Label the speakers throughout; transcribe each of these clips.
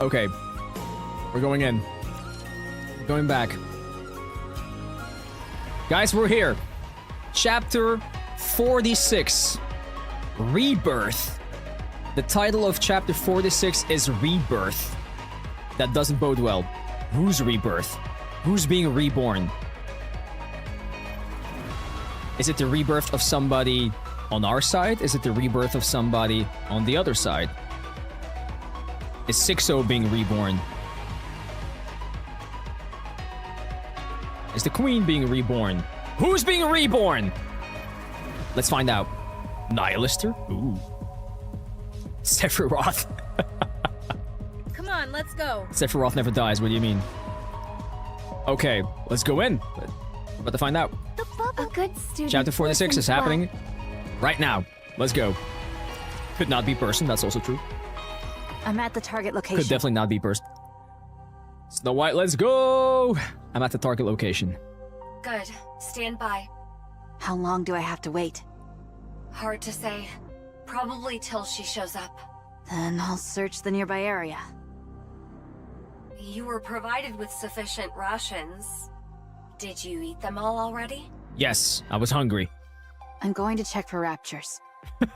Speaker 1: Okay. We're going in. Going back. Guys, we're here. Chapter 46. Rebirth. The title of chapter 46 is Rebirth. That doesn't bode well. Whose rebirth? Who's being reborn? Is it the rebirth of somebody on our side? Is it the rebirth of somebody on the other side? Is 6-0 being reborn? Is the queen being reborn? Who's being reborn? Let's find out. Nihilister? Ooh. Sephiroth.
Speaker 2: Come on, let's go.
Speaker 1: Sephiroth never dies, what do you mean? Okay, let's go in. We're about to find out.
Speaker 2: A good student.
Speaker 1: Chapter 46 is happening right now. Let's go. Could not be person, that's also true.
Speaker 2: I'm at the target location.
Speaker 1: Could definitely not be person. Snow White, let's go! I'm at the target location.
Speaker 3: Good. Stand by.
Speaker 2: How long do I have to wait?
Speaker 3: Hard to say. Probably till she shows up.
Speaker 2: Then I'll search the nearby area.
Speaker 3: You were provided with sufficient rations. Did you eat them all already?
Speaker 1: Yes, I was hungry.
Speaker 2: I'm going to check for raptures.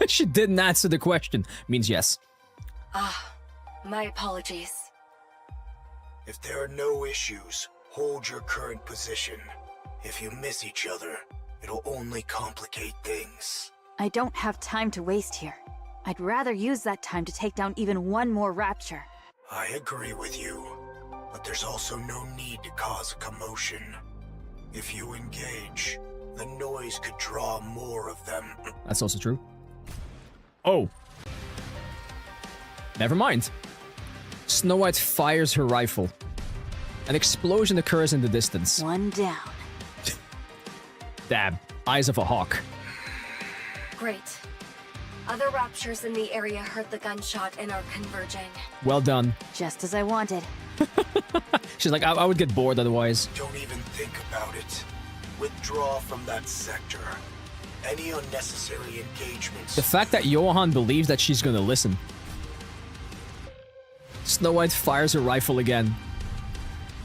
Speaker 1: She didn't answer the question. Means yes.
Speaker 3: Ah, my apologies.
Speaker 4: If there are no issues, hold your current position. If you miss each other, it'll only complicate things.
Speaker 2: I don't have time to waste here. I'd rather use that time to take down even one more rapture.
Speaker 4: I agree with you, but there's also no need to cause a commotion. If you engage, the noise could draw more of them.
Speaker 1: That's also true. Oh. Never mind. Snow White fires her rifle. An explosion occurs in the distance.
Speaker 2: One down.
Speaker 1: Dab. Eyes of a hawk.
Speaker 3: Great. Other raptures in the area heard the gunshot and are converging.
Speaker 1: Well done.
Speaker 2: Just as I wanted.
Speaker 1: She's like, I would get bored otherwise.
Speaker 4: Don't even think about it. Withdraw from that sector. Any unnecessary engagements.
Speaker 1: The fact that Johan believes that she's gonna listen. Snow White fires her rifle again.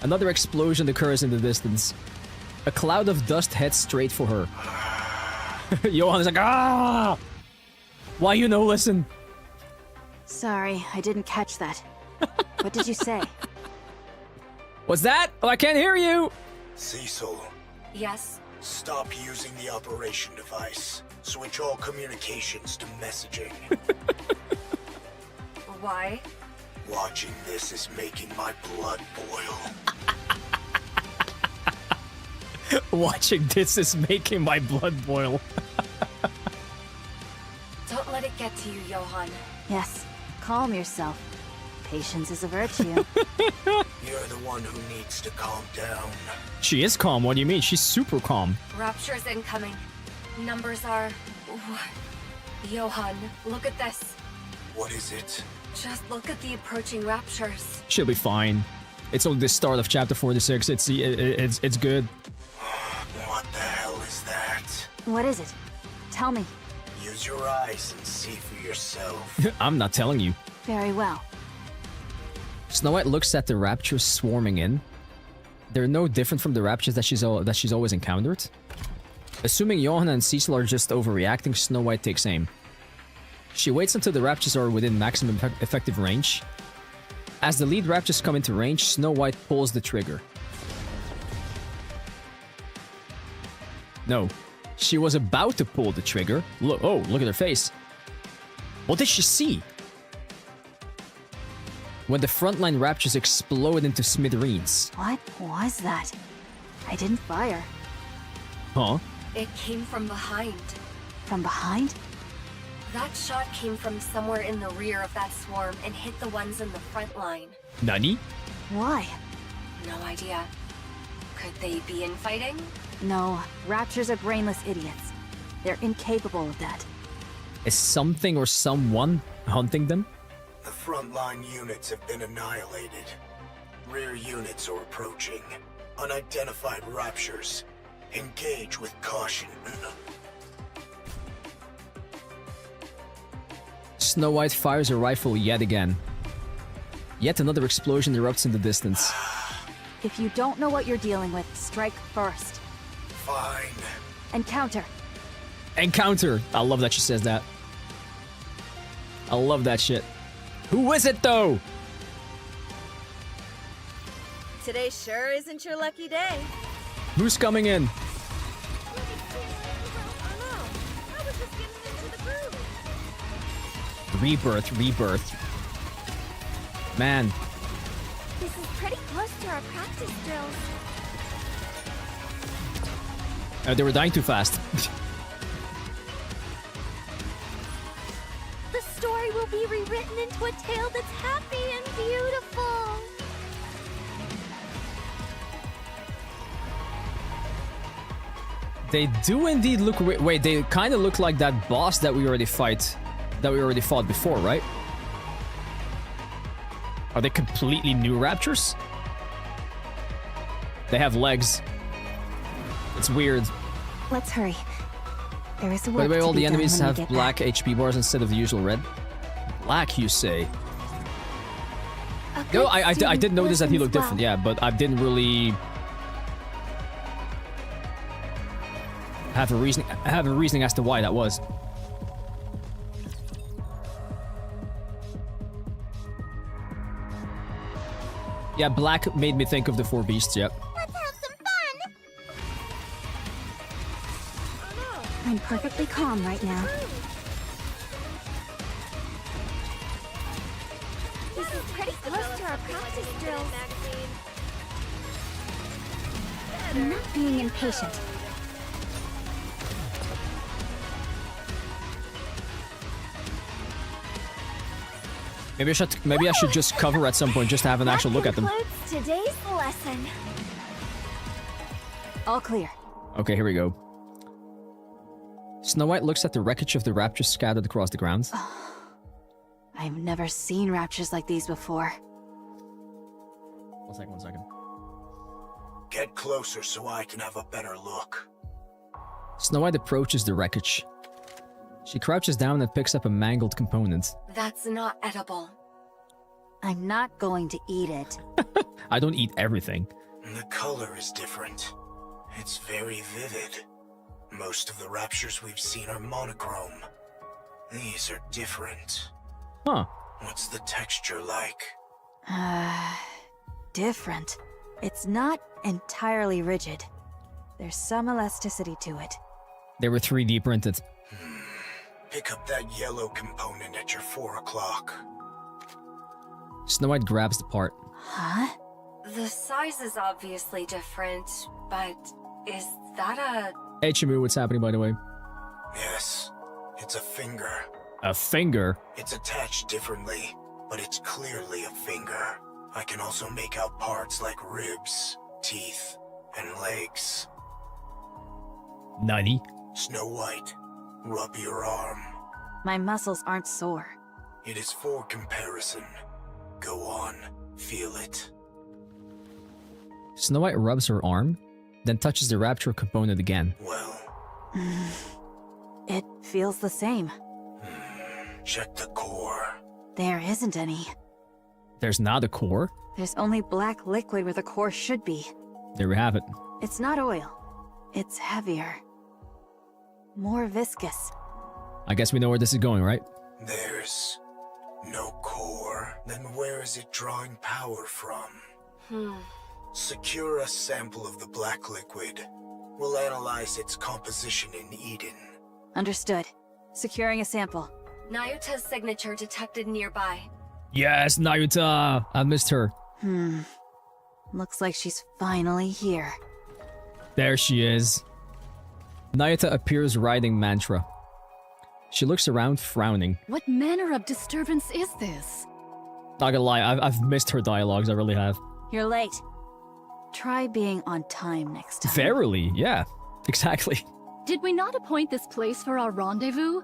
Speaker 1: Another explosion occurs in the distance. A cloud of dust heads straight for her. Johan is like, ah! Why you no listen?
Speaker 2: Sorry, I didn't catch that. What did you say?
Speaker 1: What's that? Oh, I can't hear you!
Speaker 4: Cecil,
Speaker 3: Yes?
Speaker 4: stop using the operation device. Switch all communications to messaging.
Speaker 3: Why?
Speaker 4: Watching this is making my blood boil.
Speaker 1: Watching this is making my blood boil.
Speaker 3: Don't let it get to you, Johan.
Speaker 2: Yes, calm yourself. Patience is a virtue.
Speaker 4: You're the one who needs to calm down.
Speaker 1: She is calm, what do you mean? She's super calm.
Speaker 3: Raptures incoming. Numbers are... Johan, look at this.
Speaker 4: What is it?
Speaker 3: Just look at the approaching raptures.
Speaker 1: She'll be fine. It's only the start of chapter 46. It's good.
Speaker 4: What the hell is that?
Speaker 2: What is it? Tell me.
Speaker 4: Use your eyes and see for yourself.
Speaker 1: I'm not telling you.
Speaker 2: Very well.
Speaker 1: Snow White looks at the raptures swarming in. They're no different from the raptures that she's always encountered. Assuming Johan and Cecil are just overreacting, Snow White takes aim. She waits until the raptures are within maximum effective range. As the lead raptors come into range, Snow White pulls the trigger. No. She was about to pull the trigger. Look, oh, look at her face. What did she see? When the frontline raptors explode into smithereens.
Speaker 2: What was that? I didn't fire.
Speaker 1: Huh?
Speaker 3: It came from behind.
Speaker 2: From behind?
Speaker 3: That shot came from somewhere in the rear of that swarm and hit the ones in the front line.
Speaker 1: Nani?
Speaker 2: Why?
Speaker 3: No idea. Could they be infighting?
Speaker 2: No, raptors are brainless idiots. They're incapable of that.
Speaker 1: Is something or someone hunting them?
Speaker 4: The frontline units have been annihilated. Rear units are approaching. Unidentified raptures. Engage with caution.
Speaker 1: Snow White fires a rifle yet again. Yet another explosion erupts in the distance.
Speaker 2: If you don't know what you're dealing with, strike first.
Speaker 4: Fine.
Speaker 2: And counter.
Speaker 1: Encounter! I love that she says that. I love that shit. Who is it though?
Speaker 5: Today sure isn't your lucky day.
Speaker 1: Who's coming in? Rebirth. Man.
Speaker 5: This is pretty close to our practice drills.
Speaker 1: They were dying too fast.
Speaker 5: The story will be rewritten into a tale that's happy and beautiful.
Speaker 1: They do indeed look... Wait, they kind of look like that boss that we already fought before, right? Are they completely new raptures? They have legs. It's weird.
Speaker 2: Let's hurry. There is work
Speaker 1: By the way,
Speaker 2: to
Speaker 1: all
Speaker 2: be
Speaker 1: the
Speaker 2: done
Speaker 1: enemies
Speaker 2: when we
Speaker 1: have
Speaker 2: get
Speaker 1: black
Speaker 2: back.
Speaker 1: HP bars instead of the usual red. Black, you say?
Speaker 5: A
Speaker 1: No,
Speaker 5: good
Speaker 1: I
Speaker 5: student
Speaker 1: did notice that he looked
Speaker 5: listens
Speaker 1: different, yeah, but I didn't really have a reasoning as to why that was. Yeah, black made me think of the four beasts, yep.
Speaker 5: Let's have some fun!
Speaker 2: I'm perfectly calm right now.
Speaker 5: This is pretty close to our practice drills. I'm not being impatient.
Speaker 1: Maybe I should just cover at some point just to have an actual look at them.
Speaker 5: That concludes today's lesson.
Speaker 2: All clear.
Speaker 1: Okay, here we go. Snow White looks at the wreckage of the raptors scattered across the ground.
Speaker 2: I've never seen raptures like these before.
Speaker 1: One second.
Speaker 4: Get closer so I can have a better look.
Speaker 1: Snow White approaches the wreckage. She crouches down and picks up a mangled component.
Speaker 3: That's not edible.
Speaker 2: I'm not going to eat it.
Speaker 1: I don't eat everything.
Speaker 4: The color is different. It's very vivid. Most of the raptures we've seen are monochrome. These are different.
Speaker 1: Huh.
Speaker 4: What's the texture like?
Speaker 2: Different. It's not entirely rigid. There's some elasticity to it.
Speaker 1: They were 3D printed.
Speaker 4: Pick up that yellow component at your 4 o'clock.
Speaker 1: Snow White grabs the part.
Speaker 2: Huh?
Speaker 3: The size is obviously different, but is that a...
Speaker 1: Hey Chimu, what's happening by the way?
Speaker 4: Yes, it's a finger.
Speaker 1: A finger?
Speaker 4: It's attached differently, but it's clearly a finger. I can also make out parts like ribs, teeth, and legs.
Speaker 1: Nani?
Speaker 4: Snow White, rub your arm.
Speaker 2: My muscles aren't sore.
Speaker 4: It is for comparison. Go on, feel it.
Speaker 1: Snow White rubs her arm, then touches the rapture component again.
Speaker 4: Well,
Speaker 2: It feels the same.
Speaker 4: check the core.
Speaker 2: There isn't any.
Speaker 1: There's not a core.
Speaker 2: There's only black liquid where the core should be.
Speaker 1: There we have it.
Speaker 2: It's not oil. It's heavier. More viscous.
Speaker 1: I guess we know where this is going, right?
Speaker 4: There's no core. Then where is it drawing power from? Secure a sample of the black liquid. We'll analyze its composition in Eden.
Speaker 2: Understood. Securing a sample.
Speaker 3: Nayuta's signature detected nearby.
Speaker 1: Yes, Nayuta! I missed her.
Speaker 2: Looks like she's finally here.
Speaker 1: There she is. Nayuta appears riding Mantra. She looks around, frowning.
Speaker 6: What manner of disturbance is this?
Speaker 1: Not gonna lie, I've missed her dialogues, I really have.
Speaker 2: You're late. Try being on time next time.
Speaker 1: Verily, yeah. Exactly.
Speaker 6: Did we not appoint this place for our rendezvous?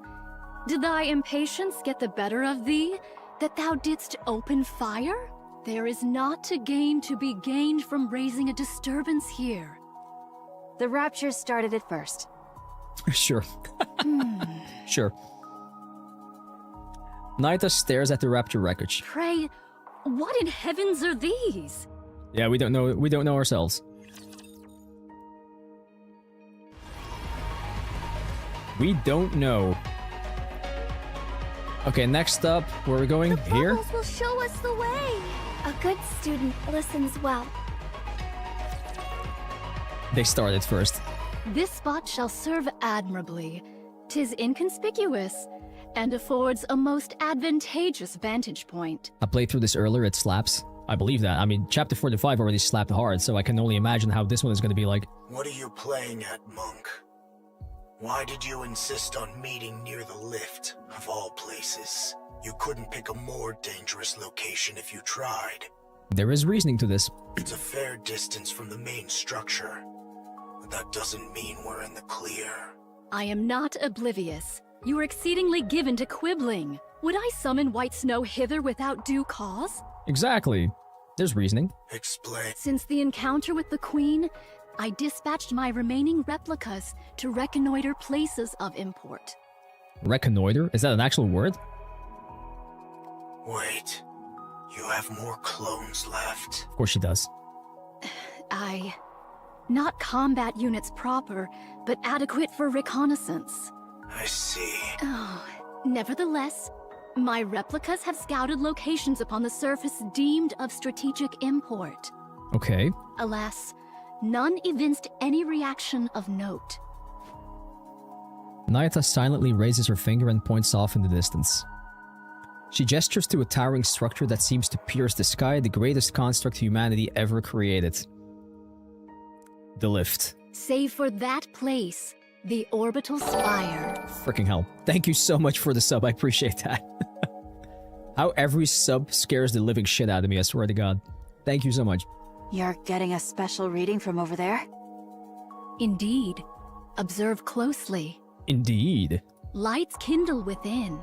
Speaker 6: Did thy impatience get the better of thee, that thou didst open fire? There is naught to gain to be gained from raising a disturbance here.
Speaker 2: The raptures started it first.
Speaker 1: Sure. Sure. Nayuta stares at the rapture wreckage.
Speaker 6: Pray, What in heavens are these?
Speaker 1: Yeah, we don't know. We don't know ourselves. We don't know. Okay, next up, where are we going?
Speaker 5: The
Speaker 1: Here?
Speaker 5: bubbles will show us the way. A good student listens well.
Speaker 1: They started first.
Speaker 6: This spot shall serve admirably. 'Tis inconspicuous, and affords a most advantageous vantage point.
Speaker 1: I played through this earlier, it slaps. I believe that. I mean, chapter 45 already slapped hard, so I can only imagine how this one is going to be like.
Speaker 4: What are you playing at, Monk? Why did you insist on meeting near the lift, of all places? You couldn't pick a more dangerous location if you tried.
Speaker 1: There is reasoning to this.
Speaker 4: It's a fair distance from the main structure, but that doesn't mean we're in the clear.
Speaker 6: I am not oblivious. You are exceedingly given to quibbling. Would I summon White Snow hither without due cause?
Speaker 1: Exactly. There's reasoning.
Speaker 4: Explain.
Speaker 6: Since the encounter with the Queen, I dispatched my remaining replicas to reconnoiter places of import.
Speaker 1: Reconnoiter? Is that an actual word?
Speaker 4: Wait. You have more clones left.
Speaker 1: Of course she does.
Speaker 6: Not combat units proper, but adequate for reconnaissance.
Speaker 4: I see.
Speaker 6: Oh, nevertheless, my replicas have scouted locations upon the surface deemed of strategic import.
Speaker 1: Okay.
Speaker 6: Alas, none evinced any reaction of note.
Speaker 1: Nayata silently raises her finger and points off in the distance. She gestures to a towering structure that seems to pierce the sky, the greatest construct humanity ever created. The lift.
Speaker 6: Save for that place, the orbital spire.
Speaker 1: Freaking hell. Thank you so much for the sub, I appreciate that. How every sub scares the living shit out of me, I swear to God. Thank you so much.
Speaker 2: You're getting a special reading from over there?
Speaker 6: Indeed. Observe closely.
Speaker 1: Indeed.
Speaker 6: Lights kindle within.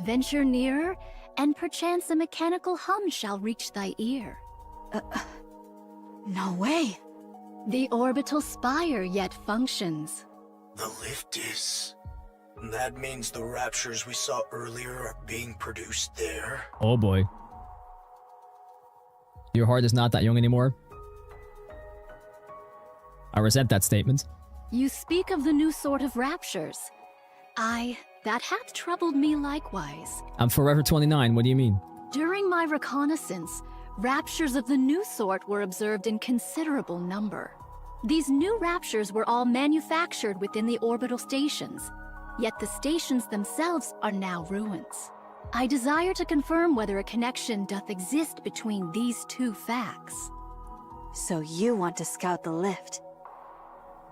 Speaker 6: Venture nearer, and perchance a mechanical hum shall reach thy ear.
Speaker 2: No way.
Speaker 6: The orbital spire yet functions.
Speaker 4: The lift is... That means the raptures we saw earlier are being produced there?
Speaker 1: Oh boy. Your heart is not that young anymore. I resent that statement.
Speaker 6: You speak of the new sort of raptures. That hath troubled me likewise.
Speaker 1: I'm forever 29, what do you mean?
Speaker 6: During my reconnaissance, raptures of the new sort were observed in considerable number. These new raptures were all manufactured within the orbital stations, yet the stations themselves are now ruins. I desire to confirm whether a connection doth exist between these two facts.
Speaker 2: So you want to scout the lift?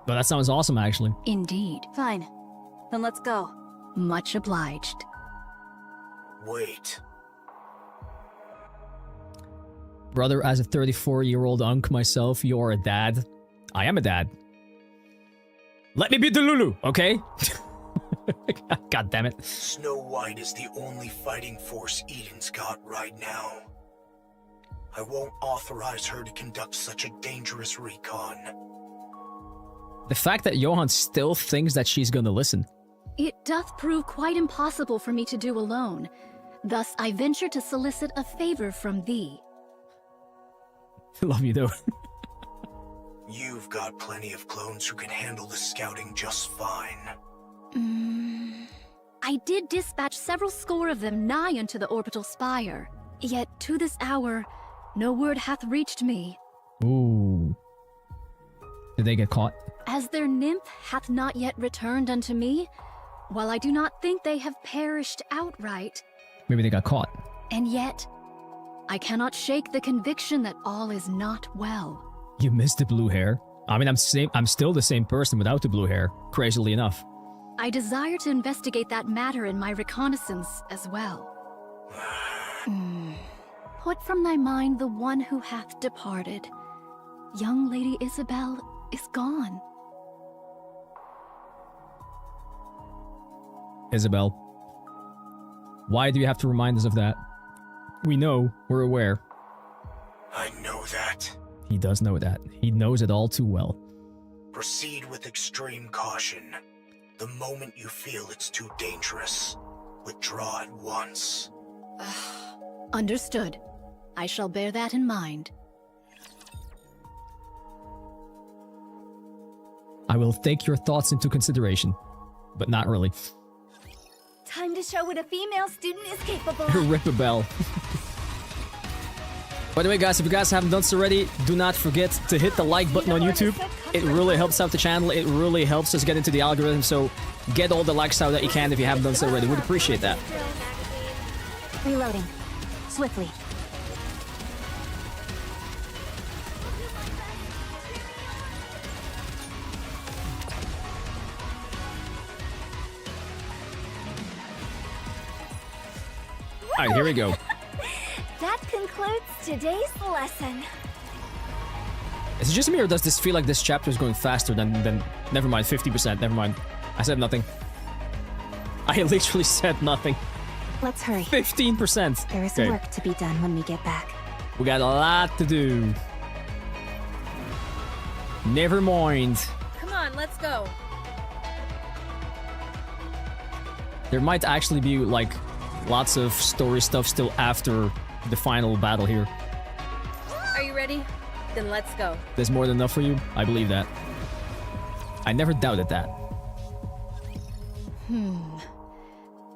Speaker 1: Well, that sounds awesome, actually.
Speaker 6: Indeed.
Speaker 2: Fine. Then let's go.
Speaker 6: Much obliged.
Speaker 4: Wait.
Speaker 1: Brother, as a 34-year-old unk myself, you're a dad. I am a dad. Let me be the Lulu, okay? God damn it.
Speaker 4: Snow White is the only fighting force Eden's got right now. I won't authorize her to conduct such a dangerous recon.
Speaker 1: The fact that Johan still thinks that she's gonna listen.
Speaker 6: It doth prove quite impossible for me to do alone. Thus I venture to solicit a favor from thee.
Speaker 1: Love you though.
Speaker 4: You've got plenty of clones who can handle the scouting just fine.
Speaker 6: I did dispatch several score of them nigh unto the orbital spire. Yet to this hour, no word hath reached me.
Speaker 1: Ooh. Did they get caught?
Speaker 6: As their nymph hath not yet returned unto me, while I do not think they have perished outright,
Speaker 1: Maybe they got caught.
Speaker 6: and yet I cannot shake the conviction that all is not well.
Speaker 1: You missed the blue hair. I mean, I'm still the same person without the blue hair, crazily enough.
Speaker 6: I desire to investigate that matter in my reconnaissance as well. Put from thy mind the one who hath departed. Young Lady Isabel is gone.
Speaker 1: Isabel. Why do you have to remind us of that? We know, we're aware.
Speaker 4: I know that.
Speaker 1: He does know that. He knows it all too well.
Speaker 4: Proceed with extreme caution. The moment you feel it's too dangerous, withdraw at once.
Speaker 6: Understood. I shall bear that in mind.
Speaker 1: I will take your thoughts into consideration, but not really.
Speaker 5: Time to show what a female student is capable of.
Speaker 1: Rip a bell. By the way, guys, if you guys haven't done so already, do not forget to hit the like button on YouTube. It really helps out the channel. It really helps us get into the algorithm, so get all the likes out that you can if you haven't done so already. Would appreciate that.
Speaker 2: Reloading. Swiftly.
Speaker 1: Alright, here we go.
Speaker 5: That concludes today's lesson.
Speaker 1: Is it just me, or does this feel like this chapter is going faster than never mind, 50%, never mind. I said nothing. I literally said nothing.
Speaker 2: Let's hurry.
Speaker 1: 15%.
Speaker 2: There is work to be done when we get back.
Speaker 1: We got a lot to do. Never mind.
Speaker 7: Come on, let's go.
Speaker 1: There might actually be, like, lots of story stuff still after the final battle here.
Speaker 7: Are you ready? Then let's go.
Speaker 1: There's more than enough for you? I believe that. I never doubted that.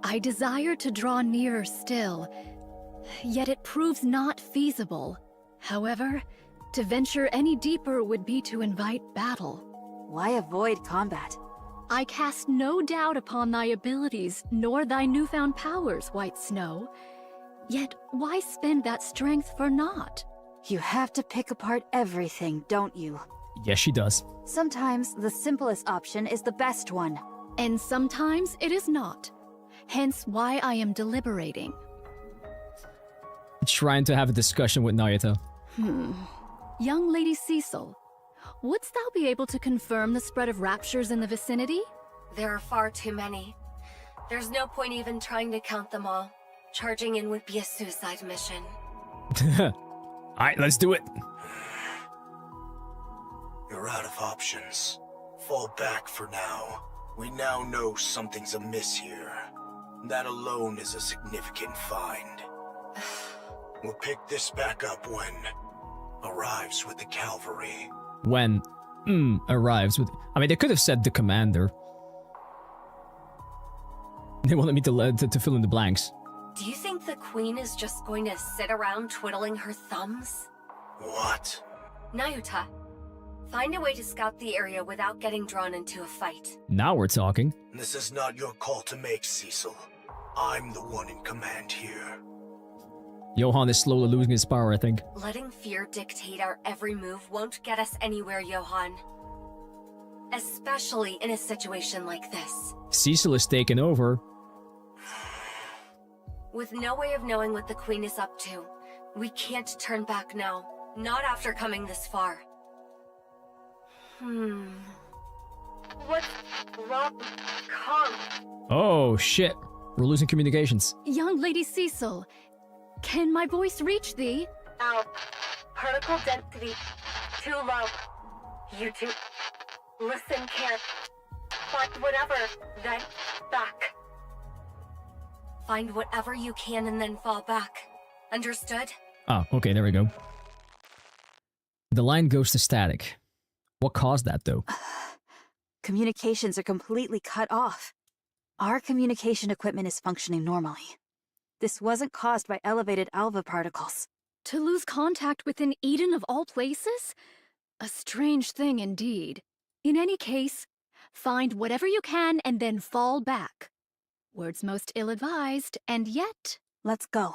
Speaker 6: I desire to draw nearer still, yet it proves not feasible. However, to venture any deeper would be to invite battle.
Speaker 2: Why avoid combat?
Speaker 6: I cast no doubt upon thy abilities, nor thy newfound powers, White Snow. Yet why spend that strength for naught?
Speaker 2: You have to pick apart everything, don't you?
Speaker 1: Yes, she does.
Speaker 2: Sometimes the simplest option is the best one.
Speaker 6: And sometimes it is not. Hence why I am deliberating.
Speaker 1: Trying to have a discussion with Nayata.
Speaker 6: Young Lady Cecil, wouldst thou be able to confirm the spread of raptures in the vicinity?
Speaker 3: There are far too many. There's no point even trying to count them all. Charging in would be a suicide mission.
Speaker 1: Alright, let's do it.
Speaker 4: You're out of options. Fall back for now. We now know something's amiss here. That alone is a significant find. We'll pick this back up when arrives with the cavalry.
Speaker 1: When arrives with... I mean, they could have said the commander. They wanted me to fill in the blanks.
Speaker 3: Do you think the queen is just going to sit around twiddling her thumbs?
Speaker 4: What?
Speaker 3: Nayuta, find a way to scout the area without getting drawn into a fight.
Speaker 1: Now we're talking.
Speaker 4: This is not your call to make, Cecil. I'm the one in command here.
Speaker 1: Johan is slowly losing his power, I think.
Speaker 3: Letting fear dictate our every move won't get us anywhere, Johan. Especially in a situation like this.
Speaker 1: Cecil is taking over.
Speaker 3: With no way of knowing what the queen is up to, we can't turn back now. Not after coming this far. What's wrong? Come.
Speaker 1: Oh, shit. We're losing communications.
Speaker 6: Young Lady Cecil, can my voice reach thee?
Speaker 3: Out. Particle density too low. You two, listen care. Find whatever, then back. Find whatever you can and then fall back. Understood?
Speaker 1: Ah, okay, there we go. The line goes to static. What caused that, though?
Speaker 2: Communications are completely cut off. Our communication equipment is functioning normally. This wasn't caused by elevated alpha particles.
Speaker 6: To lose contact within Eden of all places? A strange thing indeed. In any case, find whatever you can and then fall back. Words most ill-advised, and yet...
Speaker 2: Let's go.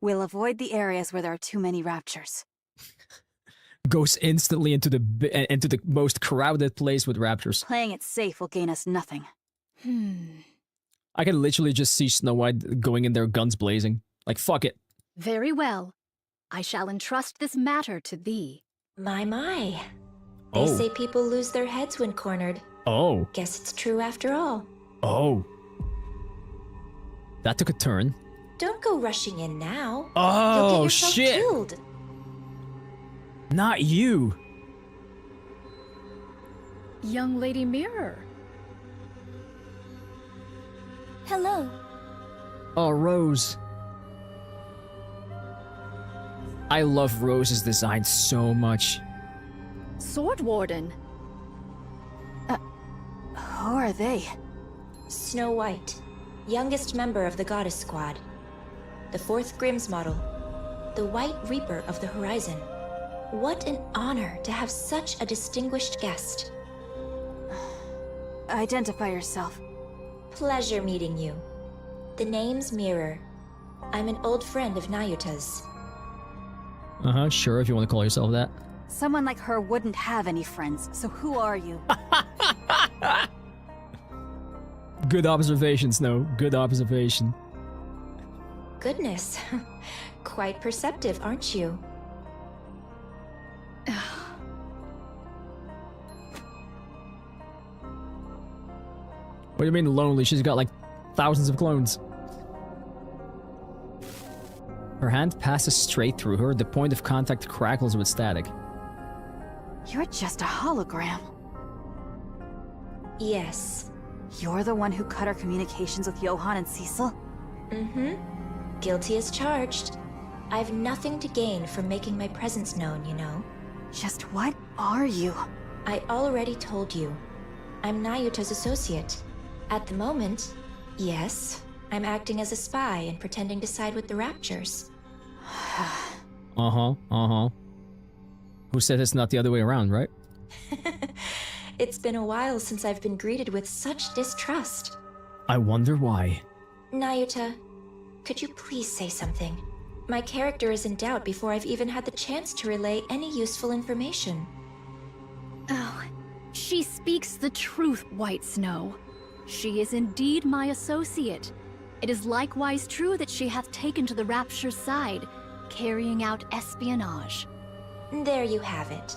Speaker 2: We'll avoid the areas where there are too many raptures.
Speaker 1: Goes instantly into the most crowded place with raptors.
Speaker 2: Playing it safe will gain us nothing.
Speaker 1: I can literally just see Snow White going in there, guns blazing. Like, fuck it.
Speaker 6: Very well. I shall entrust this matter to thee.
Speaker 8: My. They say people lose their heads when cornered.
Speaker 1: Oh.
Speaker 8: Guess it's true after all.
Speaker 1: Oh. That took a turn.
Speaker 8: Don't go rushing in now.
Speaker 1: Oh,
Speaker 8: You'll get yourself
Speaker 1: shit.
Speaker 8: killed.
Speaker 1: Not you.
Speaker 6: Young Lady Mirror.
Speaker 5: Hello.
Speaker 1: Oh, Rose. I love Rose's design so much.
Speaker 6: Sword Warden.
Speaker 2: Who are they?
Speaker 8: Snow White, youngest member of the Goddess Squad. The 4th Grimm's model. The White Reaper of the Horizon. What an honor to have such a distinguished guest.
Speaker 2: Identify yourself.
Speaker 8: Pleasure meeting you. The name's Mirror. I'm an old friend of Nayuta's.
Speaker 1: Uh-huh, sure, if you want to call yourself that.
Speaker 2: Someone like her wouldn't have any friends, so who are you?
Speaker 1: Good observation, Snow. Good observation.
Speaker 8: Goodness. Quite perceptive, aren't you?
Speaker 1: What do you mean lonely? She's got like thousands of clones. Her hand passes straight through her. The point of contact crackles with static.
Speaker 2: You're just a hologram.
Speaker 8: Yes.
Speaker 2: You're the one who cut our communications with Johann and Cecil?
Speaker 8: Mm-hmm. Guilty as charged. I've nothing to gain from making my presence known, you know.
Speaker 2: Just what are you?
Speaker 8: I already told you. I'm Nayuta's associate. At the moment, yes, I'm acting as a spy and pretending to side with the Raptures.
Speaker 1: Uh-huh. Who said it's not the other way around, right?
Speaker 8: It's been a while since I've been greeted with such distrust.
Speaker 1: I wonder why.
Speaker 8: Nayuta, could you please say something? My character is in doubt before I've even had the chance to relay any useful information.
Speaker 6: Oh, she speaks the truth, White Snow. She is indeed my associate. It is likewise true that she hath taken to the Rapture's side, carrying out espionage.
Speaker 8: There you have it.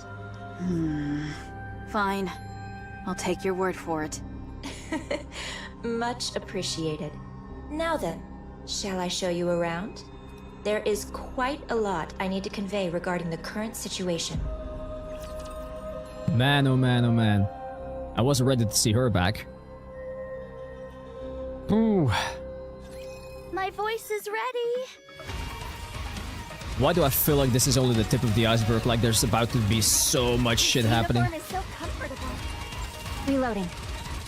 Speaker 2: Fine. I'll take your word for it.
Speaker 8: Much appreciated. Now then, shall I show you around? There is quite a lot I need to convey regarding the current situation.
Speaker 1: Man, oh man, oh man. I wasn't ready to see her back. Ooh.
Speaker 5: My voice is ready.
Speaker 1: Why do I feel like this is only the tip of the iceberg? Like there's about to be so much shit happening.
Speaker 5: Uniform is so comfortable.
Speaker 2: Reloading.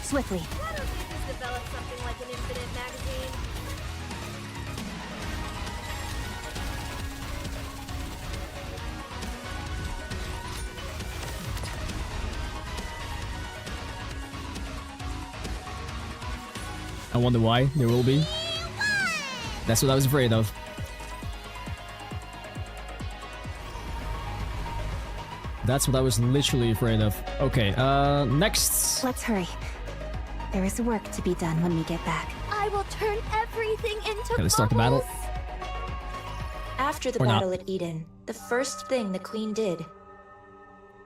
Speaker 2: Swiftly.
Speaker 7: Why don't you just develop something like an infinite magazine?
Speaker 1: I wonder why there will be. That's what I was afraid of. That's what I was literally afraid of. Okay, next.
Speaker 2: Let's hurry. There is work to be done when we get back.
Speaker 5: I will turn everything into
Speaker 1: Gotta start the battle.
Speaker 5: bubbles.
Speaker 8: After the
Speaker 1: Or not.
Speaker 8: battle at Eden, the first thing the Queen did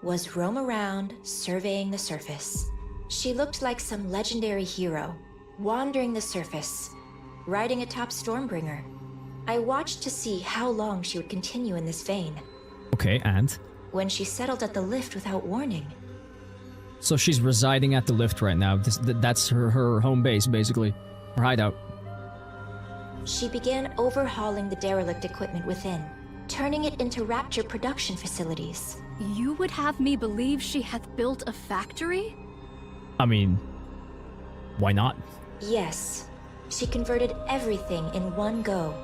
Speaker 8: was roam around, surveying the surface. She looked like some legendary hero, wandering the surface, riding atop Stormbringer. I watched to see how long she would continue in this vein.
Speaker 1: Okay, and?
Speaker 8: When she settled at the lift without warning.
Speaker 1: So she's residing at the lift right now. That's her home base, basically. Her hideout.
Speaker 8: She began overhauling the derelict equipment within, turning it into Rapture production facilities.
Speaker 6: You would have me believe she hath built a factory?
Speaker 1: I mean, why not?
Speaker 8: Yes, she converted everything in one go.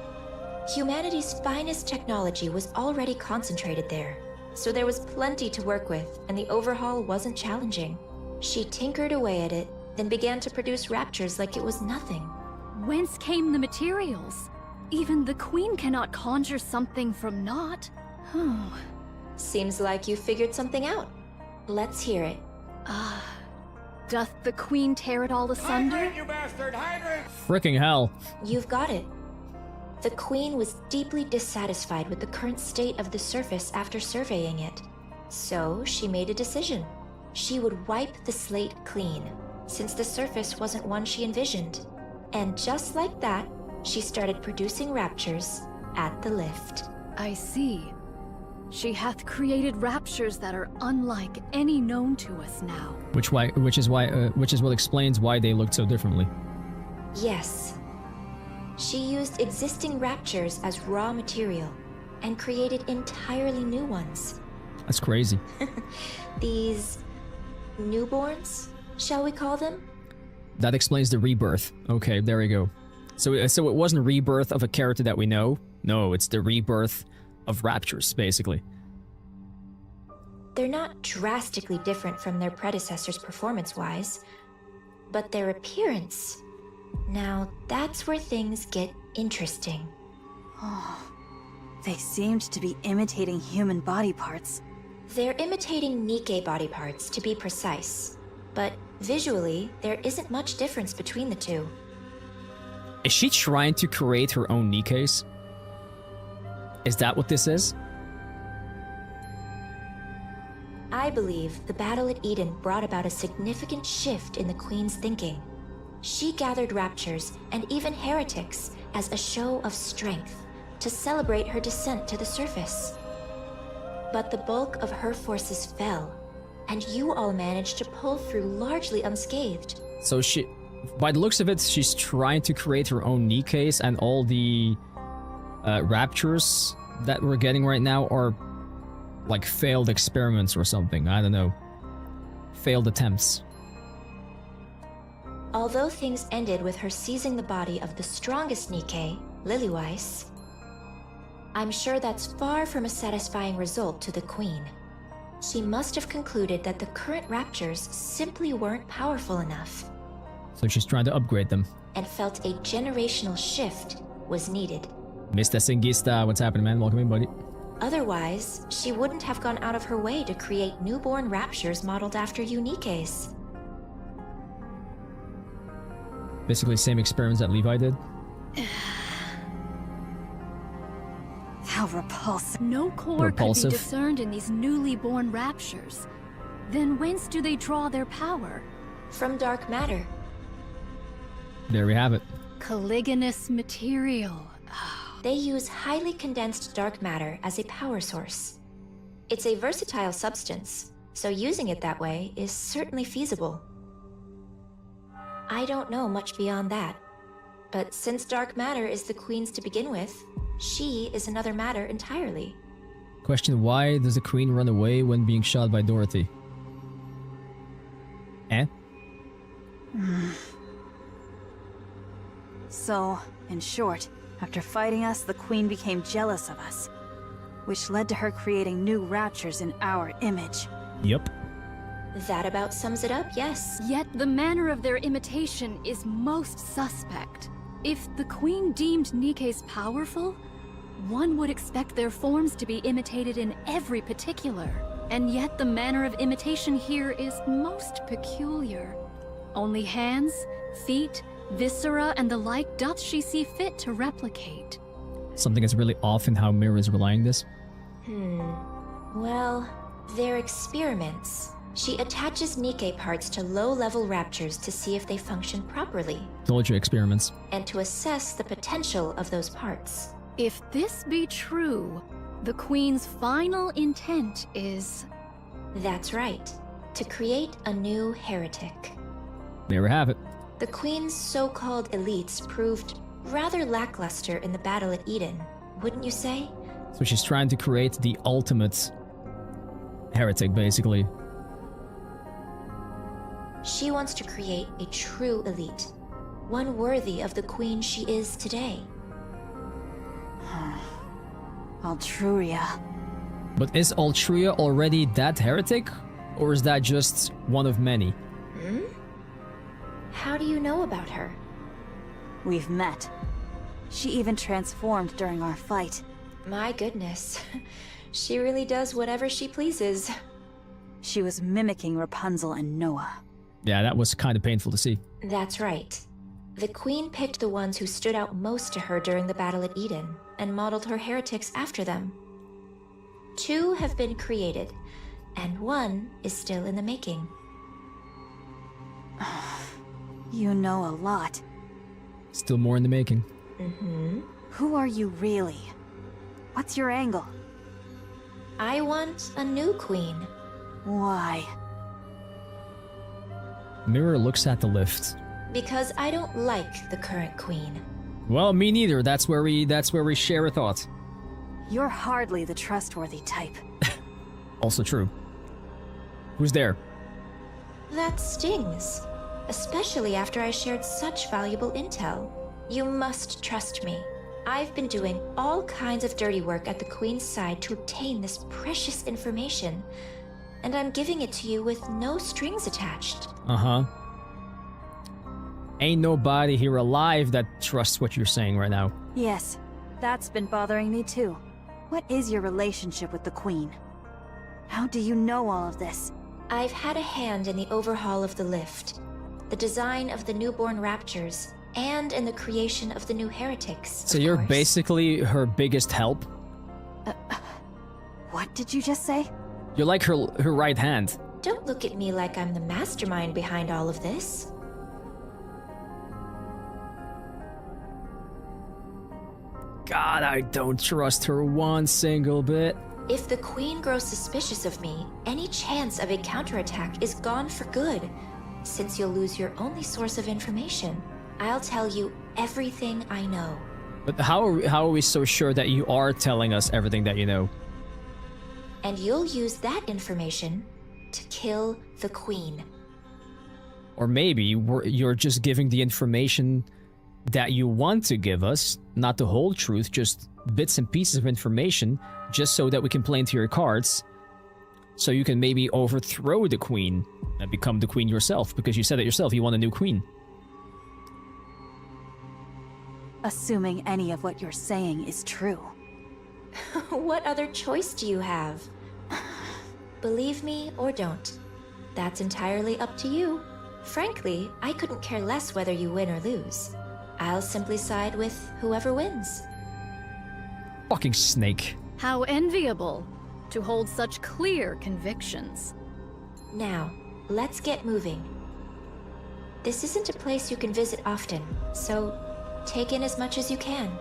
Speaker 8: Humanity's finest technology was already concentrated there, so there was plenty to work with, and the overhaul wasn't challenging. She tinkered away at it, then began to produce Raptures like it was nothing.
Speaker 6: Whence came the materials? Even the Queen cannot conjure something from naught. Oh.
Speaker 8: Seems like you figured something out. Let's hear it.
Speaker 6: Doth the Queen tear it all asunder?
Speaker 1: Fricking hell.
Speaker 8: You've got it. The Queen was deeply dissatisfied with the current state of the surface after surveying it. So she made a decision. She would wipe the slate clean, since the surface wasn't one she envisioned. And just like that, she started producing Raptures at the lift.
Speaker 6: I see. She hath created raptures that are unlike any known to us now.
Speaker 1: Which is what explains why they looked so differently.
Speaker 8: Yes. She used existing Raptures as raw material, and created entirely new ones.
Speaker 1: That's crazy.
Speaker 8: These newborns, shall we call them?
Speaker 1: That explains the rebirth. Okay, there we go. So it wasn't a rebirth of a character that we know. No, it's the rebirth of Raptures, basically.
Speaker 8: They're not drastically different from their predecessors performance-wise, but their appearance... Now, that's where things get interesting.
Speaker 2: Oh, they seemed to be imitating human body parts.
Speaker 8: They're imitating NIKKE body parts, to be precise. But visually, there isn't much difference between the two.
Speaker 1: Is she trying to create her own NIKKEs? Is that what this is?
Speaker 8: I believe the battle at Eden brought about a significant shift in the Queen's thinking. She gathered Raptures and even heretics as a show of strength to celebrate her descent to the surface. But the bulk of her forces fell, and you all managed to pull through largely unscathed.
Speaker 1: So she, by the looks of it, she's trying to create her own NIKKEs, and all the Raptures that we're getting right now are like failed experiments or something. I don't know. Failed attempts.
Speaker 8: Although things ended with her seizing the body of the strongest NIKKE, Lilyweiss, I'm sure that's far from a satisfying result to the Queen. She must have concluded that the current Raptures simply weren't powerful enough.
Speaker 1: So she's trying to upgrade them.
Speaker 8: And felt a generational shift was needed.
Speaker 1: Mr. Singista, what's happening, man? Welcome in, buddy.
Speaker 8: Otherwise, she wouldn't have gone out of her way to create newborn Raptures modeled after NIKKEs.
Speaker 1: Basically, same experiments that Levi did.
Speaker 2: How repulsive.
Speaker 6: No core could be discerned in these newly born Raptures. Then whence do they draw their power?
Speaker 8: From dark matter.
Speaker 1: There we have it.
Speaker 6: Caliginous material.
Speaker 8: They use highly condensed dark matter as a power source. It's a versatile substance, so using it that way is certainly feasible. I don't know much beyond that, but since dark matter is the Queen's to begin with, she is another matter entirely.
Speaker 1: Question, why does the Queen run away when being shot by Dorothy? Eh?
Speaker 2: So, in short, after fighting us, the Queen became jealous of us, which led to her creating new Raptures in our image.
Speaker 1: Yep.
Speaker 8: That about sums it up, yes.
Speaker 6: Yet the manner of their imitation is most suspect. If the Queen deemed NIKKEs powerful, one would expect their forms to be imitated in every particular. And yet the manner of imitation here is most peculiar. Only hands, feet, viscera, and the like doth she see fit to replicate.
Speaker 1: Something that's really off in how Mira is relaying this.
Speaker 8: Well, they're experiments. She attaches NIKKE parts to low-level Raptures to see if they function properly.
Speaker 1: Told you, experiments.
Speaker 8: And to assess the potential of those parts.
Speaker 6: If this be true, the Queen's final intent is...
Speaker 8: That's right. To create a new heretic.
Speaker 1: There we have it.
Speaker 8: The Queen's so-called elites proved rather lackluster in the battle at Eden, wouldn't you say?
Speaker 1: So she's trying to create the ultimate heretic, basically.
Speaker 8: She wants to create a true elite. One worthy of the Queen she is today.
Speaker 2: Altruria.
Speaker 1: But is Altruria already that heretic? Or is that just one of many?
Speaker 8: How do you know about her?
Speaker 2: We've met. She even transformed during our fight.
Speaker 8: My goodness. She really does whatever she pleases.
Speaker 2: She was mimicking Rapunzel and Noah.
Speaker 1: Yeah, that was kind of painful to see.
Speaker 8: That's right. The Queen picked the ones who stood out most to her during the battle at Eden, and modeled her heretics after them. 2 have been created, and 1 is still in the making.
Speaker 2: You know a lot.
Speaker 1: Still more in the making.
Speaker 2: Who are you really? What's your angle?
Speaker 8: I want a new Queen.
Speaker 2: Why?
Speaker 1: Mirror looks at the lift.
Speaker 8: Because I don't like the current Queen.
Speaker 1: Well, me neither. That's where we share a thought.
Speaker 2: You're hardly the trustworthy type.
Speaker 1: Also true. Who's there?
Speaker 8: That stings. Especially after I shared such valuable intel. You must trust me. I've been doing all kinds of dirty work at the Queen's side to obtain this precious information. And I'm giving it to you with no strings attached.
Speaker 1: Uh-huh. Ain't nobody here alive that trusts what you're saying right now.
Speaker 2: Yes, that's been bothering me too. What is your relationship with the Queen? How do you know all of this?
Speaker 8: I've had a hand in the overhaul of the lift, the design of the newborn raptures, and in the creation of the new heretics.
Speaker 1: So you're basically her biggest help?
Speaker 2: What did you just say?
Speaker 1: You're like her right hand.
Speaker 8: Don't look at me like I'm the mastermind behind all of this.
Speaker 1: God, I don't trust her one single bit.
Speaker 8: If the Queen grows suspicious of me, any chance of a counterattack is gone for good. Since you'll lose your only source of information, I'll tell you everything I know.
Speaker 1: But how are we so sure that you are telling us everything that you know?
Speaker 8: And you'll use that information to kill the Queen.
Speaker 1: Or maybe you're just giving the information that you want to give us, not the whole truth, just bits and pieces of information, just so that we can play into your cards, so you can maybe overthrow the Queen and become the Queen yourself, because you said it yourself, you want a new Queen.
Speaker 2: Assuming any of what you're saying is true.
Speaker 8: What other choice do you have? Believe me or don't. That's entirely up to you. Frankly, I couldn't care less whether you win or lose. I'll simply side with whoever wins.
Speaker 1: Fucking snake.
Speaker 6: How enviable to hold such clear convictions.
Speaker 8: Now, let's get moving. This isn't a place you can visit often, so take in as much as you can.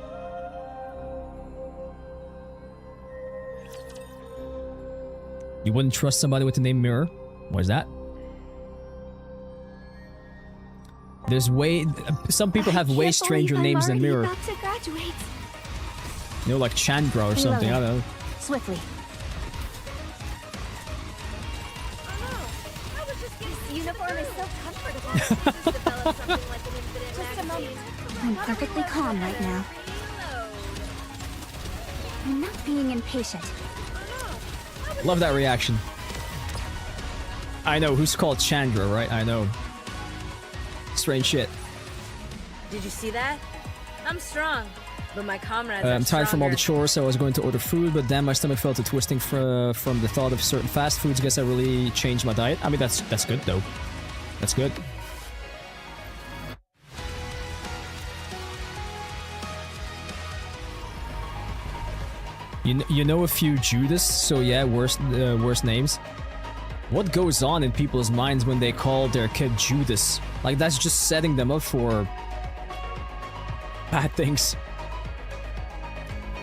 Speaker 1: You wouldn't trust somebody with the name Mirror? What is that? There's some people have way stranger names than Mirror.
Speaker 5: About to graduate.
Speaker 1: You know, like Chandra or something, I don't know.
Speaker 2: Swiftly.
Speaker 5: This uniform is so comfortable.
Speaker 7: Develop something like an infinite
Speaker 5: Just a moment.
Speaker 7: magazine.
Speaker 5: I'm perfectly calm right now. I'm not being impatient.
Speaker 1: Love that reaction. I know, who's called Chandra, right? I know. Strange shit.
Speaker 7: Did you see that? I'm strong, but my comrades
Speaker 1: I'm tired from all the
Speaker 7: stronger.
Speaker 1: chores, so I was going to order food, but then my stomach felt a twisting from the thought of certain fast foods. Guess I really changed my diet. I mean, that's good though. That's good. You know a few Judas, so yeah, worst names. What goes on in people's minds when they call their kid Judas? Like, that's just setting them up for bad things.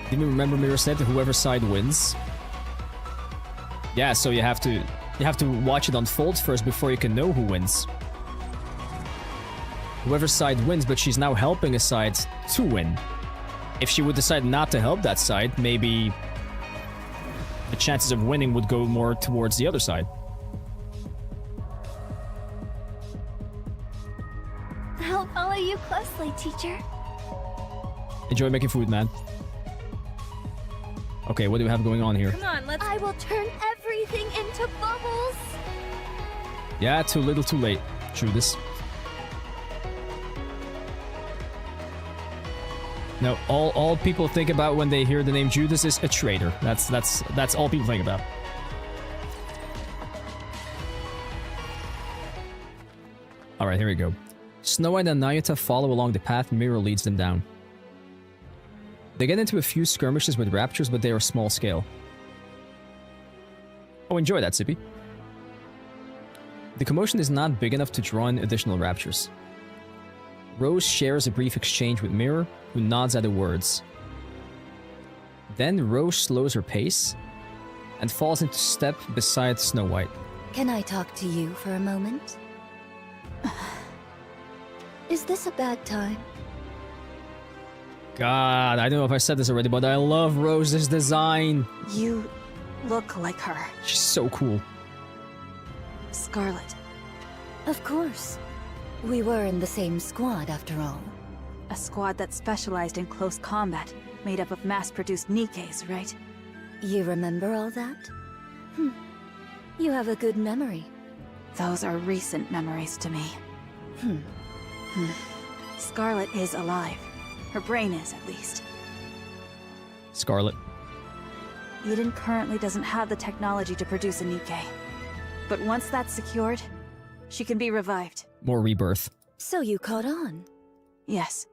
Speaker 1: Didn't you remember Mirror said that whoever side wins? Yeah, so you have to watch it unfold first before you can know who wins. Whoever side wins, but she's now helping a side to win. If she would decide not to help that side, maybe the chances of winning would go more towards the other side.
Speaker 5: I'll follow you closely, teacher.
Speaker 1: Enjoy making food, man. Okay, what do we have going on here?
Speaker 7: Come on, let's.
Speaker 5: I will turn everything into bubbles.
Speaker 1: Yeah, too little, too late. Judas. No, all people think about when they hear the name Judas is a traitor. That's all people think about. Alright, here we go. Snow White and Nayuta follow along the path Mirror leads them down. They get into a few skirmishes with raptors, but they are small scale. Oh, enjoy that, Sippy. The commotion is not big enough to draw in additional raptors. Rose shares a brief exchange with Mirror, who nods at the words. Then Rose slows her pace and falls into step beside Snow White.
Speaker 5: Can I talk to you for a moment? Is this a bad time?
Speaker 1: God, I don't know if I said this already, but I love Rose's design.
Speaker 2: You look like her,
Speaker 1: She's so cool.
Speaker 2: Scarlet.
Speaker 5: Of course. We were in the same squad after all.
Speaker 2: A squad that specialized in close combat, made up of mass-produced NIKKEs, right?
Speaker 5: You remember all that? You have a good memory.
Speaker 2: Those are recent memories to me.
Speaker 5: Hmm.
Speaker 2: Scarlet is alive. Her brain is, at least.
Speaker 1: Scarlet.
Speaker 2: Eden currently doesn't have the technology to produce a NIKKE. But once that's secured, she can be revived.
Speaker 1: More rebirth.
Speaker 5: So you caught on.
Speaker 2: Yes.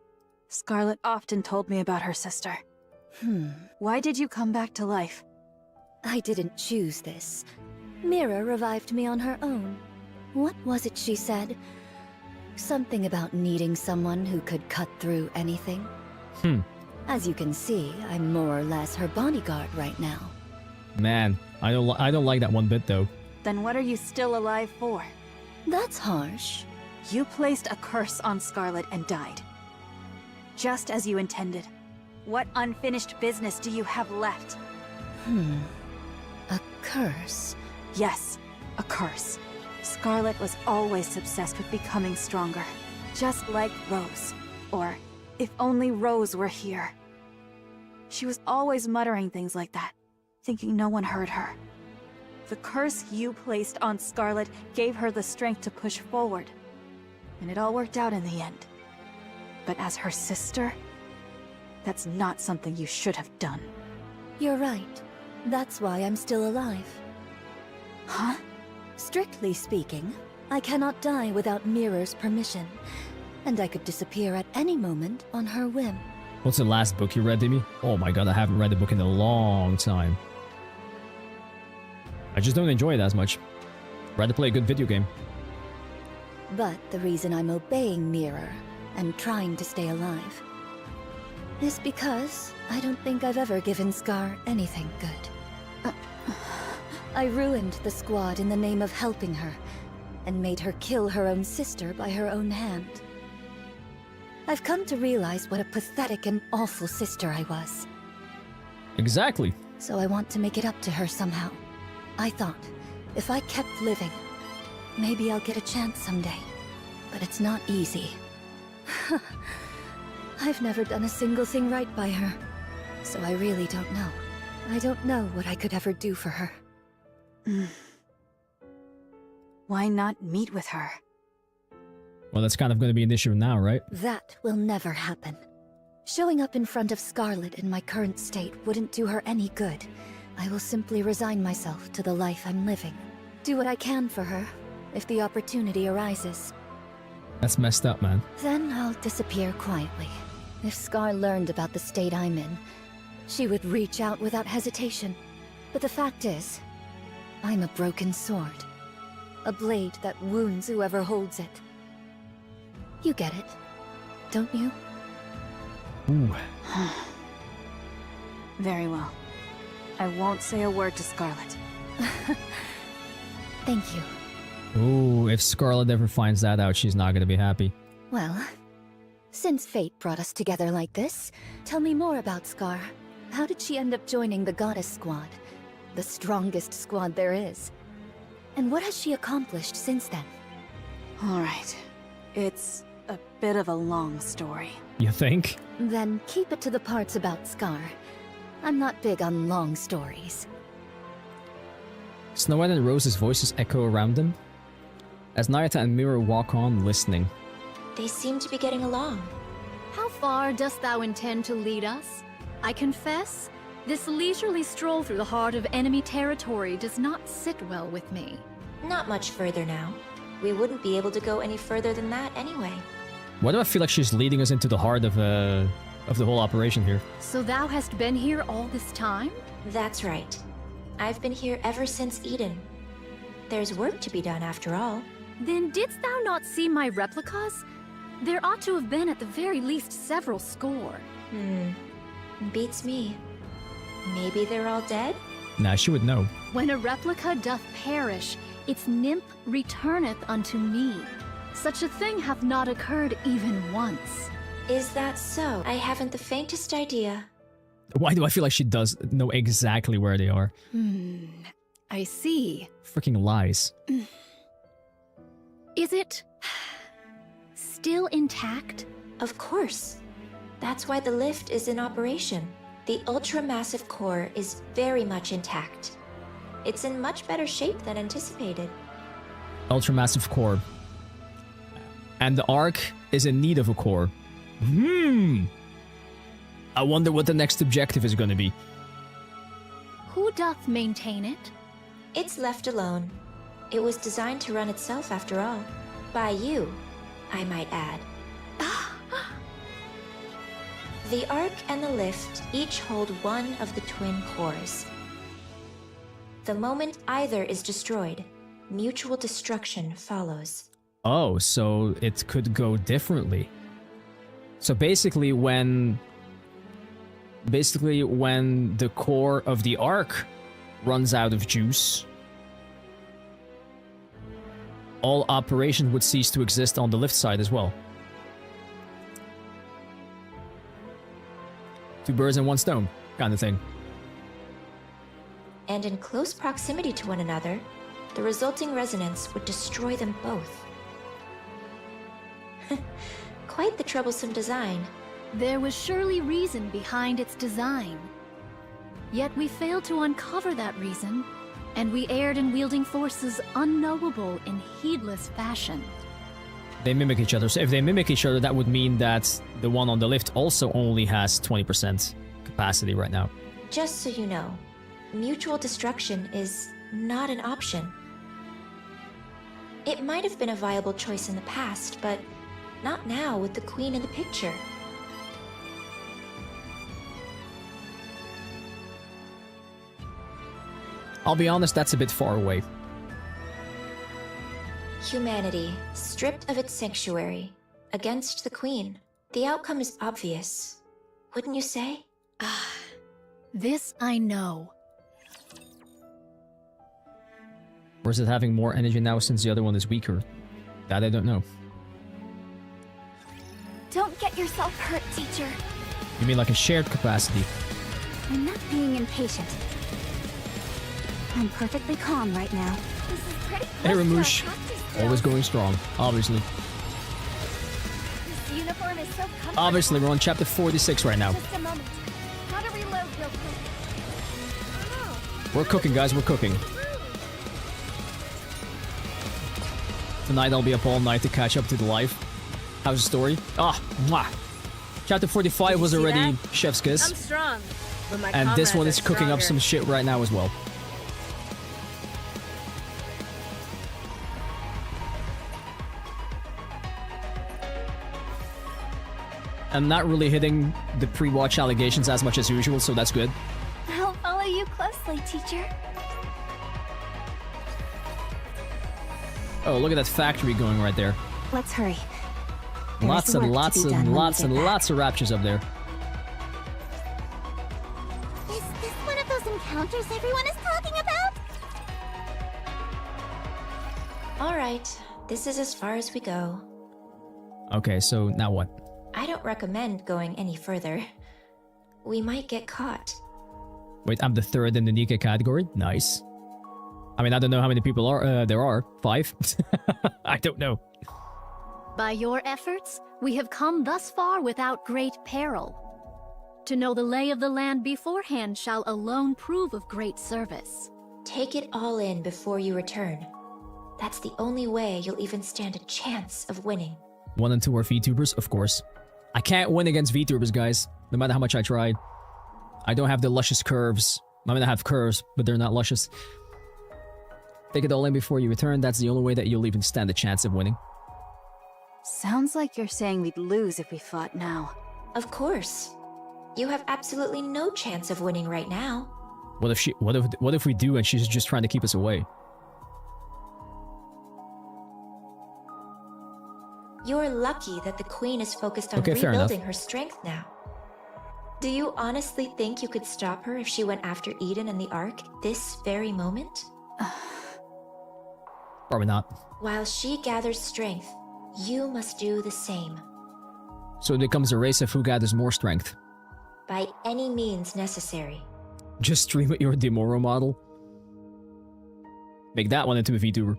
Speaker 2: Scarlet often told me about her sister. Why did you come back to life?
Speaker 5: I didn't choose this. Mira revived me on her own. What was it she said? Something about needing someone who could cut through anything. As you can see, I'm more or less her bodyguard right now.
Speaker 1: Man, I don't like that one bit though.
Speaker 2: Then what are you still alive for?
Speaker 5: That's harsh.
Speaker 2: You placed a curse on Scarlet and died. Just as you intended. What unfinished business do you have left?
Speaker 5: A curse.
Speaker 2: Yes, a curse. Scarlet was always obsessed with becoming stronger. Just like Rose. Or, if only Rose were here. She was always muttering things like that, thinking no one heard her. The curse you placed on Scarlet gave her the strength to push forward. And it all worked out in the end. But as her sister, that's not something you should have done.
Speaker 5: You're right. That's why I'm still alive.
Speaker 2: Huh?
Speaker 5: Strictly speaking, I cannot die without Mirror's permission. And I could disappear at any moment on her whim.
Speaker 1: What's the last book you read, Demi? Oh my god, I haven't read the book in a long time. I just don't enjoy it as much. Rather play a good video game.
Speaker 5: But the reason I'm obeying Mirror and trying to stay alive is because I don't think I've ever given Scar anything good. I ruined the squad in the name of helping her, and made her kill her own sister by her own hand. I've come to realize what a pathetic and awful sister I was.
Speaker 1: Exactly.
Speaker 5: So I want to make it up to her somehow. I thought, if I kept living, maybe I'll get a chance someday. But it's not easy. I've never done a single thing right by her. So I really don't know. I don't know what I could ever do for her.
Speaker 2: Why not meet with her?
Speaker 1: Well, that's kind of going to be an issue now, right?
Speaker 5: That will never happen. Showing up in front of Scarlet in my current state wouldn't do her any good. I will simply resign myself to the life I'm living. Do what I can for her, if the opportunity arises.
Speaker 1: That's messed up, man.
Speaker 5: Then I'll disappear quietly. If Scar learned about the state I'm in, she would reach out without hesitation. But the fact is, I'm a broken sword. A blade that wounds whoever holds it. You get it, don't you?
Speaker 1: Ooh.
Speaker 2: Very well. I won't say a word to Scarlet.
Speaker 5: Thank you.
Speaker 1: Ooh, if Scarlet ever finds that out, she's not gonna be happy.
Speaker 5: Well, since fate brought us together like this, tell me more about Scar. How did she end up joining the Goddess Squad? The strongest squad there is. And what has she accomplished since then?
Speaker 2: Alright. It's a bit of a long story.
Speaker 1: You think?
Speaker 5: Then keep it to the parts about Scar. I'm not big on long stories.
Speaker 1: Snow White and Rose's voices echo around them as Nayata and Mira walk on, listening.
Speaker 8: They seem to be getting along.
Speaker 6: How far dost thou intend to lead us? I confess, this leisurely stroll through the heart of enemy territory does not sit well with me.
Speaker 8: Not much further now. We wouldn't be able to go any further than that anyway.
Speaker 1: Why do I feel like she's leading us into the heart of the whole operation here?
Speaker 6: So thou hast been here all this time?
Speaker 8: That's right. I've been here ever since Eden. There's work to be done after all.
Speaker 6: Then didst thou not see my replicas? There ought to have been at the very least several score.
Speaker 8: Beats me. Maybe they're all dead?
Speaker 1: Nah, she would know.
Speaker 6: When a replica doth perish, its nymph returneth unto me. Such a thing hath not occurred even once.
Speaker 8: Is that so? I haven't the faintest idea.
Speaker 1: Why do I feel like she does know exactly where they are?
Speaker 6: I see.
Speaker 1: Freaking lies.
Speaker 6: Is it still intact?
Speaker 8: Of course. That's why the lift is in operation. The ultramassive core is very much intact. It's in much better shape than anticipated.
Speaker 1: Ultramassive core. And the Ark is in need of a core. I wonder what the next objective is going to be.
Speaker 6: Who doth maintain it?
Speaker 8: It's left alone. It was designed to run itself after all. By you, I might add. The Ark and the lift each hold one of the twin cores. The moment either is destroyed, mutual destruction follows.
Speaker 1: Oh, so it could go differently. So basically when the core of the Ark runs out of juice, all operations would cease to exist on the lift side as well. Two birds and one stone, kind of thing.
Speaker 8: And in close proximity to one another, the resulting resonance would destroy them both. Quite the troublesome design.
Speaker 6: There was surely reason behind its design. Yet we failed to uncover that reason, and we erred in wielding forces unknowable in heedless fashion.
Speaker 1: They mimic each other. So if they mimic each other, that would mean that the one on the lift also only has 20% capacity right now.
Speaker 8: Just so you know, mutual destruction is not an option. It might have been a viable choice in the past, but not now with the Queen in the picture.
Speaker 1: I'll be honest, that's a bit far away.
Speaker 8: Humanity, stripped of its sanctuary, against the Queen. The outcome is obvious, wouldn't you say?
Speaker 6: This I know.
Speaker 1: Or is it having more energy now since the other one is weaker? That I don't know.
Speaker 2: Don't get yourself hurt, teacher.
Speaker 1: You mean like a shared capacity?
Speaker 2: I'm not being impatient. I'm perfectly calm right now. This is pretty
Speaker 1: Hey Ramouche, always going strong, obviously.
Speaker 2: This uniform is so comfortable.
Speaker 1: Obviously, we're on chapter 46 right now.
Speaker 2: Just a moment. Gotta reload real quick.
Speaker 1: We're cooking, guys, we're cooking. Tonight I'll be up all night to catch up to the life. How's the story? Mwah! Chapter 45 was already
Speaker 7: that?
Speaker 1: chef's kiss.
Speaker 7: I'm strong, but my
Speaker 1: And this one is
Speaker 7: comrades are
Speaker 1: cooking up some
Speaker 7: stronger.
Speaker 1: shit right now as well. I'm not really hitting the pre-watch allegations as much as usual, so that's good.
Speaker 2: I'll follow you closely, teacher.
Speaker 1: Oh, look at that factory going right there.
Speaker 2: Let's hurry. There
Speaker 1: Lots
Speaker 2: is
Speaker 1: and
Speaker 2: work
Speaker 1: lots
Speaker 2: to be
Speaker 1: and
Speaker 2: done when
Speaker 1: lots
Speaker 2: we
Speaker 1: and
Speaker 2: get back.
Speaker 1: lots of raptures up there.
Speaker 2: Is this one of those encounters everyone is talking about?
Speaker 8: Alright, this is as far as we go.
Speaker 1: Okay, so now what?
Speaker 8: I don't recommend going any further. We might get caught.
Speaker 1: Wait, I'm the third in the NIKKE category? Nice. I mean, I don't know how many people there are. 5? I don't know.
Speaker 6: By your efforts, we have come thus far without great peril. To know the lay of the land beforehand shall alone prove of great service.
Speaker 8: Take it all in before you return. That's the only way you'll even stand a chance of winning.
Speaker 1: 1 and 2 are VTubers, of course. I can't win against VTubers, guys, no matter how much I try. I don't have the luscious curves. I mean, I have curves, but they're not luscious. Take it all in before you return. That's the only way that you'll even stand a chance of winning.
Speaker 2: Sounds like you're saying we'd lose if we fought now.
Speaker 8: Of course. You have absolutely no chance of winning right now.
Speaker 1: What if we do and she's just trying to keep us away?
Speaker 8: You're lucky that the Queen is focused on
Speaker 1: Okay, fair enough.
Speaker 8: rebuilding her strength now. Do you honestly think you could stop her if she went after Eden and the Ark this very moment?
Speaker 1: Probably not.
Speaker 8: While she gathers strength, you must do the same.
Speaker 1: So it becomes a race of who gathers more strength.
Speaker 8: By any means necessary.
Speaker 1: Just stream with your Demoro model. Make that one into a VTuber.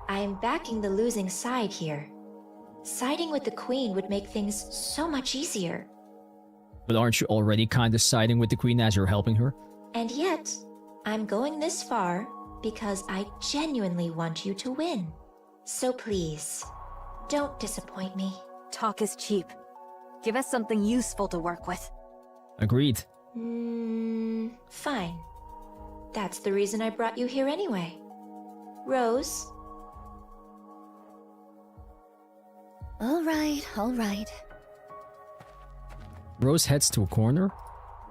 Speaker 8: I am backing the losing side here. Siding with the queen would make things so much easier.
Speaker 1: But aren't you already kinda siding with the queen as you're helping her?
Speaker 8: And yet, I'm going this far because I genuinely want you to win. So please, don't disappoint me.
Speaker 2: Talk is cheap. Give us something useful to work with.
Speaker 1: Agreed.
Speaker 8: Fine. That's the reason I brought you here anyway. Rose?
Speaker 5: All right.
Speaker 1: Rose heads to a corner,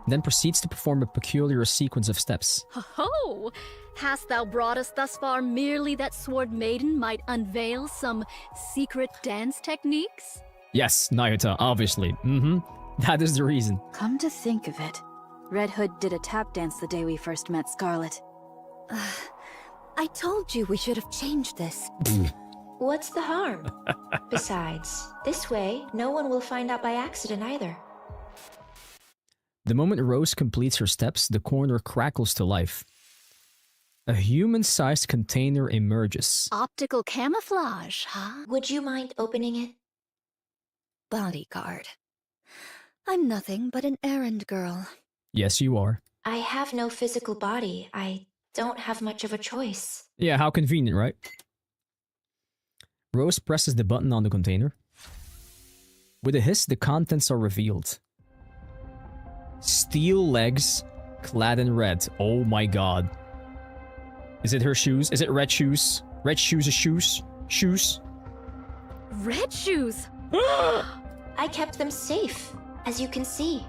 Speaker 1: then proceeds to perform a peculiar sequence of steps.
Speaker 6: Ho! Hast thou brought us thus far merely that Sword Maiden might unveil some secret dance techniques?
Speaker 1: Yes, Nayuta, obviously. That is the reason.
Speaker 2: Come to think of it, Red Hood did a tap dance the day we first met Scarlet.
Speaker 5: I told you we should have changed this.
Speaker 8: What's the harm? Besides, this way, no one will find out by accident either.
Speaker 1: The moment Rose completes her steps, the corner crackles to life. A human-sized container emerges.
Speaker 6: Optical camouflage, huh?
Speaker 8: Would you mind opening it?
Speaker 5: Bodyguard. I'm nothing but an errand girl.
Speaker 1: Yes, you are.
Speaker 8: I have no physical body. I don't have much of a choice.
Speaker 1: Yeah, how convenient, right? Rose presses the button on the container. With a hiss, the contents are revealed. Steel legs, clad in red. Oh my god. Is it her shoes? Is it red shoes? Red shoes is shoes? Shoes?
Speaker 6: Red shoes!
Speaker 8: I kept them safe, as you can see.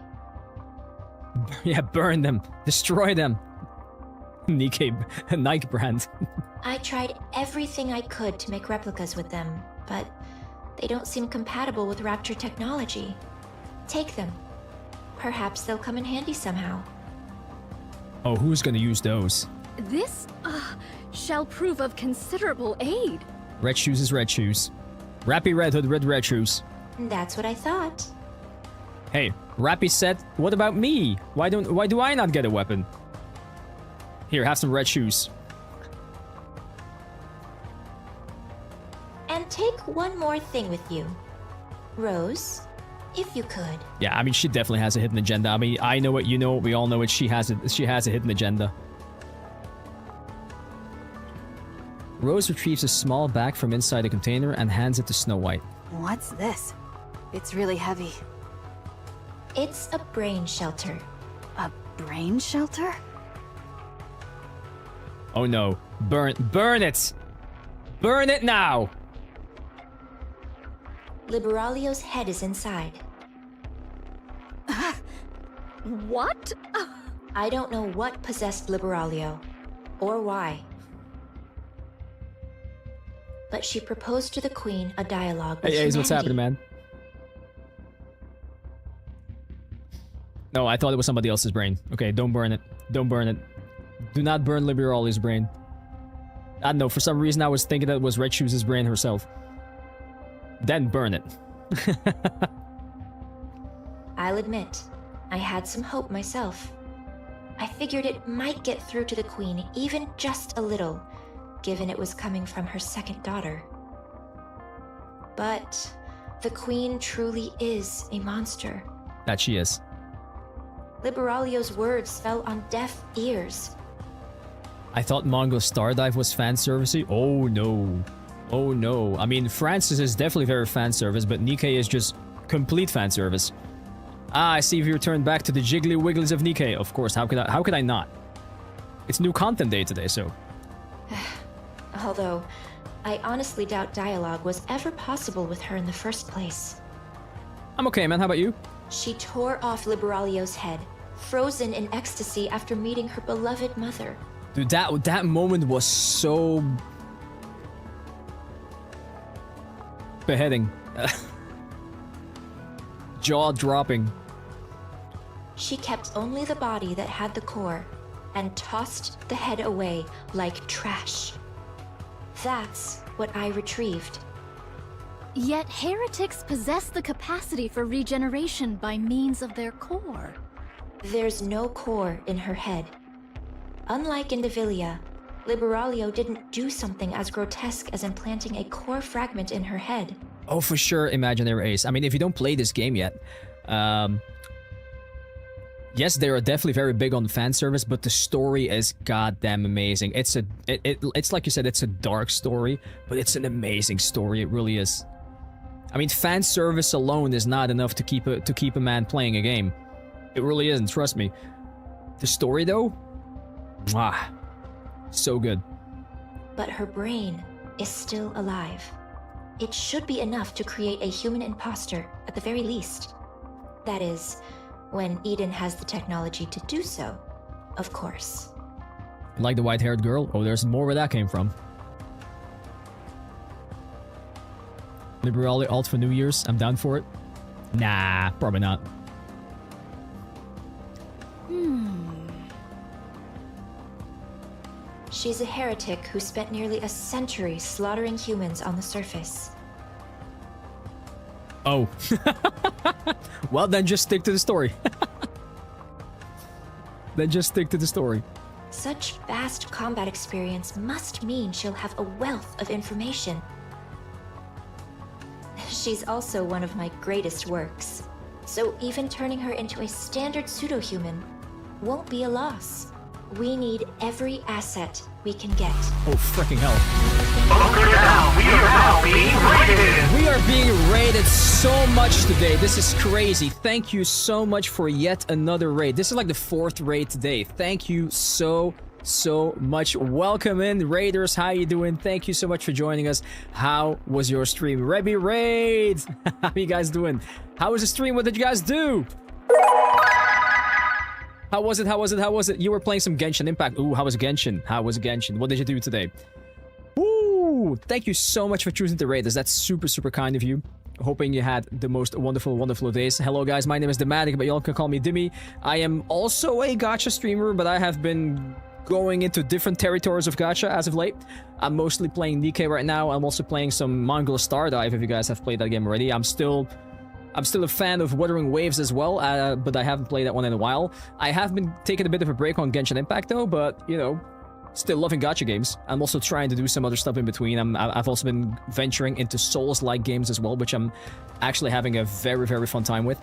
Speaker 1: Yeah, burn them. Destroy them. Nike brand.
Speaker 8: I tried everything I could to make replicas with them, but they don't seem compatible with Rapture technology. Take them. Perhaps they'll come in handy somehow.
Speaker 1: Oh, who's gonna use those?
Speaker 6: This, shall prove of considerable aid.
Speaker 1: Red shoes is red shoes. Rappy Red Hood, red shoes.
Speaker 8: That's what I thought.
Speaker 1: Hey, Rappy said, what about me? Why do I not get a weapon? Here, have some red shoes.
Speaker 8: And take one more thing with you. Rose, if you could.
Speaker 1: Yeah, I mean, she definitely has a hidden agenda. I mean, I know it, you know it, we all know it. She has a hidden agenda. Rose retrieves a small bag from inside the container and hands it to Snow White.
Speaker 2: What's this? It's really heavy.
Speaker 8: It's a brain shelter.
Speaker 2: A brain shelter?
Speaker 1: Oh no. Burn it! Burn it now!
Speaker 8: Liberalio's head is inside.
Speaker 6: What?
Speaker 8: I don't know what possessed Liberalio, or why. But she proposed to the queen a dialogue with
Speaker 1: Hey, what's happening, man? No, I thought it was somebody else's brain. Okay, don't burn it. Don't burn it. Do not burn Liberalio's brain. I don't know, for some reason I was thinking that it was Red Shoes' brain herself. Then burn it.
Speaker 8: I'll admit, I had some hope myself. I figured it might get through to the queen even just a little, given it was coming from her second daughter. But the queen truly is a monster.
Speaker 1: That she is.
Speaker 8: Liberalio's words fell on deaf ears.
Speaker 1: I thought Mongol Stardive was fan servicey. Oh no. Oh no. I mean, Francis is definitely very fan service, but NIKKE is just complete fan service. Ah, I see if you returned back to the jiggly wigglies of NIKKE. Of course, how could I not? It's new content day today, so.
Speaker 8: Although, I honestly doubt dialogue was ever possible with her in the first place.
Speaker 1: I'm okay, man. How about you?
Speaker 8: She tore off Liberalio's head, frozen in ecstasy after meeting her beloved mother.
Speaker 1: Dude, that moment was so beheading. Jaw dropping.
Speaker 8: She kept only the body that had the core and tossed the head away like trash. That's what I retrieved.
Speaker 6: Yet heretics possess the capacity for regeneration by means of their core.
Speaker 8: There's no core in her head. Unlike in Devilia, Liberalio didn't do something as grotesque as implanting a core fragment in her head.
Speaker 1: Oh, for sure, Imaginary Ace. I mean, if you don't play this game yet, yes, they are definitely very big on fan service, but the story is goddamn amazing. It's like you said, it's a dark story, but it's an amazing story. It really is. I mean, fan service alone is not enough to keep a man playing a game. It really isn't. Trust me. The story, though, mwah, so good.
Speaker 8: But her brain is still alive. It should be enough to create a human imposter, at the very least. That is, when Eden has the technology to do so, of course.
Speaker 1: Like the white-haired girl? Oh, there's more where that came from. Liberale alt for New Year's? I'm down for it. Nah, probably not.
Speaker 8: She's a heretic who spent nearly a century slaughtering humans on the surface.
Speaker 1: Oh. Well, then just stick to the story. Then just stick to the story.
Speaker 8: Such vast combat experience must mean she'll have a wealth of information. She's also one of my greatest works, so even turning her into a standard pseudo-human won't be a loss. We need every asset we can get.
Speaker 1: Oh, freaking hell.
Speaker 9: Bunker down, we are now being raided!
Speaker 1: We are being raided so much today. This is crazy. Thank you so much for yet another raid. This is like the 4th raid today. Thank you so much. Welcome in, raiders. How you doing? Thank you so much for joining us. How was your stream? Rebby Raid! How you guys doing? How was the stream? What did you guys do? How was it? How was it? How was it? You were playing some Genshin Impact. Ooh, how was Genshin? How was Genshin? What did you do today? Woo! Thank you so much for choosing to raid us. That's super kind of you. Hoping you had the most wonderful days. Hello guys, my name is Dematic, but y'all can call me Dimmy. I am also a gacha streamer, but I have been going into different territories of gacha as of late. I'm mostly playing NIKKE right now. I'm also playing some Mongol Stardive, if you guys have played that game already. I'm still a fan of Wuthering Waves as well, but I haven't played that one in a while. I have been taking a bit of a break on Genshin Impact though, but, you know, still loving gacha games. I'm also trying to do some other stuff in between. I've also been venturing into Souls-like games as well, which I'm actually having a very fun time with.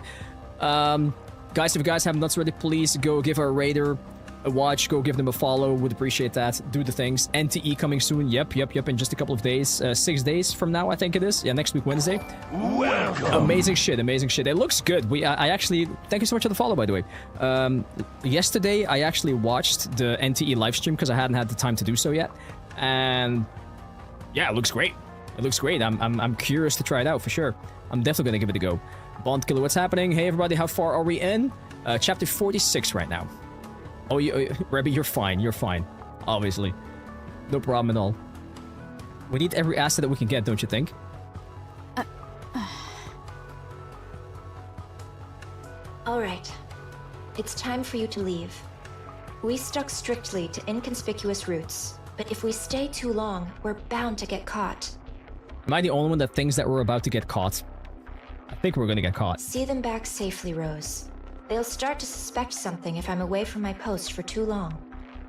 Speaker 1: Guys, if you guys have not already, please go give our raider a watch, go give them a follow, would appreciate that. Do the things. NTE coming soon. Yep, in just a couple of days. 6 days from now, I think it is. Yeah, next week, Wednesday.
Speaker 9: Welcome.
Speaker 1: Amazing shit. It looks good. I actually, thank you so much for the follow, by the way. Yesterday, I actually watched the NTE livestream because I hadn't had the time to do so yet. And yeah, it looks great. It looks great. I'm curious to try it out for sure. I'm definitely gonna give it a go. Bond Killer, what's happening? Hey everybody, how far are we in? Chapter 46 right now. Oh, Rebby, you're fine, obviously. No problem at all. We need every asset that we can get, don't you think?
Speaker 8: Alright. It's time for you to leave. We stuck strictly to inconspicuous routes, but if we stay too long, we're bound to get caught.
Speaker 1: Am I the only one that thinks that we're about to get caught? I think we're gonna get caught.
Speaker 8: See them back safely, Rose. They'll start to suspect something if I'm away from my post for too long.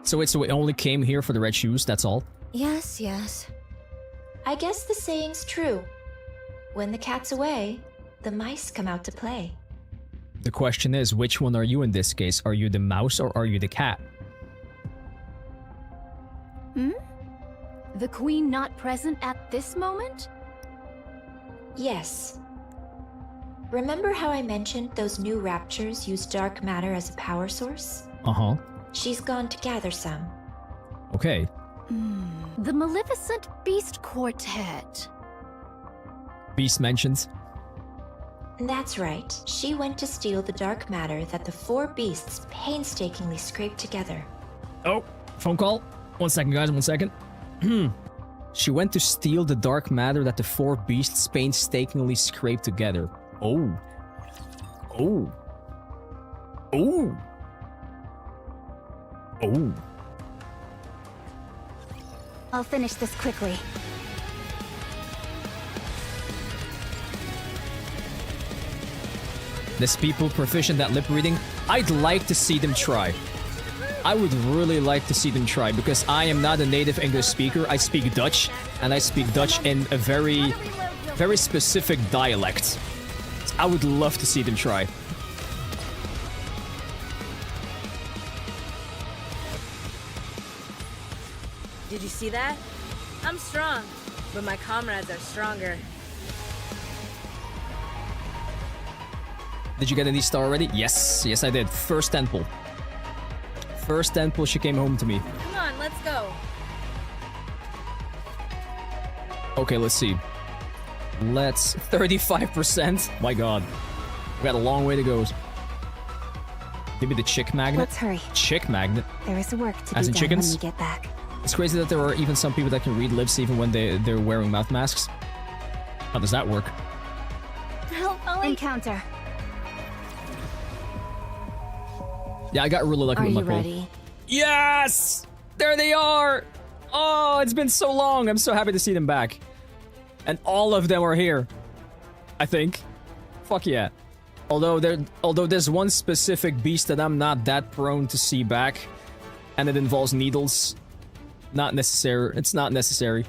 Speaker 1: So we only came here for the red shoes, that's all?
Speaker 5: Yes.
Speaker 8: I guess the saying's true. When the cat's away, the mice come out to play.
Speaker 1: The question is, which one are you in this case? Are you the mouse or are you the cat?
Speaker 6: The Queen not present at this moment?
Speaker 8: Yes. Remember how I mentioned those new raptures use dark matter as a power source?
Speaker 1: Uh-huh.
Speaker 8: She's gone to gather some.
Speaker 1: Okay.
Speaker 6: The Maleficent Beast Quartet.
Speaker 1: Beast mentions.
Speaker 8: That's right. She went to steal the dark matter that the 4 beasts painstakingly scraped together.
Speaker 1: Oh, phone call. 1 second, guys, 1 second. She went to steal the dark matter that the 4 beasts painstakingly scraped together. Oh.
Speaker 2: I'll finish this quickly.
Speaker 1: There's people proficient at lip reading. I'd like to see them try. I would really like to see them try because I am not a native English speaker. I speak Dutch, and I speak Dutch in a very, very specific dialect. I would love to see them try.
Speaker 7: Did you see that? I'm strong, but my comrades are stronger.
Speaker 1: Did you get any star already? Yes, yes I did. First temple. First temple, she came home to me.
Speaker 7: Come on, let's go.
Speaker 1: Okay, let's see. Let's 35%. My god. We got a long way to go. Give me the chick magnet.
Speaker 2: Let's hurry.
Speaker 1: Chick magnet.
Speaker 2: There is work to
Speaker 1: As
Speaker 2: be
Speaker 1: in
Speaker 2: done
Speaker 1: chickens?
Speaker 2: when we get back.
Speaker 1: It's crazy that there are even some people that can read lips even when they're wearing mouth masks. How does that work?
Speaker 2: Encounter.
Speaker 1: Yeah, I got really lucky
Speaker 2: Are
Speaker 1: with my
Speaker 2: you
Speaker 1: pull.
Speaker 2: ready?
Speaker 1: Yes! There they are! Oh, it's been so long. I'm so happy to see them back. And all of them are here. I think. Fuck yeah. Although there's one specific beast that I'm not that prone to see back, and it involves needles. Not necessary. It's not necessary.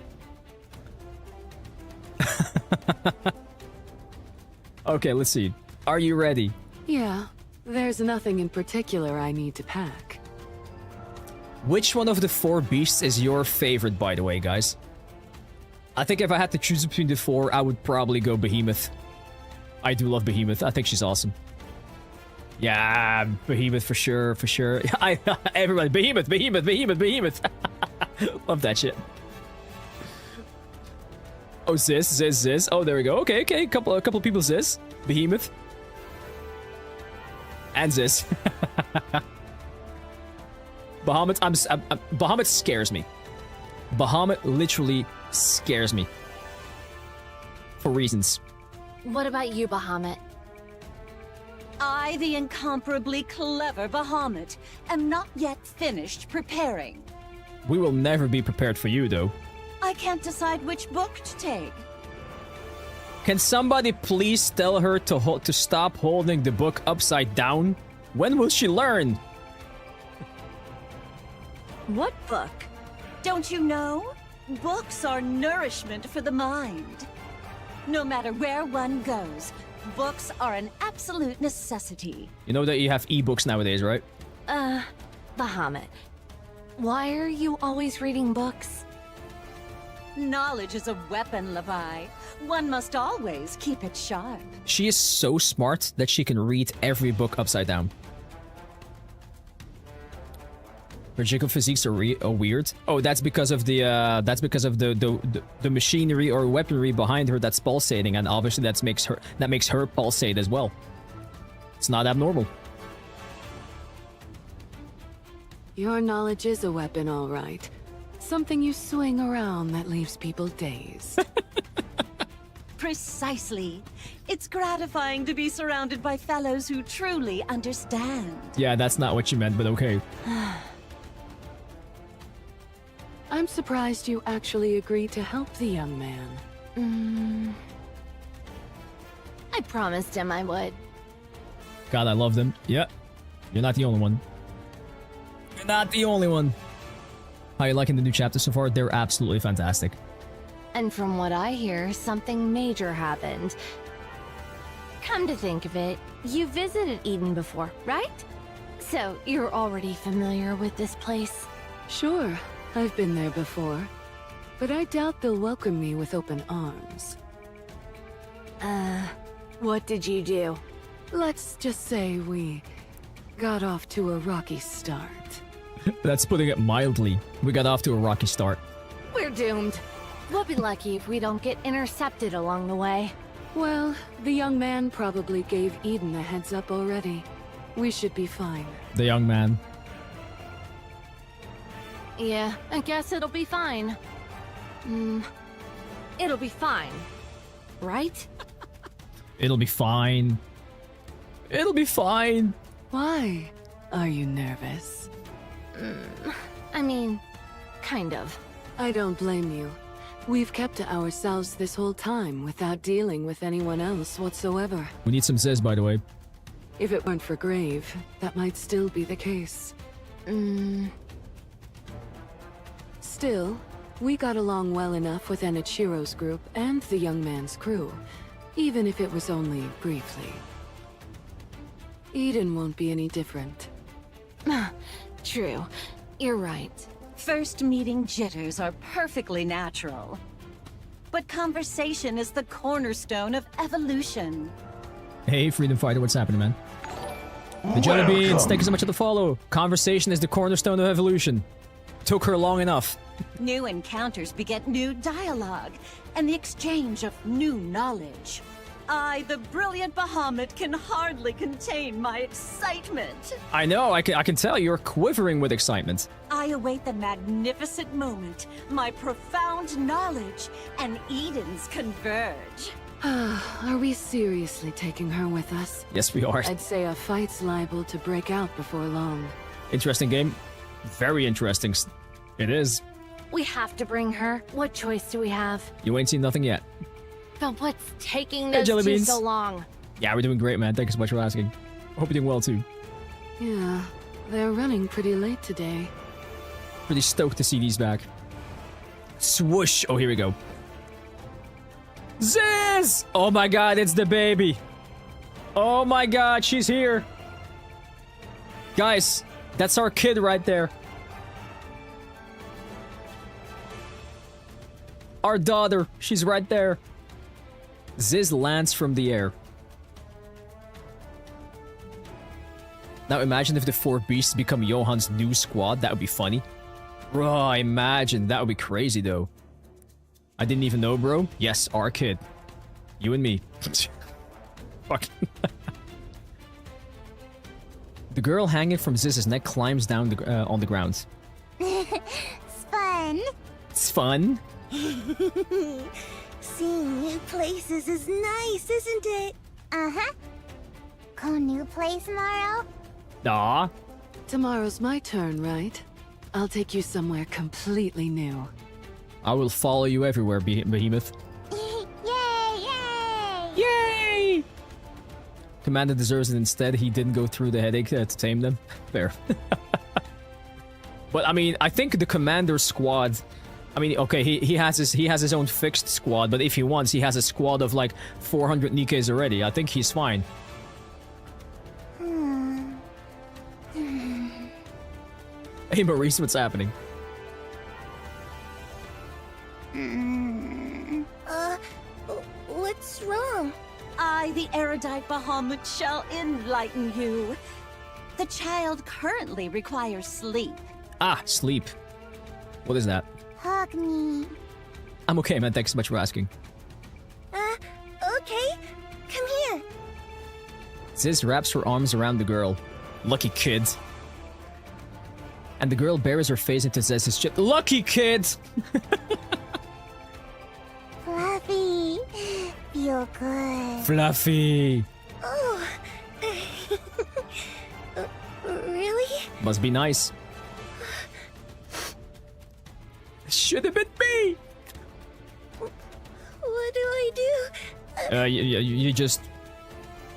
Speaker 1: Okay, let's see. Are you ready?
Speaker 10: Yeah, there's nothing in particular I need to pack.
Speaker 1: Which one of the 4 beasts is your favorite, by the way, guys? I think if I had to choose between the 4, I would probably go Behemoth. I do love Behemoth. I think she's awesome. Yeah, Behemoth for sure, for sure. Everybody, Behemoth, Behemoth, Behemoth, Behemoth. Love that shit. Oh, Ziz. Oh, there we go. Okay. A couple people Ziz. Behemoth. And Ziz. Bahamut, Bahamut scares me. Bahamut literally scares me. For reasons.
Speaker 6: What about you, Bahamut?
Speaker 11: I, the incomparably clever Bahamut, am not yet finished preparing.
Speaker 1: We will never be prepared for you, though.
Speaker 11: I can't decide which book to take.
Speaker 1: Can somebody please tell her to stop holding the book upside down? When will she learn?
Speaker 11: What book? Don't you know? Books are nourishment for the mind. No matter where one goes, books are an absolute necessity.
Speaker 1: You know that you have ebooks nowadays, right?
Speaker 6: Bahamut, why are you always reading books?
Speaker 11: Knowledge is a weapon, Levi. One must always keep it sharp.
Speaker 1: She is so smart that she can read every book upside down. Particular physiques are weird. Oh, that's because of the machinery or weaponry behind her that's pulsating, and obviously that makes her pulsate as well. It's not abnormal.
Speaker 10: Your knowledge is a weapon, all right. Something you swing around that leaves people dazed.
Speaker 11: Precisely. It's gratifying to be surrounded by fellows who truly understand.
Speaker 1: Yeah, that's not what you meant, but okay.
Speaker 10: I'm surprised you actually agreed to help the young man.
Speaker 6: I promised him I would.
Speaker 1: God, I love them. Yeah. You're not the only one. You're not the only one. How you liking the new chapters so far? They're absolutely fantastic.
Speaker 6: And from what I hear, something major happened. Come to think of it, you visited Eden before, right? So you're already familiar with this place?
Speaker 10: Sure, I've been there before. But I doubt they'll welcome me with open arms.
Speaker 6: What did you do?
Speaker 10: Let's just say we got off to a rocky start.
Speaker 1: That's putting it mildly. We got off to a rocky start.
Speaker 6: We're doomed. We'll be lucky if we don't get intercepted along the way.
Speaker 10: Well, the young man probably gave Eden a heads up already. We should be fine.
Speaker 1: The young man.
Speaker 6: Yeah, I guess it'll be fine. It'll be fine. Right?
Speaker 1: It'll be fine. It'll be fine.
Speaker 10: Why? Are you nervous?
Speaker 6: I mean, kind of.
Speaker 10: I don't blame you. We've kept to ourselves this whole time without dealing with anyone else whatsoever.
Speaker 1: We need some Ziz, by the way.
Speaker 10: If it weren't for Grave, that might still be the case. Still, we got along well enough with Enichiro's group and the young man's crew, even if it was only briefly. Eden won't be any different.
Speaker 11: True. You're right. First meeting jitters are perfectly natural. But conversation is the cornerstone of evolution.
Speaker 1: Hey, Freedom Fighter, what's happening, man? The Jelly Beans, thank you so much for the follow. Conversation is the cornerstone of evolution. Took her long enough.
Speaker 11: New encounters beget new dialogue, and the exchange of new knowledge. I, the brilliant Bahamut, can hardly contain my excitement.
Speaker 1: I know, I can tell you're quivering with excitement.
Speaker 11: I await the magnificent moment, my profound knowledge, and Edens converge.
Speaker 10: Are we seriously taking her with us?
Speaker 1: Yes, we are.
Speaker 10: I'd say a fight's liable to break out before long.
Speaker 1: Interesting game. Very interesting. It is.
Speaker 6: We have to bring her. What choice do we have?
Speaker 1: You ain't seen nothing yet.
Speaker 6: But what's taking
Speaker 1: Hey,
Speaker 6: this
Speaker 1: Jelly
Speaker 6: too
Speaker 1: Beans.
Speaker 6: so long?
Speaker 1: Yeah, we're doing great, man. Thank you so much for asking. Hope you're doing well, too.
Speaker 10: Yeah, they're running pretty late today.
Speaker 1: Pretty stoked to see these back. Swoosh! Oh, here we go. Ziz! Oh my god, it's the baby. Oh my god, she's here. Guys, that's our kid right there. Our daughter, she's right there. Ziz lands from the air. Now imagine if the four beasts become Johan's new squad. That would be funny. Bro, imagine. That would be crazy, though. I didn't even know, bro. Yes, our kid. You and me. Fuck. The girl hanging from Ziz's neck climbs down on the ground.
Speaker 12: It's fun.
Speaker 1: It's fun?
Speaker 12: Seeing new places is nice, isn't it? Uh-huh. Go new place tomorrow?
Speaker 1: Aw.
Speaker 10: Tomorrow's my turn, right? I'll take you somewhere completely new.
Speaker 1: I will follow you everywhere, Behemoth.
Speaker 12: Yay! Yay!
Speaker 1: Yay! Commander deserves it instead. He didn't go through the headache to tame them. Fair. But I mean, I think the commander squad... I mean, okay, he has his own fixed squad, but if he wants, he has a squad of like 400 Nikkes already. I think he's fine. Hey Maurice, what's happening?
Speaker 12: What's wrong?
Speaker 11: I, the erudite Bahamut, shall enlighten you. The child currently requires sleep.
Speaker 1: Ah, sleep. What is that?
Speaker 12: Hug me.
Speaker 1: I'm okay, man. Thanks so much for asking.
Speaker 12: Okay. Come here.
Speaker 1: Ziz wraps her arms around the girl. Lucky kid. And the girl buries her face into Ziz's chest. Lucky kid!
Speaker 12: Fluffy. Feel good.
Speaker 1: Fluffy.
Speaker 12: Oh. Really?
Speaker 1: Must be nice. Should have been me!
Speaker 12: What do I do?
Speaker 1: You just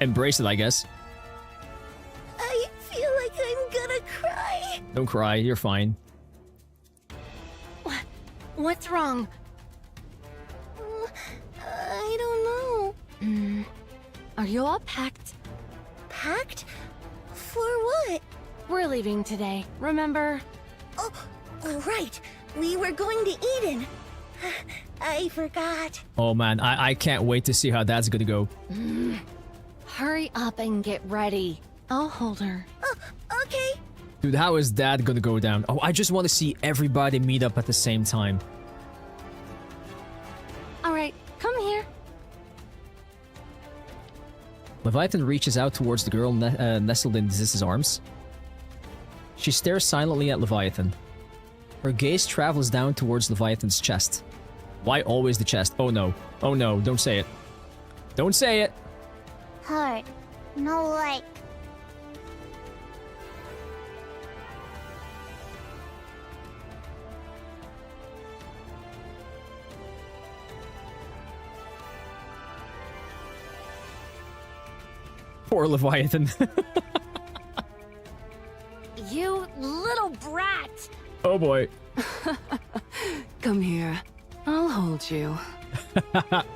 Speaker 1: embrace it, I guess.
Speaker 12: I feel like I'm gonna cry.
Speaker 1: Don't cry, you're fine.
Speaker 6: What's wrong?
Speaker 12: I don't know.
Speaker 6: Are you all packed?
Speaker 12: Packed? For what?
Speaker 6: We're leaving today, remember?
Speaker 12: Oh, right. We were going to Eden. I forgot.
Speaker 1: Oh man, I can't wait to see how that's gonna go.
Speaker 6: Hurry up and get ready. I'll hold her.
Speaker 12: Oh, okay.
Speaker 1: Dude, how is that gonna go down? Oh, I just want to see everybody meet up at the same time.
Speaker 6: Alright, come here.
Speaker 1: Leviathan reaches out towards the girl nestled in Ziz's arms. She stares silently at Leviathan. Her gaze travels down towards Leviathan's chest. Why always the chest? Oh no. Oh no, don't say it. Don't say it!
Speaker 12: Heart. No like.
Speaker 1: Poor Leviathan.
Speaker 6: You little brat!
Speaker 1: Oh boy.
Speaker 10: Come here. I'll hold you.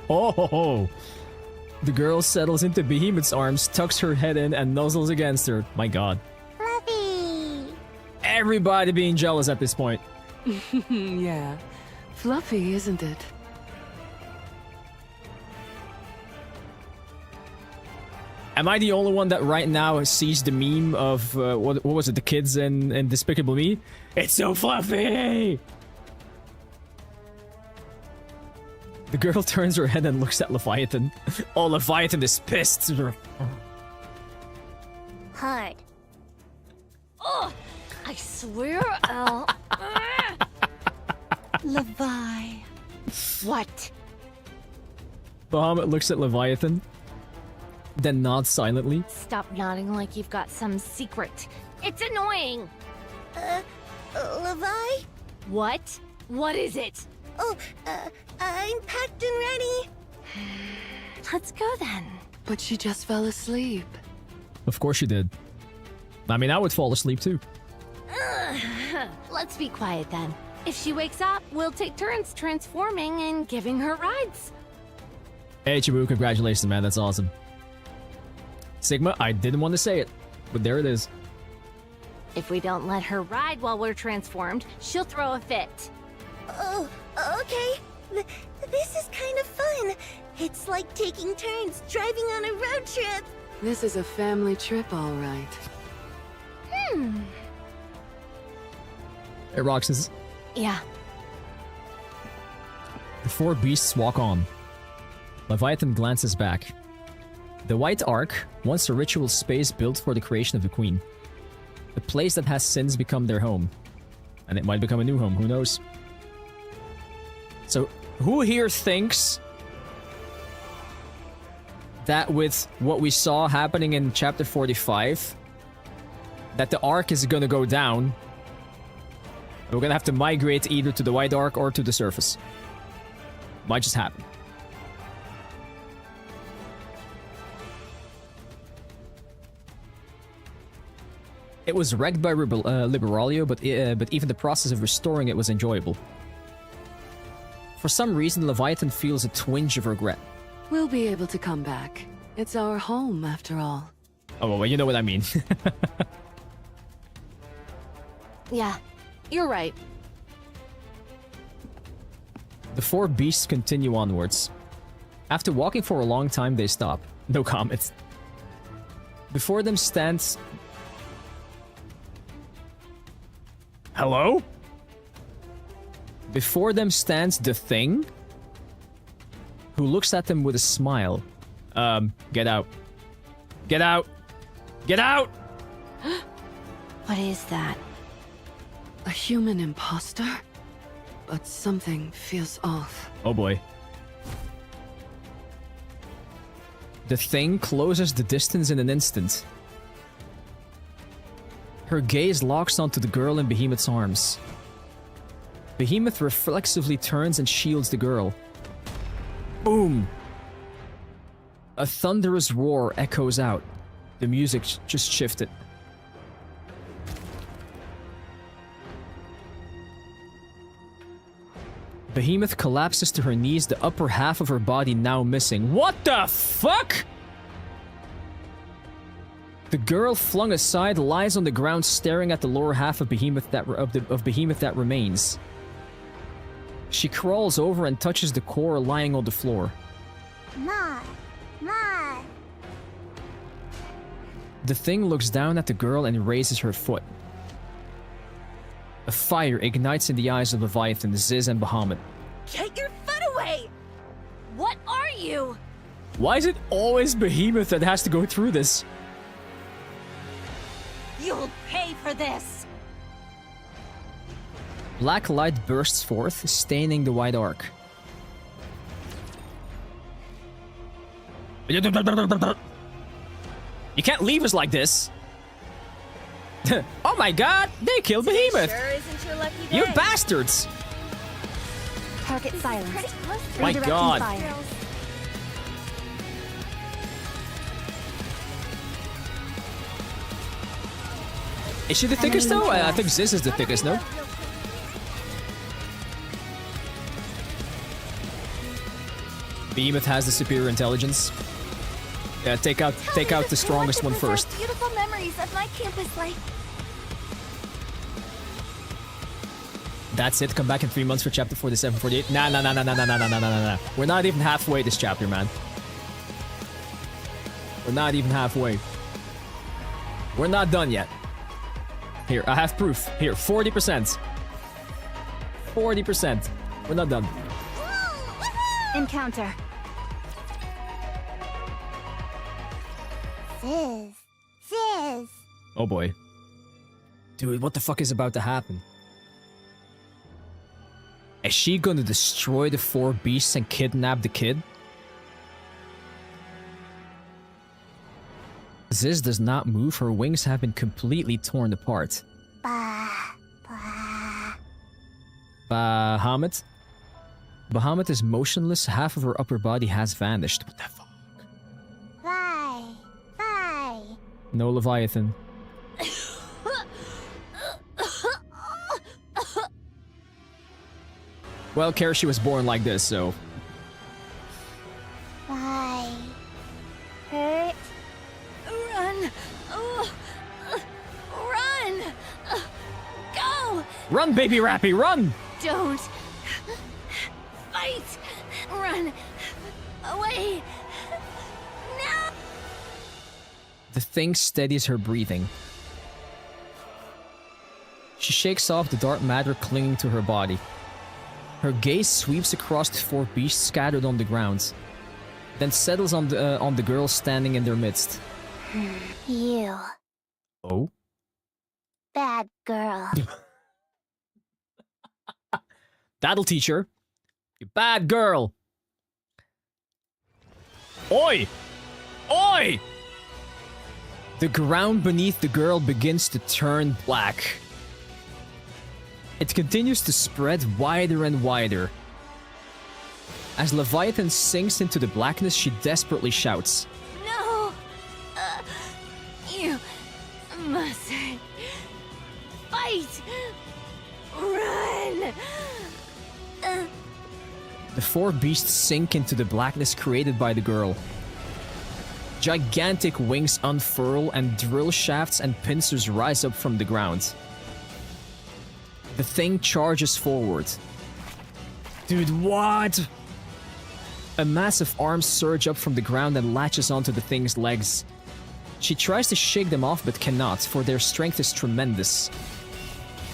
Speaker 1: Oh ho ho. The girl settles into Behemoth's arms, tucks her head in, and nuzzles against her. My god.
Speaker 12: Fluffy!
Speaker 1: Everybody being jealous at this point.
Speaker 10: Yeah. Fluffy, isn't it?
Speaker 1: Am I the only one that right now sees the meme of, what was it, the kids in Despicable Me? It's so fluffy! The girl turns her head and looks at Leviathan. Oh, Leviathan is pissed.
Speaker 12: Hard.
Speaker 6: Ugh! I swear I'll...
Speaker 11: Levi.
Speaker 6: What?
Speaker 1: Bahamut looks at Leviathan, then nods silently.
Speaker 6: Stop nodding like you've got some secret. It's annoying!
Speaker 12: Levi?
Speaker 6: What? What is it?
Speaker 12: Oh, I'm packed and ready.
Speaker 6: Let's go then.
Speaker 10: But she just fell asleep.
Speaker 1: Of course you did. I mean, I would fall asleep too.
Speaker 6: Let's be quiet then. If she wakes up, we'll take turns transforming and giving her rides.
Speaker 1: Hey, Chibu, congratulations, man. That's awesome. Sigma, I didn't want to say it, but there it is.
Speaker 6: If we don't let her ride while we're transformed, she'll throw a fit.
Speaker 12: Oh, okay. This is kind of fun. It's like taking turns driving on a road trip.
Speaker 10: This is a family trip, all right.
Speaker 1: Hey, Roxas.
Speaker 6: Yeah.
Speaker 1: The four beasts walk on. Leviathan glances back. The White Ark, once a ritual space built for the creation of the Queen. A place that has since become their home. And it might become a new home, who knows? So, who here thinks that with what we saw happening in chapter 45, that the Ark is gonna go down, we're gonna have to migrate either to the White Ark or to the surface? Might just happen. It was wrecked by Liberalia, but even the process of restoring it was enjoyable. For some reason, Leviathan feels a twinge of regret.
Speaker 10: We'll be able to come back. It's our home, after all.
Speaker 1: Oh, well, you know what I mean.
Speaker 6: Yeah, you're right.
Speaker 1: The four beasts continue onwards. After walking for a long time, they stop. No comments. Before them stands... Hello? Before them stands the Thing, who looks at them with a smile. Get out. Get out! Get out!
Speaker 6: What is that?
Speaker 10: A human imposter? But something feels off.
Speaker 1: Oh boy. The Thing closes the distance in an instant. Her gaze locks onto the girl in Behemoth's arms. Behemoth reflexively turns and shields the girl. Boom! A thunderous roar echoes out. The music just shifted. Behemoth collapses to her knees, the upper half of her body now missing. What the fuck?! The girl, flung aside, lies on the ground staring at the lower half of Behemoth that remains. She crawls over and touches the core lying on the floor.
Speaker 12: Ma!
Speaker 1: The Thing looks down at the girl and raises her foot. A fire ignites in the eyes of Leviathan, Ziz, and Bahamut.
Speaker 7: Get your foot away! What are you?
Speaker 1: Why is it always Behemoth that has to go through this?
Speaker 11: You'll pay for this!
Speaker 1: Black light bursts forth, staining the White Ark. You can't leave us like this! Oh my god! They killed Behemoth!
Speaker 7: Sure isn't your lucky day.
Speaker 1: You bastards!
Speaker 2: Target silenced.
Speaker 1: My
Speaker 2: Redirecting
Speaker 1: god.
Speaker 2: fire.
Speaker 1: Is she the thickest though? I think Ziz is the thickest, no? Behemoth has the superior intelligence. Yeah, take out the strongest one first.
Speaker 12: Beautiful memories of my campus life.
Speaker 1: That's it. Come back in 3 months for chapter 47, 48. Nah. We're not even halfway this chapter, man. We're not even halfway. We're not done yet. Here, I have proof. Here, 40%. 40%. We're not done.
Speaker 2: Encounter.
Speaker 12: Sis.
Speaker 1: Oh boy. Dude, what the fuck is about to happen? Is she gonna destroy the 4 beasts and kidnap the kid? Ziz does not move. Her wings have been completely torn apart. Bahamut? Bahamut is motionless. Half of her upper body has vanished. What the fuck?
Speaker 12: Bye.
Speaker 1: No Leviathan. Well, Karashi was born like this, so...
Speaker 12: Bye. Hurt?
Speaker 6: Run! Run! Go!
Speaker 1: Run, baby Rappy, run!
Speaker 6: Don't fight! Run away! No!
Speaker 1: The thing steadies her breathing. She shakes off the dark matter clinging to her body. Her gaze sweeps across the 4 beasts scattered on the ground, then settles on the girl standing in their midst.
Speaker 12: You.
Speaker 1: Oh?
Speaker 12: Bad girl.
Speaker 1: That'll teach her. You bad girl. Oi! Oi! The ground beneath the girl begins to turn black. It continues to spread wider and wider. As Leviathan sinks into the blackness, she desperately shouts.
Speaker 6: No! You mustn't fight! Run!
Speaker 1: The 4 beasts sink into the blackness created by the girl. Gigantic wings unfurl and drill shafts and pincers rise up from the ground. The thing charges forward. Dude, what? A massive arm surge up from the ground and latches onto the thing's legs. She tries to shake them off but cannot, for their strength is tremendous.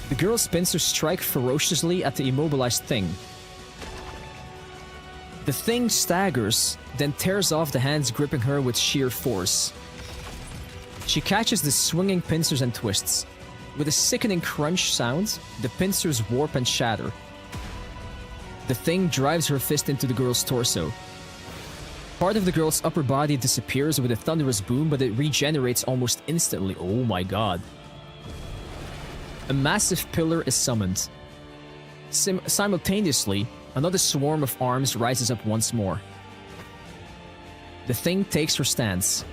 Speaker 1: The girl's pincers strike ferociously at the immobilized thing. The thing staggers, then tears off the hands gripping her with sheer force. She catches the swinging pincers and twists. With a sickening crunch sound, the pincers warp and shatter. The thing drives her fist into the girl's torso. Part of the girl's upper body disappears with a thunderous boom, but it regenerates almost instantly. Oh my god. A massive pillar is summoned. Simultaneously, another swarm of arms rises up once more. The thing takes her stance.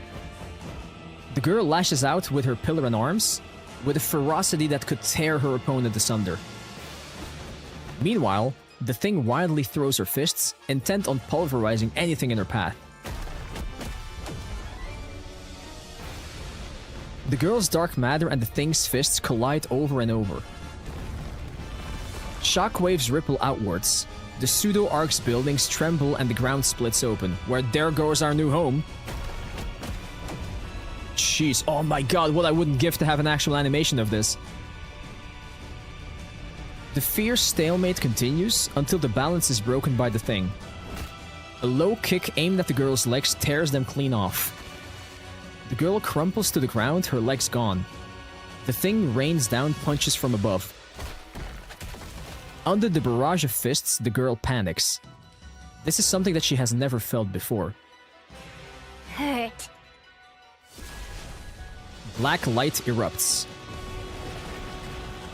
Speaker 1: The girl lashes out with her pillar and arms, with a ferocity that could tear her opponent asunder. Meanwhile, the thing wildly throws her fists, intent on pulverizing anything in her path. The girl's dark matter and the thing's fists collide over and over. Shockwaves ripple outwards. The pseudo-arc's buildings tremble and the ground splits open, where there goes our new home. Jeez, oh my god, what I wouldn't give to have an actual animation of this. The fierce stalemate continues until the balance is broken by the thing. A low kick aimed at the girl's legs tears them clean off. The girl crumples to the ground, her legs gone. The thing rains down punches from above. Under the barrage of fists, the girl panics. This is something that she has never felt before.
Speaker 12: Hurt.
Speaker 1: Black light erupts.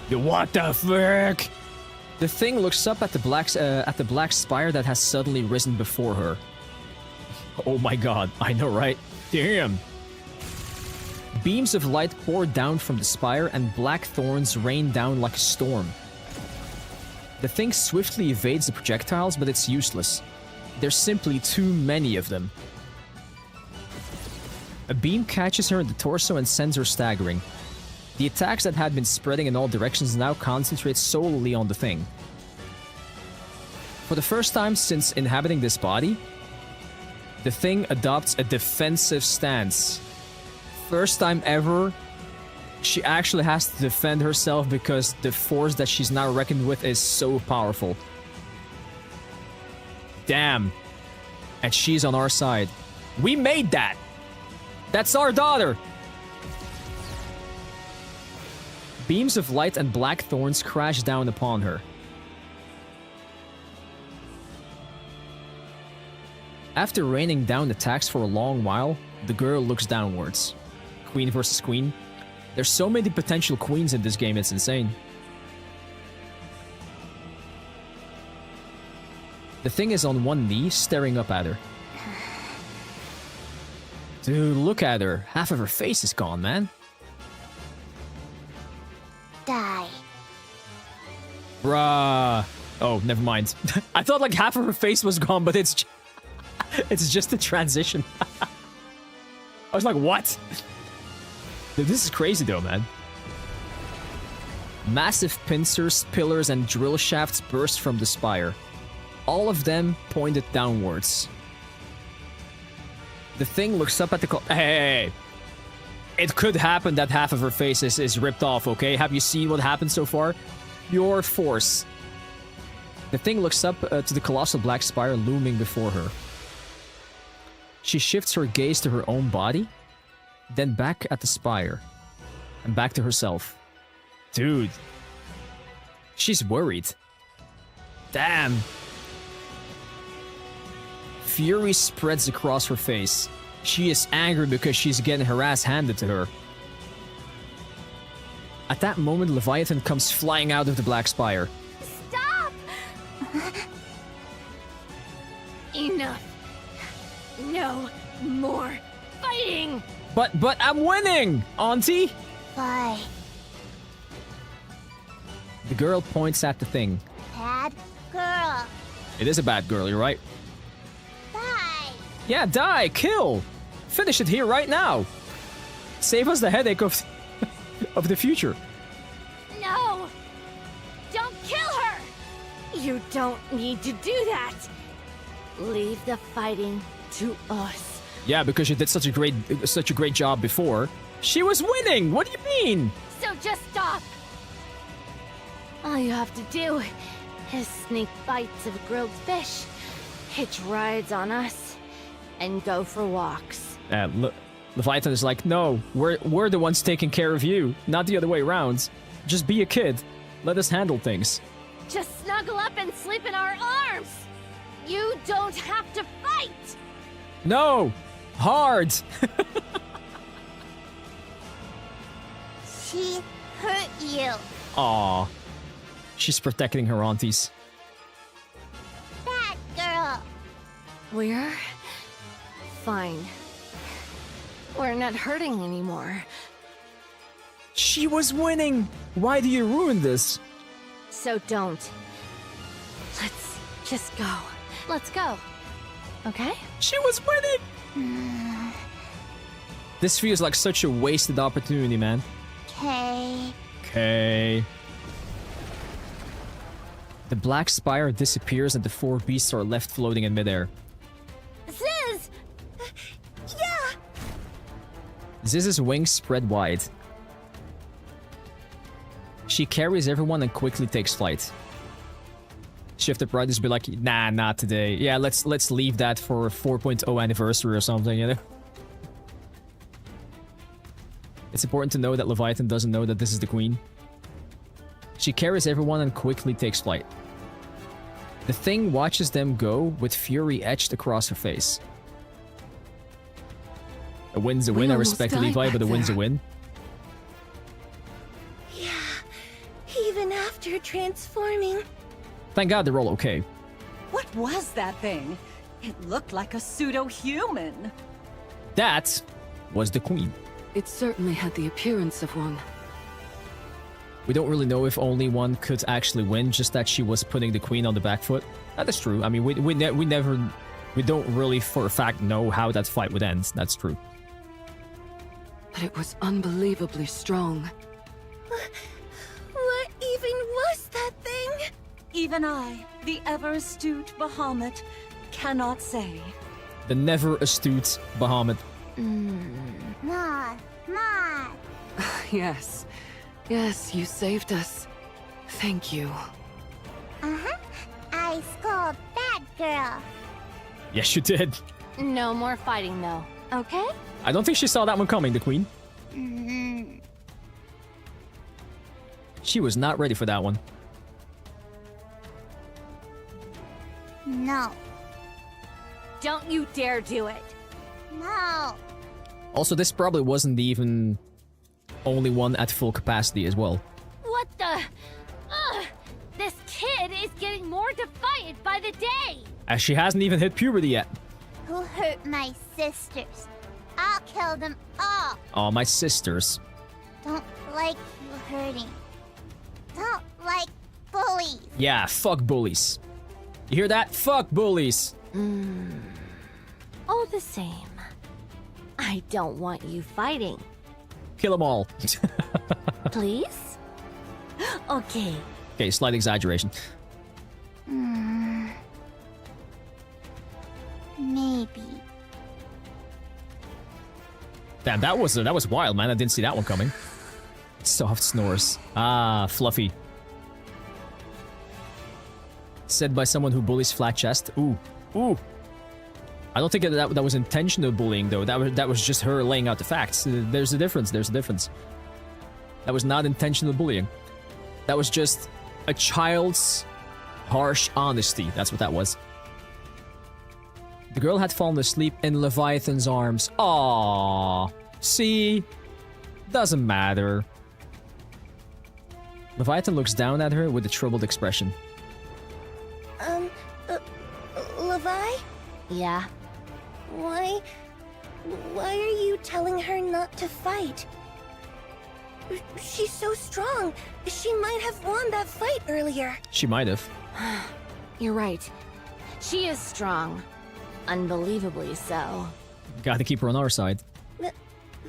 Speaker 1: What the frick? The thing looks up at the black spire that has suddenly risen before her. Oh my god, I know, right? Damn. Beams of light pour down from the spire and black thorns rain down like a storm. The thing swiftly evades the projectiles, but it's useless. There's simply too many of them. A beam catches her in the torso and sends her staggering. The attacks that had been spreading in all directions now concentrate solely on the thing. For the first time since inhabiting this body, the thing adopts a defensive stance. First time ever, she actually has to defend herself because the force that she's now reckoned with is so powerful. Damn. And she's on our side. We made that! That's our daughter! Beams of light and black thorns crash down upon her. After raining down attacks for a long while, the girl looks downwards. Queen versus queen. There's so many potential queens in this game, it's insane. The thing is on one knee, staring up at her. Dude, look at her. Half of her face is gone, man.
Speaker 12: Die.
Speaker 1: Bruh. Oh, never mind. I thought like half of her face was gone, but it's just a transition. I was like, what? Dude, this is crazy though, man. Massive pincers, pillars, and drill shafts burst from the spire. All of them pointed downwards. The thing looks up at the hey. It could happen that half of her face is ripped off, okay? Have you seen what happened so far? Pure force. The thing looks up to the colossal black spire looming before her. She shifts her gaze to her own body, then back at the spire, and back to herself. Dude. She's worried. Damn. Fury spreads across her face. She is angry because she's getting her ass handed to her. At that moment, Leviathan comes flying out of the black spire.
Speaker 12: Stop!
Speaker 6: Enough. No more fighting!
Speaker 1: But I'm winning, Auntie!
Speaker 12: Bye.
Speaker 1: The girl points at the thing.
Speaker 12: Bad girl.
Speaker 1: It is a bad girl, you're right.
Speaker 12: Die.
Speaker 1: Yeah, die, kill! Finish it here right now! Save us the headache of the future.
Speaker 6: No! Don't kill her! You don't need to do that! Leave the fighting to us.
Speaker 1: Yeah, because you did such a great job before. She was winning! What do you mean?
Speaker 6: So just stop! All you have to do is sneak bites of grilled fish, hitch rides on us, and go for walks.
Speaker 1: Leviathan is like, no, we're the ones taking care of you, not the other way around. Just be a kid. Let us handle things.
Speaker 6: Just snuggle up and sleep in our arms! You don't have to fight!
Speaker 1: No! Hard!
Speaker 12: She hurt you.
Speaker 1: Aw. She's protecting her aunties.
Speaker 12: Bad girl.
Speaker 6: We're fine. We're not hurting anymore.
Speaker 1: She was winning! Why do you ruin this?
Speaker 6: So don't. Let's just go. Let's go. Okay?
Speaker 1: She was winning! This feels like such a wasted opportunity, man.
Speaker 12: Okay.
Speaker 1: Okay. The black spire disappears and the four beasts are left floating in midair.
Speaker 12: Ziz! Yeah!
Speaker 1: Ziz's wings spread wide. She carries everyone and quickly takes flight. Shift Up Riders be like, nah, not today. Yeah, let's leave that for 4.0 anniversary or something, you know? It's important to know that Leviathan doesn't know that this is the queen. She carries everyone and quickly takes flight. The thing watches them go with fury etched across her face. A win's a win, I respect Levi, but a win's a win.
Speaker 12: Yeah, even after transforming.
Speaker 1: Thank God they're all okay.
Speaker 11: What was that thing? It looked like a pseudo-human.
Speaker 1: That was the queen.
Speaker 10: It certainly had the appearance of one.
Speaker 1: We don't really know if only one could actually win, just that she was putting the queen on the back foot. That is true. I mean, we don't really for a fact know how that fight would end. That's true.
Speaker 10: But it was unbelievably strong.
Speaker 12: What even was that thing?
Speaker 11: Even I, the ever-astute Bahamut, cannot say.
Speaker 1: The never astute Bahamut.
Speaker 12: Ma.
Speaker 10: Yes. Yes, you saved us. Thank you.
Speaker 12: Uh-huh. I scold bad girl.
Speaker 1: Yes, you did.
Speaker 6: No more fighting, though. Okay?
Speaker 1: I don't think she saw that one coming, the queen. She was not ready for that one.
Speaker 12: No.
Speaker 6: Don't you dare do it.
Speaker 12: No.
Speaker 1: Also, this probably wasn't the even only one at full capacity as well.
Speaker 6: What the? Ugh! This kid is getting more defiant by the day!
Speaker 1: As she hasn't even hit puberty yet.
Speaker 12: Who hurt my sisters? I'll kill them all.
Speaker 1: Oh, my sisters.
Speaker 12: Don't like you hurting. Don't like bullies.
Speaker 1: Yeah, fuck bullies. You hear that? Fuck bullies.
Speaker 6: All the same, I don't want you fighting.
Speaker 1: Kill them all.
Speaker 6: Please? Okay.
Speaker 1: Okay, slight exaggeration.
Speaker 12: Maybe.
Speaker 1: Damn, that was wild, man. I didn't see that one coming. Soft snores. Ah, fluffy. Said by someone who bullies flat chest. Ooh. Ooh. I don't think that was intentional bullying, though. That was just her laying out the facts. There's a difference. There's a difference. That was not intentional bullying. That was just a child's harsh honesty. That's what that was. The girl had fallen asleep in Leviathan's arms. Aww. See? Doesn't matter. Leviathan looks down at her with a troubled expression.
Speaker 12: Levi?
Speaker 6: Yeah?
Speaker 12: Why are you telling her not to fight? She's so strong. She might have won that fight earlier.
Speaker 1: She might have.
Speaker 6: You're right. She is strong. Unbelievably so.
Speaker 1: Gotta keep her on our side.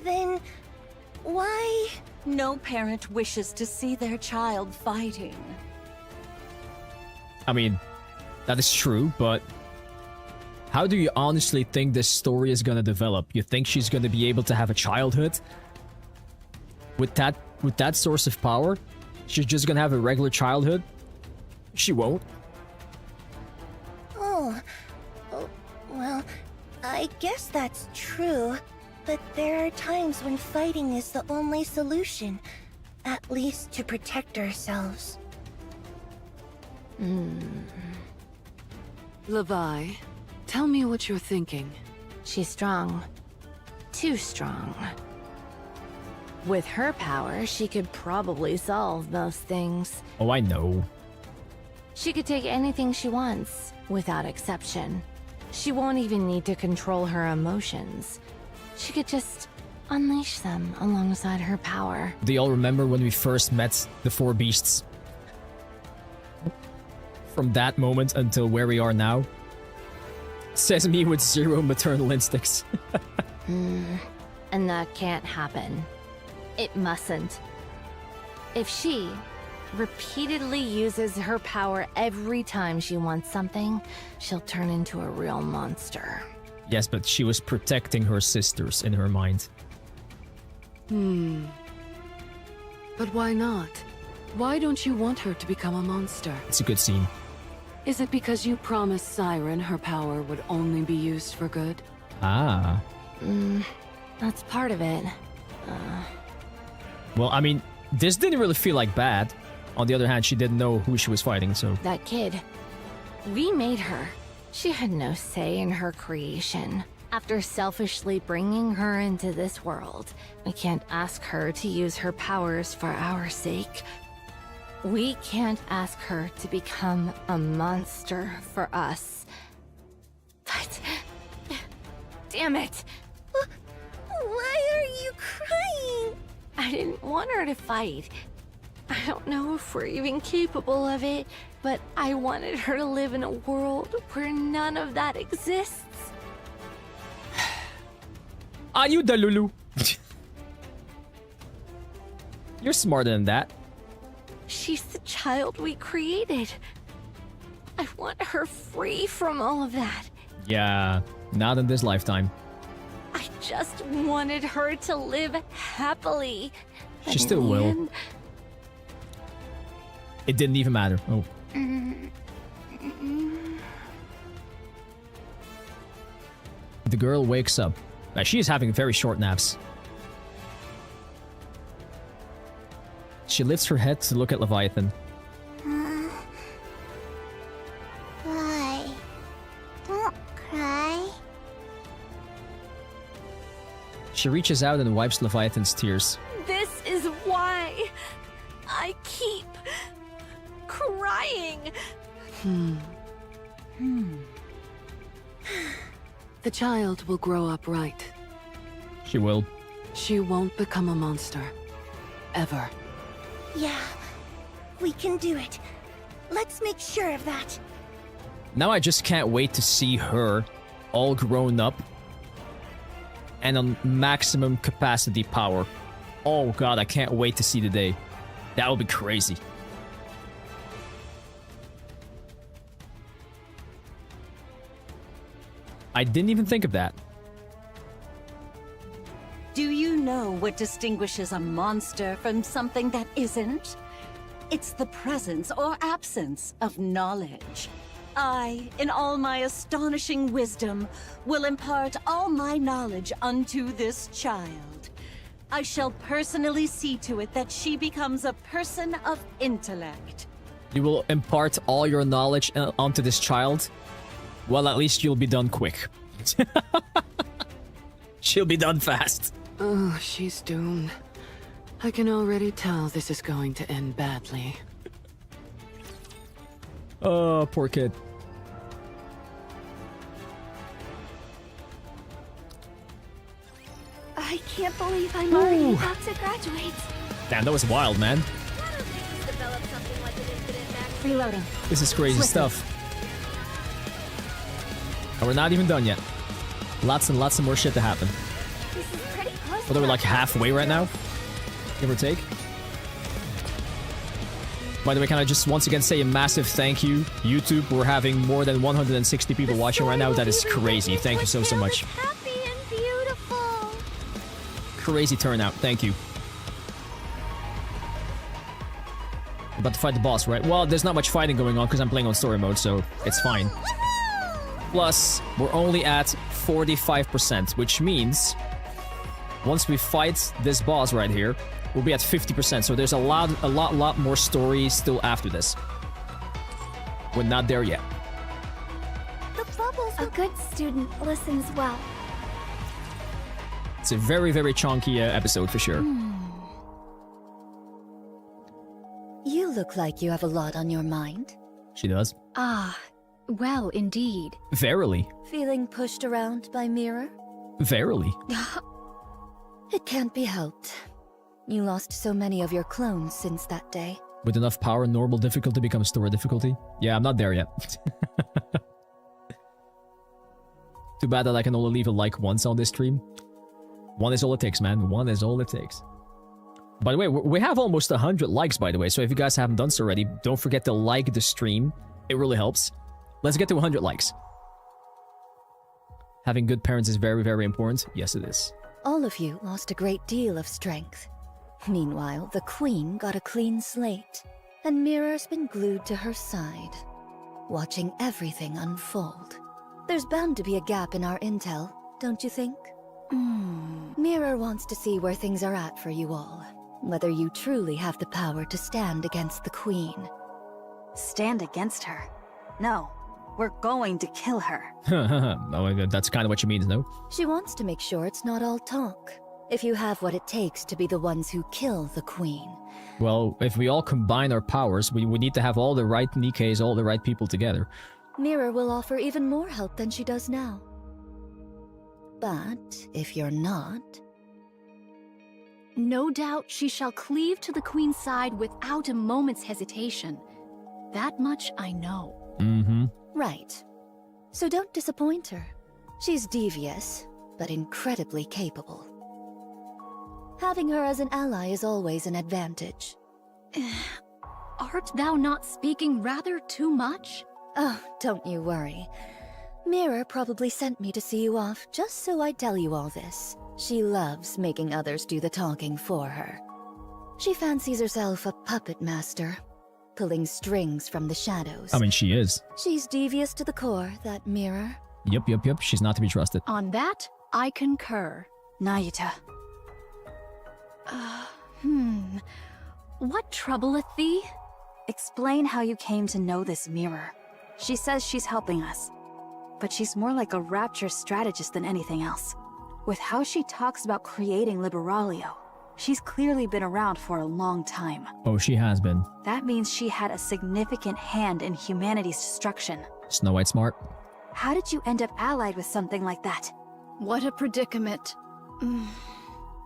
Speaker 12: Then why?
Speaker 11: No parent wishes to see their child fighting.
Speaker 1: I mean, that is true, but how do you honestly think this story is gonna develop? You think she's gonna be able to have a childhood? With that source of power? She's just gonna have a regular childhood? She won't.
Speaker 12: Oh, well, I guess that's true. But there are times when fighting is the only solution. At least to protect ourselves.
Speaker 10: Levi, tell me what you're thinking.
Speaker 6: She's strong. Too strong. With her power, she could probably solve most things.
Speaker 1: Oh, I know.
Speaker 6: She could take anything she wants, without exception. She won't even need to control her emotions. She could just unleash them alongside her power.
Speaker 1: Do you all remember when we first met the four beasts? From that moment until where we are now? Says me with zero maternal instincts.
Speaker 6: And that can't happen. It mustn't. If she repeatedly uses her power every time she wants something, she'll turn into a real monster.
Speaker 1: Yes, but she was protecting her sisters in her mind.
Speaker 10: But why not? Why don't you want her to become a monster?
Speaker 1: It's a good scene.
Speaker 10: Is it because you promised Siren her power would only be used for good?
Speaker 1: Ah.
Speaker 6: That's part of it.
Speaker 1: Well, I mean, this didn't really feel like bad. On the other hand, she didn't know who she was fighting, so...
Speaker 6: That kid. We made her. She had no say in her creation. After selfishly bringing her into this world, we can't ask her to use her powers for our sake. We can't ask her to become a monster for us. But... damn it!
Speaker 12: Why are you crying?
Speaker 13: I didn't want her to fight. I don't know if we're even capable of it, but I wanted her to live in a world where none of that exists.
Speaker 1: Are you the Lulu? You're smarter than that.
Speaker 13: She's the child we created. I want her free from all of that.
Speaker 1: Yeah, not in this lifetime.
Speaker 13: I just wanted her to live happily.
Speaker 1: She still will. It didn't even matter. Oh. The girl wakes up. Now, she is having very short naps. She lifts her head to look at Leviathan.
Speaker 12: Why? Don't cry.
Speaker 1: She reaches out and wipes Leviathan's tears.
Speaker 13: This is why I keep crying.
Speaker 10: The child will grow up right.
Speaker 1: She will.
Speaker 10: She won't become a monster. Ever.
Speaker 12: Yeah, we can do it. Let's make sure of that.
Speaker 1: Now I just can't wait to see her all grown up and on maximum capacity power. Oh god, I can't wait to see the day. That would be crazy. I didn't even think of that.
Speaker 11: Do you know what distinguishes a monster from something that isn't? It's the presence or absence of knowledge. I, in all my astonishing wisdom, will impart all my knowledge unto this child. I shall personally see to it that she becomes a person of intellect.
Speaker 1: You will impart all your knowledge onto this child? Well, at least you'll be done quick. She'll be done fast.
Speaker 10: Oh, she's doomed. I can already tell this is going to end badly.
Speaker 1: Oh, poor kid.
Speaker 2: I can't believe I'm already about to graduate.
Speaker 1: Damn, that was wild, man.
Speaker 2: Reloading.
Speaker 1: This is crazy stuff. And we're not even done yet. Lots and lots of more shit to happen.
Speaker 2: This is pretty close.
Speaker 1: Although we're like halfway right now, give or take. By the way, can I just once again say a massive thank you, YouTube? We're having more than 160 people watching right now. That is crazy. Thank you so much.
Speaker 13: Happy and beautiful.
Speaker 1: Crazy turnout. Thank you. About to fight the boss, right? Well, there's not much fighting going on because I'm playing on story mode, so it's fine. Plus, we're only at 45%, which means once we fight this boss right here, we'll be at 50%. So there's a lot more story still after this. We're not there yet.
Speaker 2: The bubbles. A good student listens well.
Speaker 1: It's a very, very chunky episode for sure.
Speaker 5: You look like you have a lot on your mind.
Speaker 1: She does.
Speaker 6: Ah, well, indeed.
Speaker 1: Verily.
Speaker 5: Feeling pushed around by Mirror?
Speaker 1: Verily.
Speaker 5: It can't be helped. You lost so many of your clones since that day.
Speaker 1: With enough power, normal difficulty becomes story difficulty. Yeah, I'm not there yet. Too bad that I can only leave a like once on this stream. One is all it takes, man. One is all it takes. By the way, we have almost 100 likes, by the way. So if you guys haven't done so already, don't forget to like the stream. It really helps. Let's get to 100 likes. Having good parents is very, very important. Yes, it is.
Speaker 5: All of you lost a great deal of strength. Meanwhile, the Queen got a clean slate, and Mirror's been glued to her side, watching everything unfold. There's bound to be a gap in our intel, don't you think? Mirror wants to see where things are at for you all, whether you truly have the power to stand against the Queen.
Speaker 2: Stand against her? No, we're going to kill her.
Speaker 1: Oh, that's kind of what she means, no?
Speaker 5: She wants to make sure it's not all talk. If you have what it takes to be the ones who kill the Queen.
Speaker 1: Well, if we all combine our powers, we need to have all the right NIKKEs, all the right people together.
Speaker 5: Mirror will offer even more help than she does now. But if you're not...
Speaker 6: No doubt she shall cleave to the Queen's side without a moment's hesitation. That much I know.
Speaker 1: Mm-hmm.
Speaker 5: Right. So don't disappoint her. She's devious, but incredibly capable. Having her as an ally is always an advantage.
Speaker 6: Art thou not speaking rather too much?
Speaker 5: Oh, don't you worry. Mirror probably sent me to see you off just so I'd tell you all this. She loves making others do the talking for her. She fancies herself a puppet master, pulling strings from the shadows.
Speaker 1: I mean, she is.
Speaker 5: She's devious to the core, that Mirror.
Speaker 1: Yep. She's not to be trusted.
Speaker 6: On that, I concur.
Speaker 2: Nayuta.
Speaker 6: What troubleth thee?
Speaker 2: Explain how you came to know this mirror. She says she's helping us, but she's more like a rapture strategist than anything else. With how she talks about creating Liberalio, she's clearly been around for a long time.
Speaker 1: Oh, she has been.
Speaker 2: That means she had a significant hand in humanity's destruction.
Speaker 1: Snow White smart.
Speaker 2: How did you end up allied with something like that?
Speaker 6: What a predicament.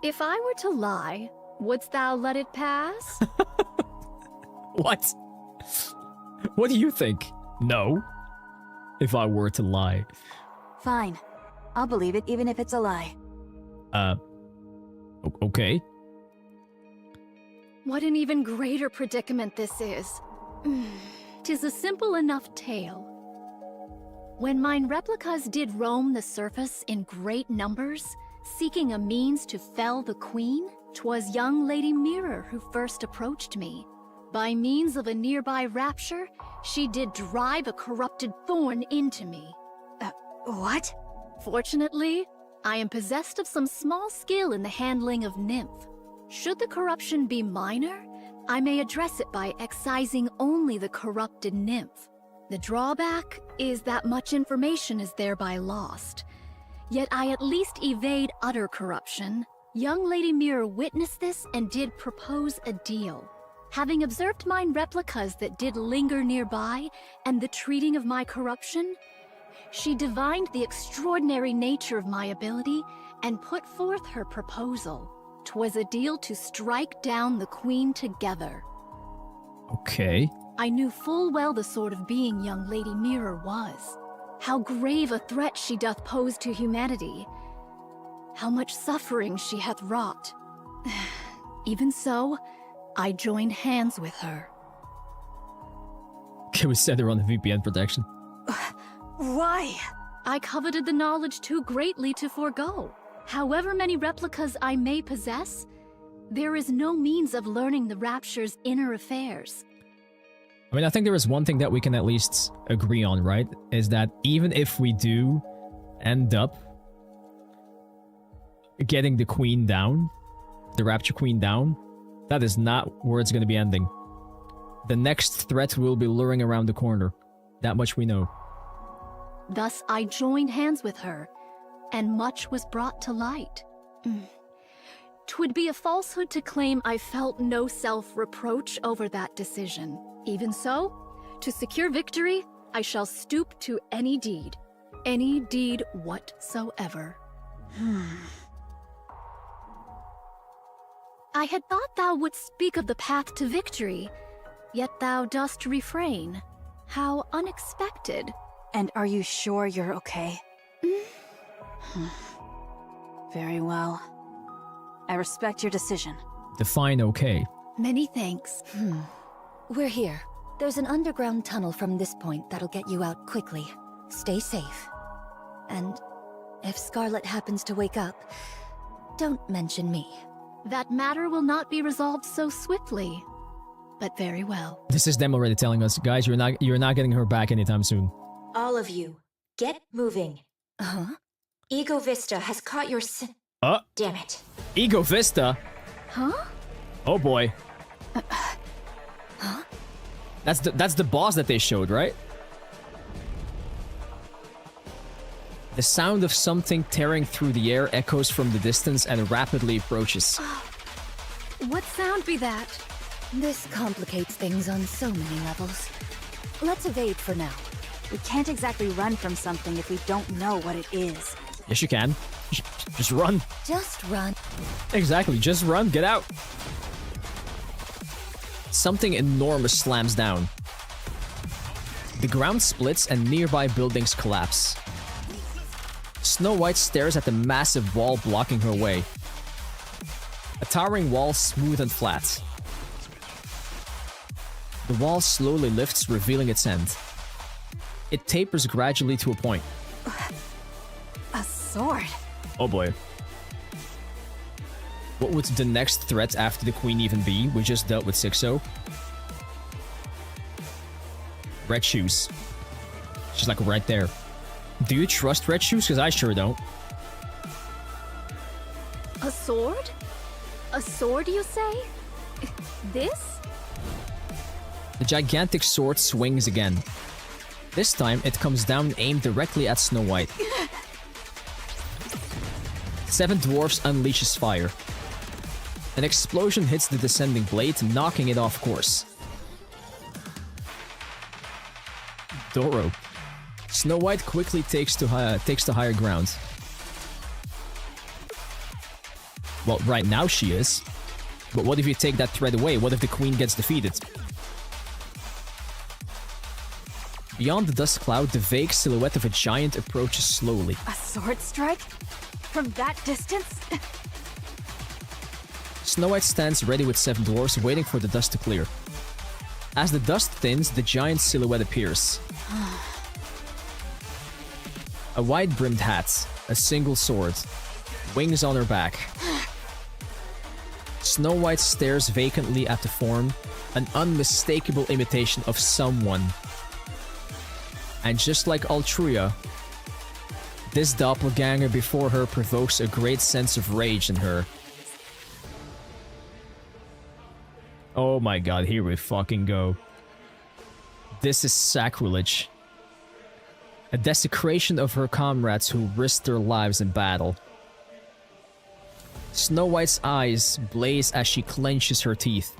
Speaker 6: If I were to lie, wouldst thou let it pass?
Speaker 1: What? What do you think? No. If I were to lie.
Speaker 2: Fine. I'll believe it even if it's a lie.
Speaker 1: Okay.
Speaker 6: What an even greater predicament this is. 'Tis a simple enough tale. When mine replicas did roam the surface in great numbers, seeking a means to fell the Queen, 'twas young Lady Mirror who first approached me. By means of a nearby rapture, she did drive a corrupted thorn into me.
Speaker 2: What?
Speaker 6: Fortunately, I am possessed of some small skill in the handling of nymph. Should the corruption be minor, I may address it by excising only the corrupted nymph. The drawback is that much information is thereby lost. Yet I at least evade utter corruption. Young Lady Mirror witnessed this and did propose a deal. Having observed mine replicas that did linger nearby and the treating of my corruption, she divined the extraordinary nature of my ability and put forth her proposal. 'Twas a deal to strike down the Queen together.
Speaker 1: Okay.
Speaker 6: I knew full well the sort of being young Lady Mirror was. How grave a threat she doth pose to humanity. How much suffering she hath wrought. Even so, I joined hands with her.
Speaker 1: Can we set her on the VPN protection?
Speaker 2: Why?
Speaker 6: I coveted the knowledge too greatly to forego. However many replicas I may possess, there is no means of learning the Rapture's inner affairs.
Speaker 1: I mean, I think there is one thing that we can at least agree on, right? Is that even if we do end up getting the Queen down, the Rapture Queen down, that is not where it's going to be ending. The next threat will be luring around the corner. That much we know.
Speaker 6: Thus I joined hands with her, and much was brought to light. 'Twould be a falsehood to claim I felt no self-reproach over that decision. Even so, to secure victory, I shall stoop to any deed whatsoever. I had thought thou wouldst speak of the path to victory, yet thou dost refrain. How unexpected.
Speaker 2: And are you sure you're okay? Very well. I respect your decision.
Speaker 1: Define okay.
Speaker 6: Many thanks.
Speaker 5: We're here. There's an underground tunnel from this point that'll get you out quickly. Stay safe. And if Scarlet happens to wake up, don't mention me.
Speaker 6: That matter will not be resolved so swiftly, but very well.
Speaker 1: This is them already telling us, guys, you're not getting her back anytime soon.
Speaker 8: All of you, get moving. Ego Vista has caught your Damn it.
Speaker 1: Ego Vista?
Speaker 6: Huh?
Speaker 1: Oh boy.
Speaker 6: Huh?
Speaker 1: That's the boss that they showed, right? The sound of something tearing through the air echoes from the distance and rapidly approaches.
Speaker 6: What sound be that?
Speaker 5: This complicates things on so many levels. Let's evade for now.
Speaker 2: We can't exactly run from something if we don't know what it is.
Speaker 1: Yes, you can. Just run.
Speaker 5: Just run.
Speaker 1: Exactly, just run, get out. Something enormous slams down. The ground splits and nearby buildings collapse. Snow White stares at the massive wall blocking her way. A towering wall, smooth and flat. The wall slowly lifts, revealing its end. It tapers gradually to a point.
Speaker 2: A sword.
Speaker 1: Oh boy. What would the next threat after the queen even be? We just dealt with 6-0. Red shoes. She's like right there. Do you trust red shoes? Because I sure don't.
Speaker 6: A sword? A sword, you say? This?
Speaker 1: The gigantic sword swings again. This time, it comes down aimed directly at Snow White. 7 dwarfs unleashes fire. An explosion hits the descending blade, knocking it off course. Doro. Snow White quickly takes the higher ground. Well, right now she is. But what if you take that threat away? What if the queen gets defeated? Beyond the dust cloud, the vague silhouette of a giant approaches slowly.
Speaker 2: A sword strike? From that distance?
Speaker 1: Snow White stands ready with 7 dwarfs, waiting for the dust to clear. As the dust thins, the giant silhouette appears. A wide-brimmed hat, a single sword, wings on her back. Snow White stares vacantly at the form, an unmistakable imitation of someone. And just like Altruia, this doppelganger before her provokes a great sense of rage in her. Oh my god, here we fucking go. This is sacrilege. A desecration of her comrades who risked their lives in battle. Snow White's eyes blaze as she clenches her teeth.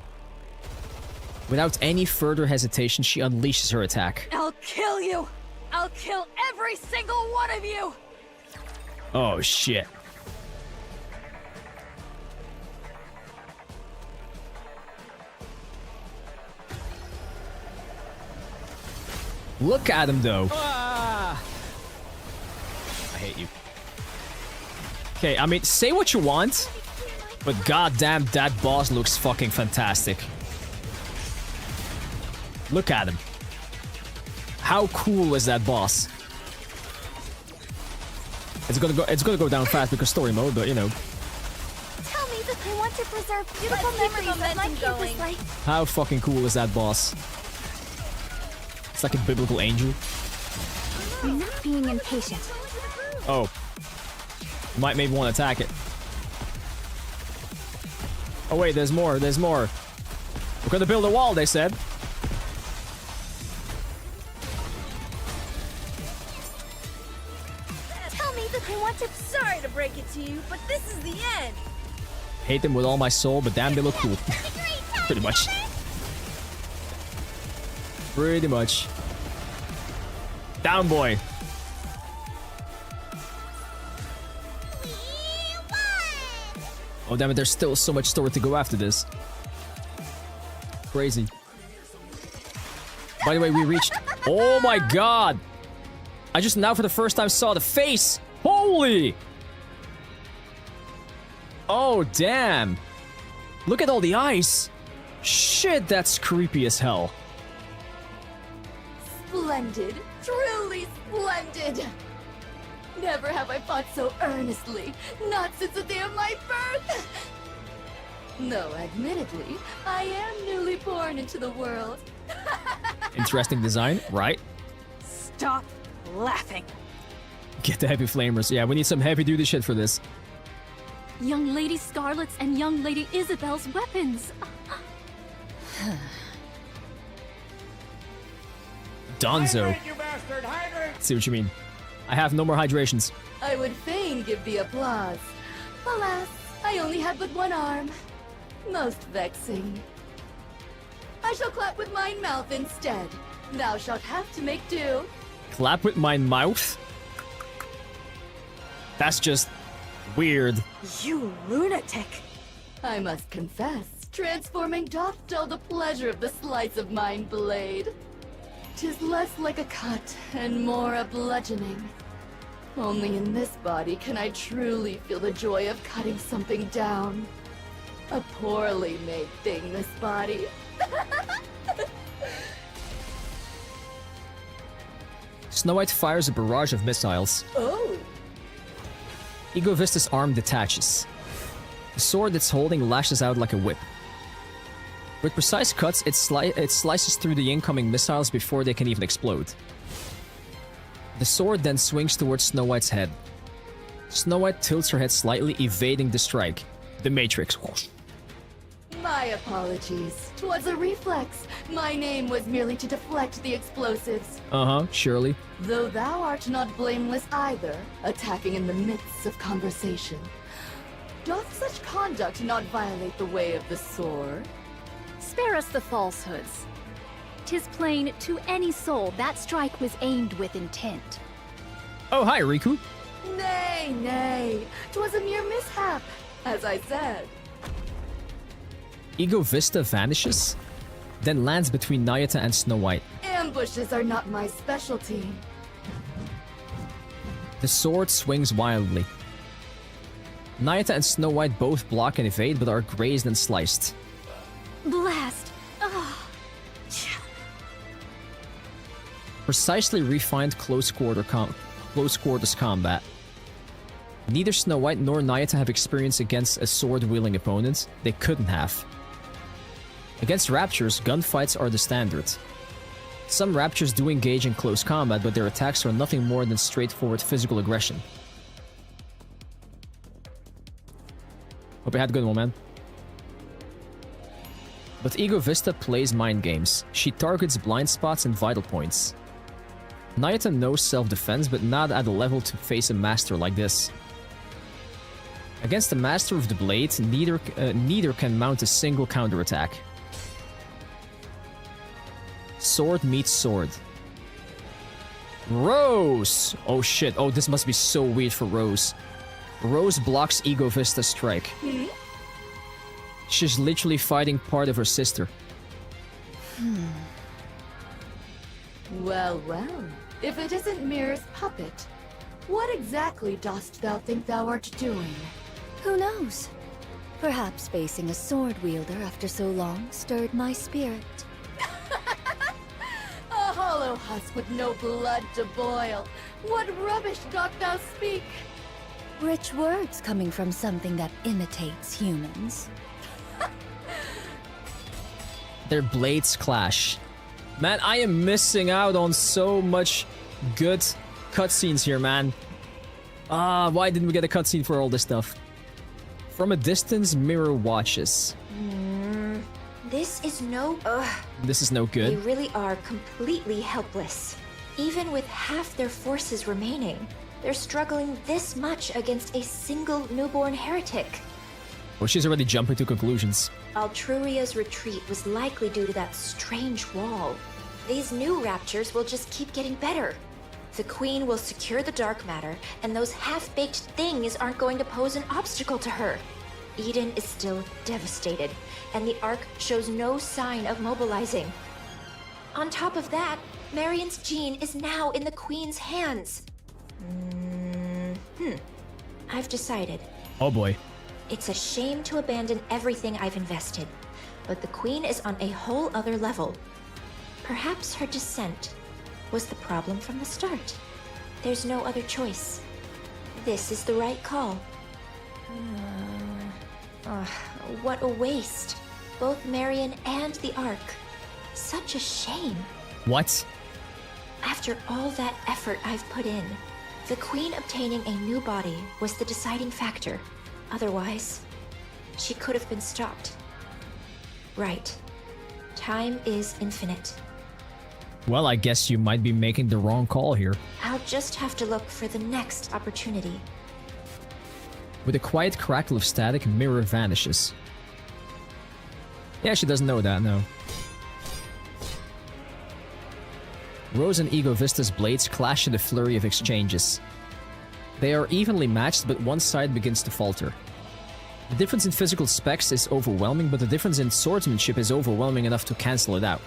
Speaker 1: Without any further hesitation, she unleashes her attack.
Speaker 2: I'll kill you! I'll kill every single one of you!
Speaker 1: Oh shit. Look at him though. Ah! I hate you. Okay, I mean, say what you want, but goddamn, that boss looks fucking fantastic. Look at him. How cool is that boss? It's gonna go down fast because story mode, but you know.
Speaker 12: Tell me that they want to preserve beautiful memories of my campus life.
Speaker 1: How fucking cool is that boss? It's like a biblical angel.
Speaker 2: I'm not being impatient.
Speaker 1: Oh. You might maybe want to attack it. Oh wait, there's more, there's more. We're gonna build a wall, they said.
Speaker 12: Tell me that they want to.
Speaker 7: Sorry to break it to you, but this is the end.
Speaker 1: Hate them with all my soul, but damn, they look cool. Pretty much. Pretty much. Down, boy. Oh, damn it, there's still so much story to go after this. Crazy. By the way, we reached... Oh my god! I just now for the first time saw the face! Holy! Oh, damn! Look at all the eyes! Shit, that's creepy as hell.
Speaker 6: Splendid. Truly splendid. Never have I fought so earnestly. Not since the day of my birth. No, admittedly, I am newly born into the world.
Speaker 1: Interesting design, right?
Speaker 2: Stop laughing.
Speaker 1: Get the heavy flamers. Yeah, we need some heavy-duty shit for this.
Speaker 6: Young Lady Scarlet's and Young Lady Isabel's weapons.
Speaker 1: Donzo.
Speaker 9: Hydrate, you bastard, hydrate!
Speaker 1: See what you mean. I have no more hydrations.
Speaker 6: I would fain give thee applause. Alas, I only have but one arm. Most vexing. I shall clap with mine mouth instead. Thou shalt have to make do.
Speaker 1: Clap with my mouth? That's just Weird.
Speaker 2: You lunatic!
Speaker 6: I must confess, transforming doth dull the pleasure of the slice of mine blade. 'Tis less like a cut and more a bludgeoning. Only in this body can I truly feel the joy of cutting something down. A poorly made thing, this body.
Speaker 1: Snow White fires a barrage of missiles.
Speaker 6: Oh!
Speaker 1: Ego Vista's arm detaches. The sword it's holding lashes out like a whip. With precise cuts, it slices through the incoming missiles before they can even explode. The sword then swings towards Snow White's head. Snow White tilts her head slightly, evading the strike. The Matrix.
Speaker 6: My apologies. 'Twas a reflex. My name was merely to deflect the explosives.
Speaker 1: Surely.
Speaker 6: Though thou art not blameless either, attacking in the midst of conversation. Doth such conduct not violate the way of the sword?
Speaker 14: Spare us the falsehoods. 'Tis plain to any soul that strike was aimed with intent.
Speaker 1: Oh, hi, Riku.
Speaker 6: Nay, nay. 'Twas a mere mishap, as I said.
Speaker 1: Ego Vista vanishes, then lands between Nayata and Snow White.
Speaker 6: Ambushes are not my specialty.
Speaker 1: The sword swings wildly. Nayata and Snow White both block and evade, but are grazed and sliced.
Speaker 14: Blast! Ugh.
Speaker 1: Precisely refined close quarters combat. Neither Snow White nor Nayata have experience against a sword-wielding opponent. They couldn't have. Against Raptures, gunfights are the standard. Some Raptures do engage in close combat, but their attacks are nothing more than straightforward physical aggression. Hope you had a good one, man. But Ego Vista plays mind games. She targets blind spots and vital points. Nayata knows self-defense, but not at a level to face a master like this. Against the Master of the Blade, neither can mount a single counterattack. Sword meets sword. Rose! Oh shit, oh this must be so weird for Rose. Rose blocks Ego Vista's strike. She's literally fighting part of her sister.
Speaker 6: Well, well. If it isn't Mirror's puppet, what exactly dost thou think thou art doing?
Speaker 5: Who knows? Perhaps facing a sword wielder after so long stirred my spirit.
Speaker 6: A hollow husk with no blood to boil. What rubbish dost thou speak?
Speaker 5: Rich words coming from something that imitates humans.
Speaker 1: Their blades clash. Man, I am missing out on so much good cutscenes here, man. Why didn't we get a cutscene for all this stuff? From a distance, Mirror watches.
Speaker 8: This is no...
Speaker 1: This is no good.
Speaker 8: They really are completely helpless. Even with half their forces remaining, they're struggling this much against a single newborn heretic.
Speaker 1: Well, she's already jumping to conclusions.
Speaker 8: Altruria's retreat was likely due to that strange wall. These new raptures will just keep getting better. The Queen will secure the dark matter, and those half-baked things aren't going to pose an obstacle to her. Eden is still devastated, and the Ark shows no sign of mobilizing. On top of that, Marion's gene is now in the Queen's hands. I've decided.
Speaker 1: Oh boy.
Speaker 8: It's a shame to abandon everything I've invested, but the Queen is on a whole other level. Perhaps her descent was the problem from the start. There's no other choice. This is the right call. What a waste. Both Marion and the Ark. Such a shame.
Speaker 1: What?
Speaker 8: After all that effort I've put in, the Queen obtaining a new body was the deciding factor. Otherwise, she could have been stopped. Right. Time is infinite.
Speaker 1: Well, I guess you might be making the wrong call here.
Speaker 8: I'll just have to look for the next opportunity.
Speaker 1: With a quiet crackle of static, Mirror vanishes. Yeah, she doesn't know that, no. Rose and Ego Vista's blades clash in a flurry of exchanges. They are evenly matched, but one side begins to falter. The difference in physical specs is overwhelming, but the difference in swordsmanship is overwhelming enough to cancel it out.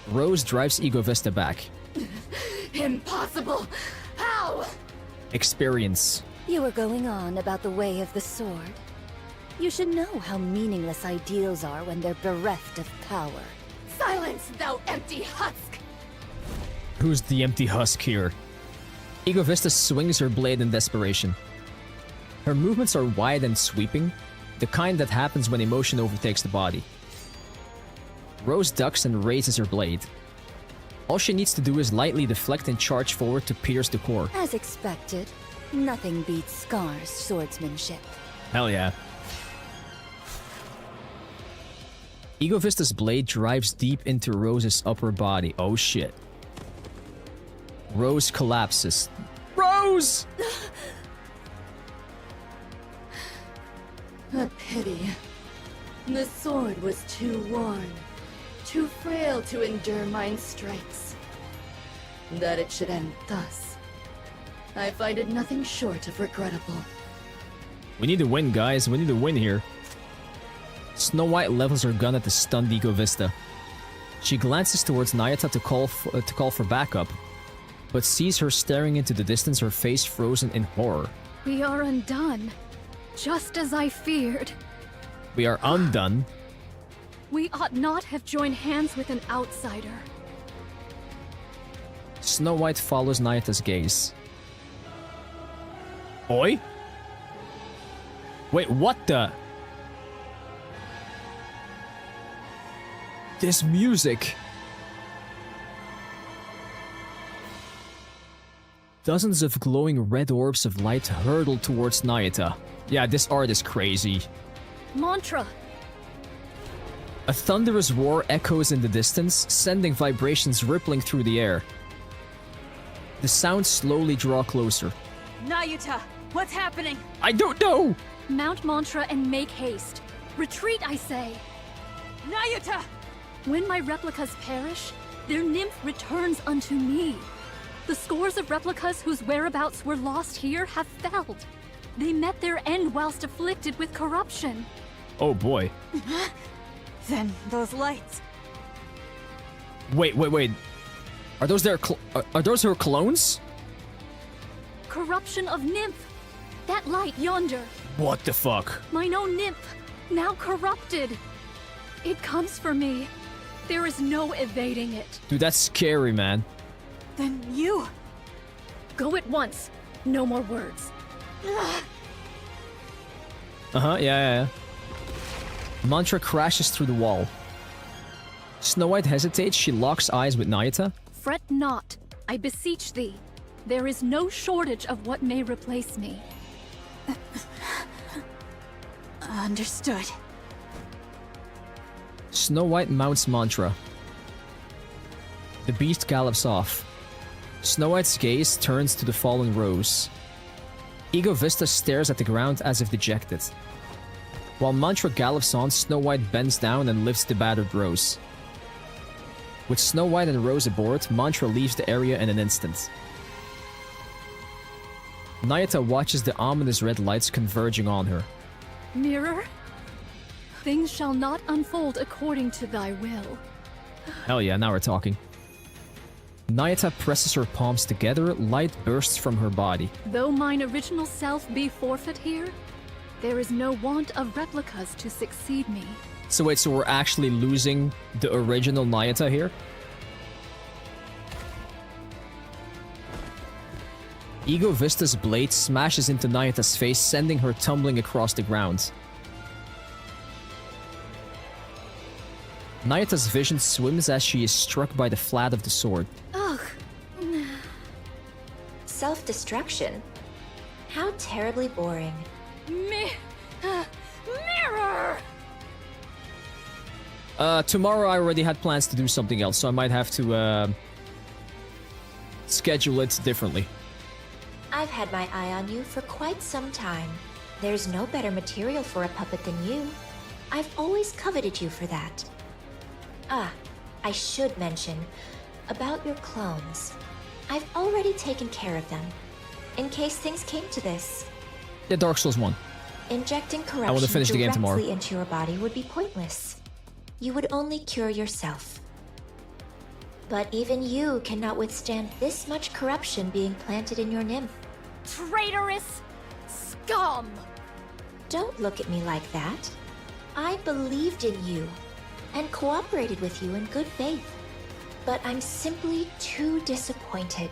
Speaker 1: Rose drives Ego Vista back.
Speaker 6: Impossible! How?
Speaker 1: Experience.
Speaker 5: You were going on about the way of the sword. You should know how meaningless ideals are when they're bereft of power.
Speaker 6: Silence, thou empty husk!
Speaker 1: Who's the empty husk here? Ego Vista swings her blade in desperation. Her movements are wide and sweeping, the kind that happens when emotion overtakes the body. Rose ducks and raises her blade. All she needs to do is lightly deflect and charge forward to pierce the core.
Speaker 5: As expected, nothing beats Scar's swordsmanship.
Speaker 1: Hell yeah. Ego Vista's blade drives deep into Rose's upper body. Oh shit. Rose collapses. Rose!
Speaker 6: A pity. The sword was too worn, too frail to endure mine strikes. That it should end thus, I find it nothing short of regrettable.
Speaker 1: We need to win, guys. We need to win here. Snow White levels her gun at the stunned Ego Vista. She glances towards Nayata to call for backup, but sees her staring into the distance, her face frozen in horror.
Speaker 14: We are undone, just as I feared.
Speaker 1: We are undone.
Speaker 14: We ought not have joined hands with an outsider.
Speaker 1: Snow White follows Nayata's gaze. Oi? Wait, what the? This music. Dozens of glowing red orbs of light hurtle towards Nayata. Yeah, this art is crazy.
Speaker 14: Mantra!
Speaker 1: A thunderous roar echoes in the distance, sending vibrations rippling through the air. The sounds slowly draw closer.
Speaker 7: Nayuta, what's happening?
Speaker 1: I don't know!
Speaker 14: Mount Mantra and make haste. Retreat, I say.
Speaker 7: Nayuta!
Speaker 14: When my replicas perish, their nymph returns unto me. The scores of replicas whose whereabouts were lost here have failed. They met their end whilst afflicted with corruption.
Speaker 1: Oh boy.
Speaker 7: Then those lights.
Speaker 1: Wait. Are those are those her clones?
Speaker 14: Corruption of nymph. That light yonder.
Speaker 1: What the fuck?
Speaker 14: Mine own nymph, now corrupted. It comes for me. There is no evading it.
Speaker 1: Dude, that's scary, man.
Speaker 7: Then you...
Speaker 14: Go at once. No more words.
Speaker 1: Yeah. Mantra crashes through the wall. Snow White hesitates, she locks eyes with Nayata.
Speaker 14: Fret not, I beseech thee. There is no shortage of what may replace me.
Speaker 7: Understood.
Speaker 1: Snow White mounts Mantra. The beast gallops off. Snow White's gaze turns to the fallen Rose. Ego Vista stares at the ground as if dejected. While Mantra gallops on, Snow White bends down and lifts the battered Rose. With Snow White and Rose aboard, Mantra leaves the area in an instant. Nayata watches the ominous red lights converging on her.
Speaker 14: Mirror? Things shall not unfold according to thy will.
Speaker 1: Hell yeah, now we're talking. Nayata presses her palms together, light bursts from her body.
Speaker 14: Though mine original self be forfeit here, there is no want of replicas to succeed me.
Speaker 1: So wait, so we're actually losing the original Nayata here? Ego Vista's blade smashes into Nayata's face, sending her tumbling across the ground. Nayata's vision swims as she is struck by the flat of the sword.
Speaker 14: Ugh.
Speaker 8: Self-destruction? How terribly boring.
Speaker 14: Mirror!
Speaker 1: Tomorrow I already had plans to do something else, so I might have to, schedule it differently.
Speaker 8: I've had my eye on you for quite some time. There's no better material for a puppet than you. I've always coveted you for that. Ah, I should mention about your clones. I've already taken care of them. in case things came to this.
Speaker 1: Yeah, Dark Souls 1.
Speaker 8: Injecting
Speaker 1: I want
Speaker 8: corruption
Speaker 1: to finish the game tomorrow.
Speaker 8: directly into your body would be pointless. You would only cure yourself. But even you cannot withstand this much corruption being planted in your nymph.
Speaker 14: Traitorous scum!
Speaker 8: Don't look at me like that. I believed in you and cooperated with you in good faith. But I'm simply too disappointed.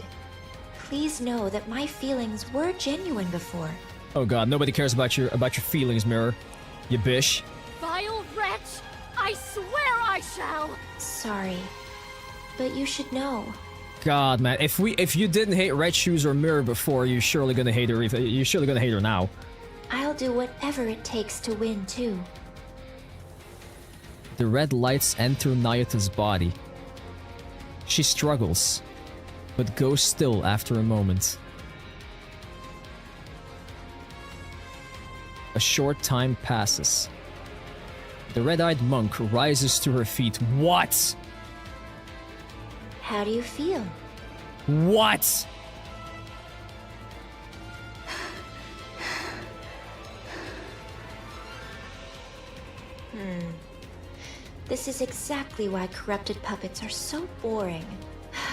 Speaker 8: Please know that my feelings were genuine before.
Speaker 1: Oh god, nobody cares about your feelings, Mirror. You bish.
Speaker 14: Vile wretch! I swear I shall!
Speaker 8: Sorry, but you should know.
Speaker 1: God, man, if you didn't hate Red Shoes or Mirror before, you're surely gonna hate her. You're surely gonna hate her now.
Speaker 8: I'll do whatever it takes to win too.
Speaker 1: The red lights enter Nayuta's body. She struggles, but goes still after a moment. A short time passes. The red-eyed monk rises to her feet. What?
Speaker 8: How do you feel?
Speaker 1: What?
Speaker 8: This is exactly why corrupted puppets are so boring.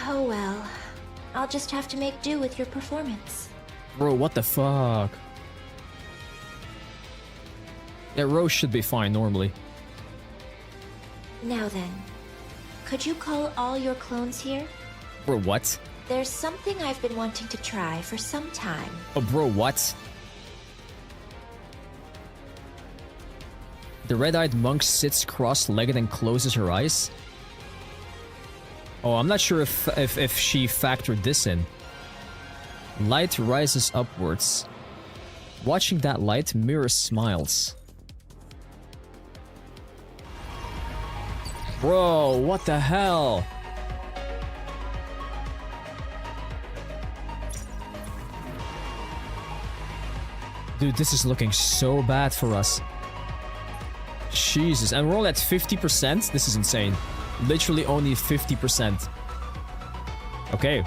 Speaker 8: Oh well. I'll just have to make do with your performance.
Speaker 1: Bro, what the fuck? Yeah, Rose should be fine normally.
Speaker 8: Now then, could you call all your clones here?
Speaker 1: Bro, what?
Speaker 8: There's something I've been wanting to try for some time.
Speaker 1: Oh, bro, what? The red-eyed monk sits cross-legged and closes her eyes. Oh, I'm not sure if she factored this in. Light rises upwards. Watching that light, Mirror smiles. Bro, what the hell? Dude, this is looking so bad for us. Jesus, and we're all at 50%? This is insane. Literally only 50%. Okay.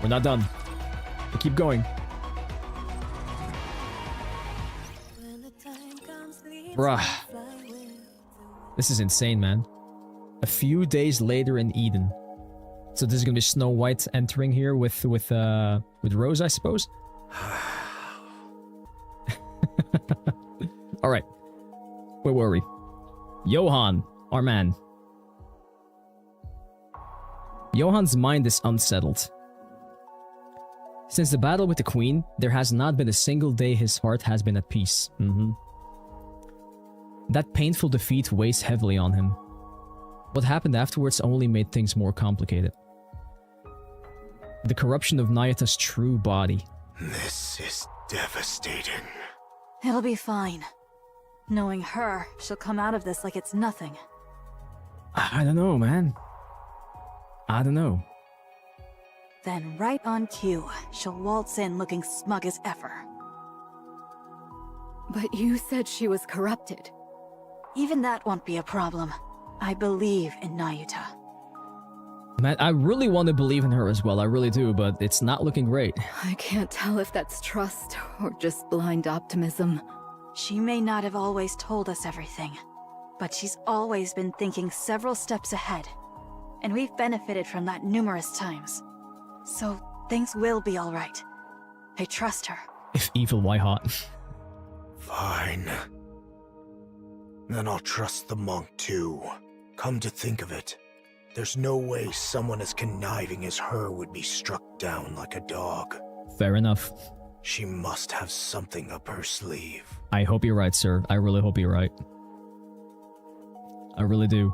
Speaker 1: We're not done. We keep going. Bruh. This is insane, man. A few days later in Eden. So this is gonna be Snow White entering here with Rose, I suppose? Alright. Where were we? Johan, our man. Johan's mind is unsettled. Since the battle with the Queen, there has not been a single day his heart has been at peace. That painful defeat weighs heavily on him. What happened afterwards only made things more complicated. The corruption of Nayuta's true body.
Speaker 4: This is devastating.
Speaker 2: It'll be fine. Knowing her, she'll come out of this like it's nothing.
Speaker 1: I don't know, man. I don't know.
Speaker 2: Then right on cue, she'll waltz in looking smug as ever.
Speaker 14: But you said she was corrupted.
Speaker 2: Even that won't be a problem. I believe in Nayuta.
Speaker 1: Man, I really want to believe in her as well, I really do, but it's not looking great.
Speaker 10: I can't tell if that's trust or just blind optimism.
Speaker 2: She may not have always told us everything, but she's always been thinking several steps ahead. And we've benefited from that numerous times. So things will be alright. I trust her.
Speaker 1: If evil, why hot?
Speaker 4: Fine. Then I'll trust the monk too. Come to think of it, there's no way someone as conniving as her would be struck down like a dog.
Speaker 1: Fair enough.
Speaker 4: She must have something up her sleeve.
Speaker 1: I hope you're right, sir. I really hope you're right. I really do.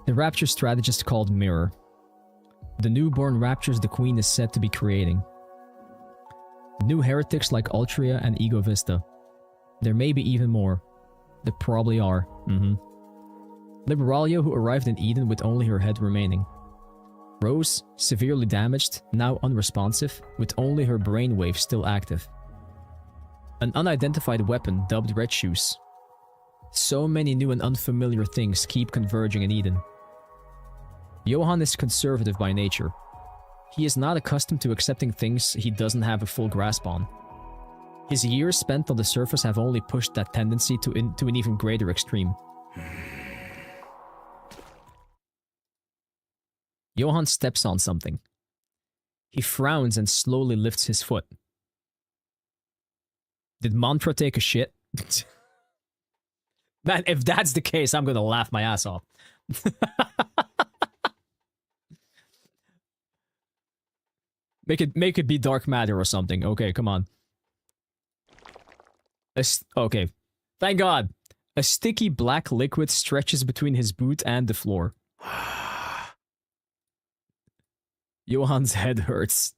Speaker 1: The Rapture strategist called Mirror. The newborn Raptures the Queen is said to be creating. New heretics like Ultria and Ego Vista. There may be even more. There probably are. Liberalia, who arrived in Eden with only her head remaining. Rose, severely damaged, now unresponsive, with only her brainwave still active. An unidentified weapon dubbed Red Shoes. So many new and unfamiliar things keep converging in Eden. Johan is conservative by nature. He is not accustomed to accepting things he doesn't have a full grasp on. His years spent on the surface have only pushed that tendency to an even greater extreme. Johan steps on something. He frowns and slowly lifts his foot. Did Mantra take a shit? Man, if that's the case, I'm gonna laugh my ass off. Make it be dark matter or something. Okay, come on. Okay. Thank God. A sticky black liquid stretches between his boot and the floor. Johan's head hurts.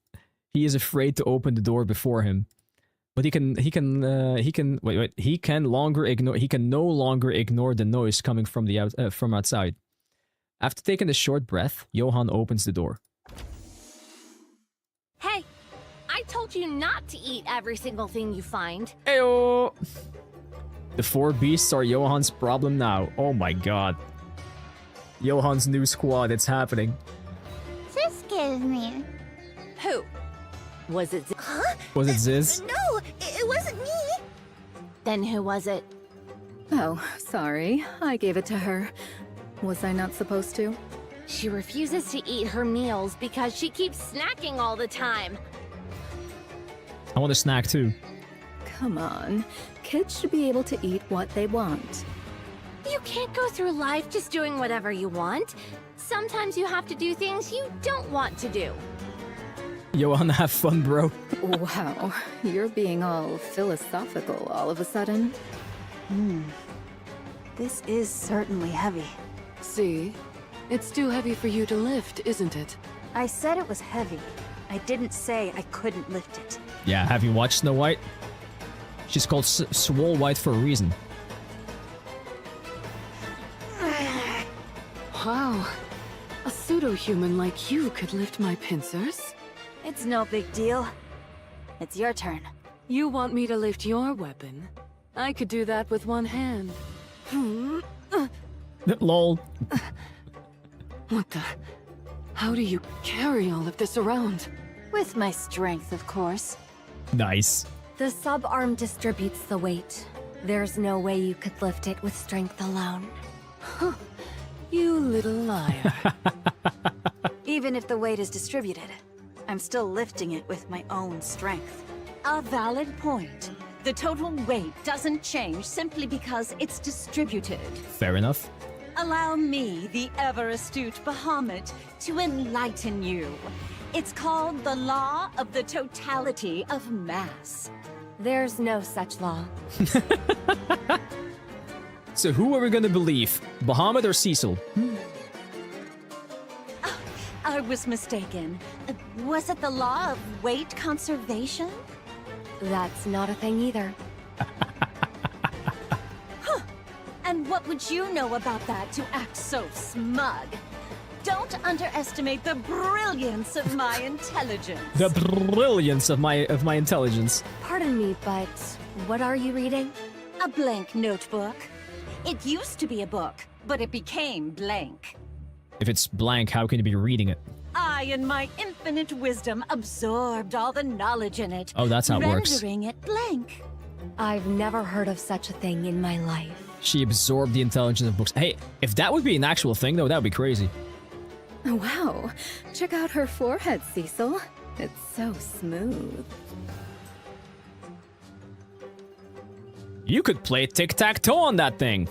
Speaker 1: He is afraid to open the door before him. But he can no longer ignore the noise coming from from outside. After taking a short breath, Johan opens the door.
Speaker 13: Hey, I told you not to eat every single thing you find.
Speaker 1: Ayo! The 4 beasts are Johan's problem now. Oh my god. Johan's new squad, it's happening.
Speaker 12: Sis gave me.
Speaker 13: Who? Was it
Speaker 12: Huh?
Speaker 1: Was it Ziz?
Speaker 12: No, it wasn't me.
Speaker 13: Then who was it?
Speaker 10: Oh, sorry. I gave it to her. Was I not supposed to?
Speaker 13: She refuses to eat her meals because she keeps snacking all the time.
Speaker 1: I want a snack too.
Speaker 10: Come on. Kids should be able to eat what they want.
Speaker 13: You can't go through life just doing whatever you want. Sometimes you have to do things you don't want to do.
Speaker 1: Johan, have fun, bro.
Speaker 10: Wow, you're being all philosophical all of a sudden.
Speaker 2: This is certainly heavy.
Speaker 10: See? It's too heavy for you to lift, isn't it?
Speaker 2: I said it was heavy. I didn't say I couldn't lift it.
Speaker 1: Yeah, have you watched Snow White? She's called Swole White for a reason.
Speaker 10: Wow. A pseudo-human like you could lift my pincers?
Speaker 2: It's no big deal. It's your turn.
Speaker 10: You want me to lift your weapon? I could do that with one hand.
Speaker 1: Lol.
Speaker 10: What the? How do you carry all of this around?
Speaker 2: With my strength, of course.
Speaker 1: Nice.
Speaker 13: The subarm distributes the weight. There's no way you could lift it with strength alone.
Speaker 10: Huh. You little liar.
Speaker 2: Even if the weight is distributed, I'm still lifting it with my own strength.
Speaker 11: A valid point. The total weight doesn't change simply because it's distributed.
Speaker 1: Fair enough.
Speaker 11: Allow me, the ever-astute Bahamut, to enlighten you. It's called the Law of the Totality of Mass.
Speaker 13: There's no such law.
Speaker 1: So who are we gonna believe? Bahamut or Cecil?
Speaker 11: I was mistaken. Was it the law of weight conservation?
Speaker 13: That's not a thing either.
Speaker 11: Huh. And what would you know about that to act so smug? Don't underestimate the brilliance of my intelligence.
Speaker 1: The brilliance of my intelligence.
Speaker 13: Pardon me, but what are you reading?
Speaker 11: A blank notebook. It used to be a book, but it became blank.
Speaker 1: If it's blank, how can you be reading it?
Speaker 11: I, in my infinite wisdom, absorbed all the knowledge in it.
Speaker 1: Oh, that's how it works.
Speaker 11: Rendering it blank.
Speaker 13: I've never heard of such a thing in my life.
Speaker 1: She absorbed the intelligence of books. Hey, if that would be an actual thing, though, that would be crazy.
Speaker 10: Wow. Check out her forehead, Cecil. It's so smooth.
Speaker 1: You could play tic-tac-toe on that thing.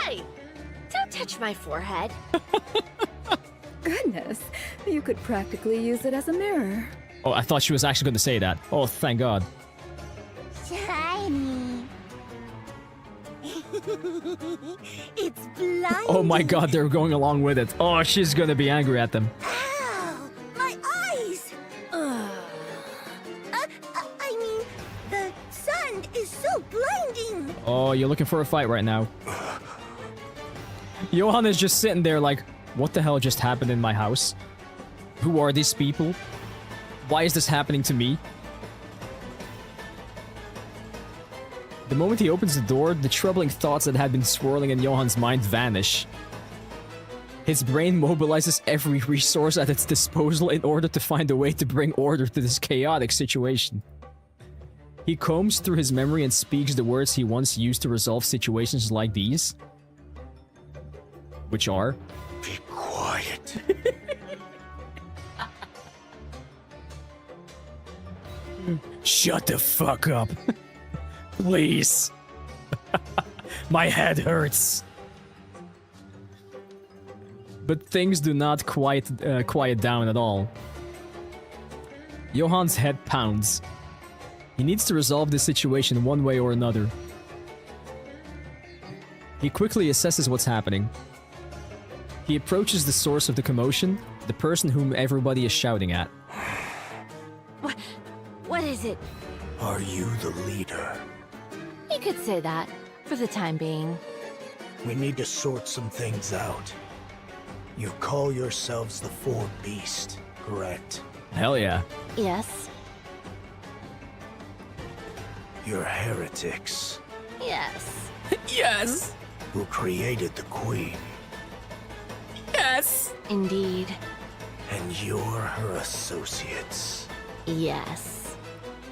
Speaker 13: Hey! Don't touch my forehead.
Speaker 10: Goodness, you could practically use it as a mirror.
Speaker 1: Oh, I thought she was actually going to say that. Oh, thank God.
Speaker 12: Shiny. It's blind.
Speaker 1: Oh my God, they're going along with it. Oh, she's going to be angry at them.
Speaker 12: Ow! My eyes! I mean, the sun is so blinding.
Speaker 1: Oh, you're looking for a fight right now. Johan is just sitting there like, what the hell just happened in my house? Who are these people? Why is this happening to me? The moment he opens the door, the troubling thoughts that had been swirling in Johan's mind vanish. His brain mobilizes every resource at its disposal in order to find a way to bring order to this chaotic situation. He combs through his memory and speaks the words he once used to resolve situations like these. Which are...
Speaker 4: Be quiet.
Speaker 1: Shut the fuck up. Please. My head hurts. But things do not quiet down at all. Johan's head pounds. He needs to resolve this situation one way or another. He quickly assesses what's happening. He approaches the source of the commotion, the person whom everybody is shouting at.
Speaker 13: What is it?
Speaker 4: Are you the leader?
Speaker 13: You could say that, for the time being.
Speaker 4: We need to sort some things out. You call yourselves the Four Beast, correct?
Speaker 1: Hell yeah.
Speaker 13: Yes.
Speaker 4: You're heretics.
Speaker 13: Yes.
Speaker 1: Yes!
Speaker 4: Who created the Queen.
Speaker 1: Yes!
Speaker 13: Indeed.
Speaker 4: And you're her associates.
Speaker 13: Yes.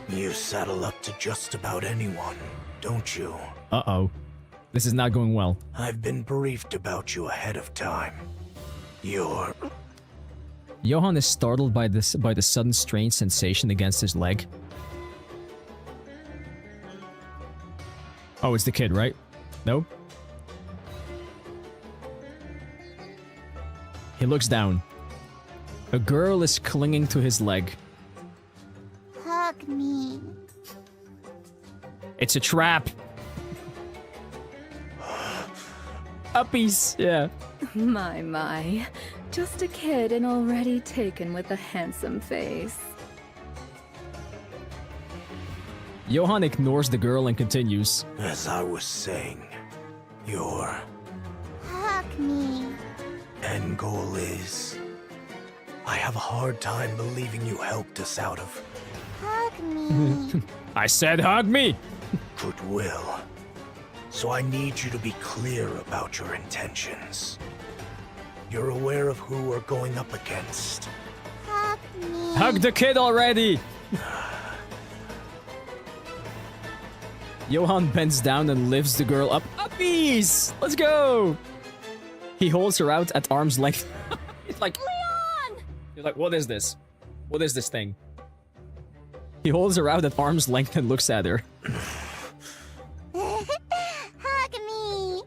Speaker 4: You saddle up to just about anyone, don't you?
Speaker 1: Uh-oh. This is not going well.
Speaker 4: I've been briefed about you ahead of time. You're...
Speaker 1: Johan is startled by the sudden strange sensation against his leg. Oh, it's the kid, right? No? He looks down. A girl is clinging to his leg.
Speaker 12: Hug me.
Speaker 1: It's a trap. Uppies, yeah.
Speaker 15: My. Just a kid and already taken with a handsome face.
Speaker 1: Johan ignores the girl and continues.
Speaker 4: As I was saying, your
Speaker 12: Hug me.
Speaker 4: end goal is... I have a hard time believing you helped us out of...
Speaker 12: Hug me.
Speaker 1: I said hug me!
Speaker 4: Goodwill. So I need you to be clear about your intentions. You're aware of who we're going up against.
Speaker 12: Hug me.
Speaker 1: Hug the kid already! Johan bends down and lifts the girl up. Uppies! Let's go! He holds her out at arm's length. He's like, Leon! You're like, what is this? What is this thing? He holds her out at arm's length and looks at her.
Speaker 12: Hug me.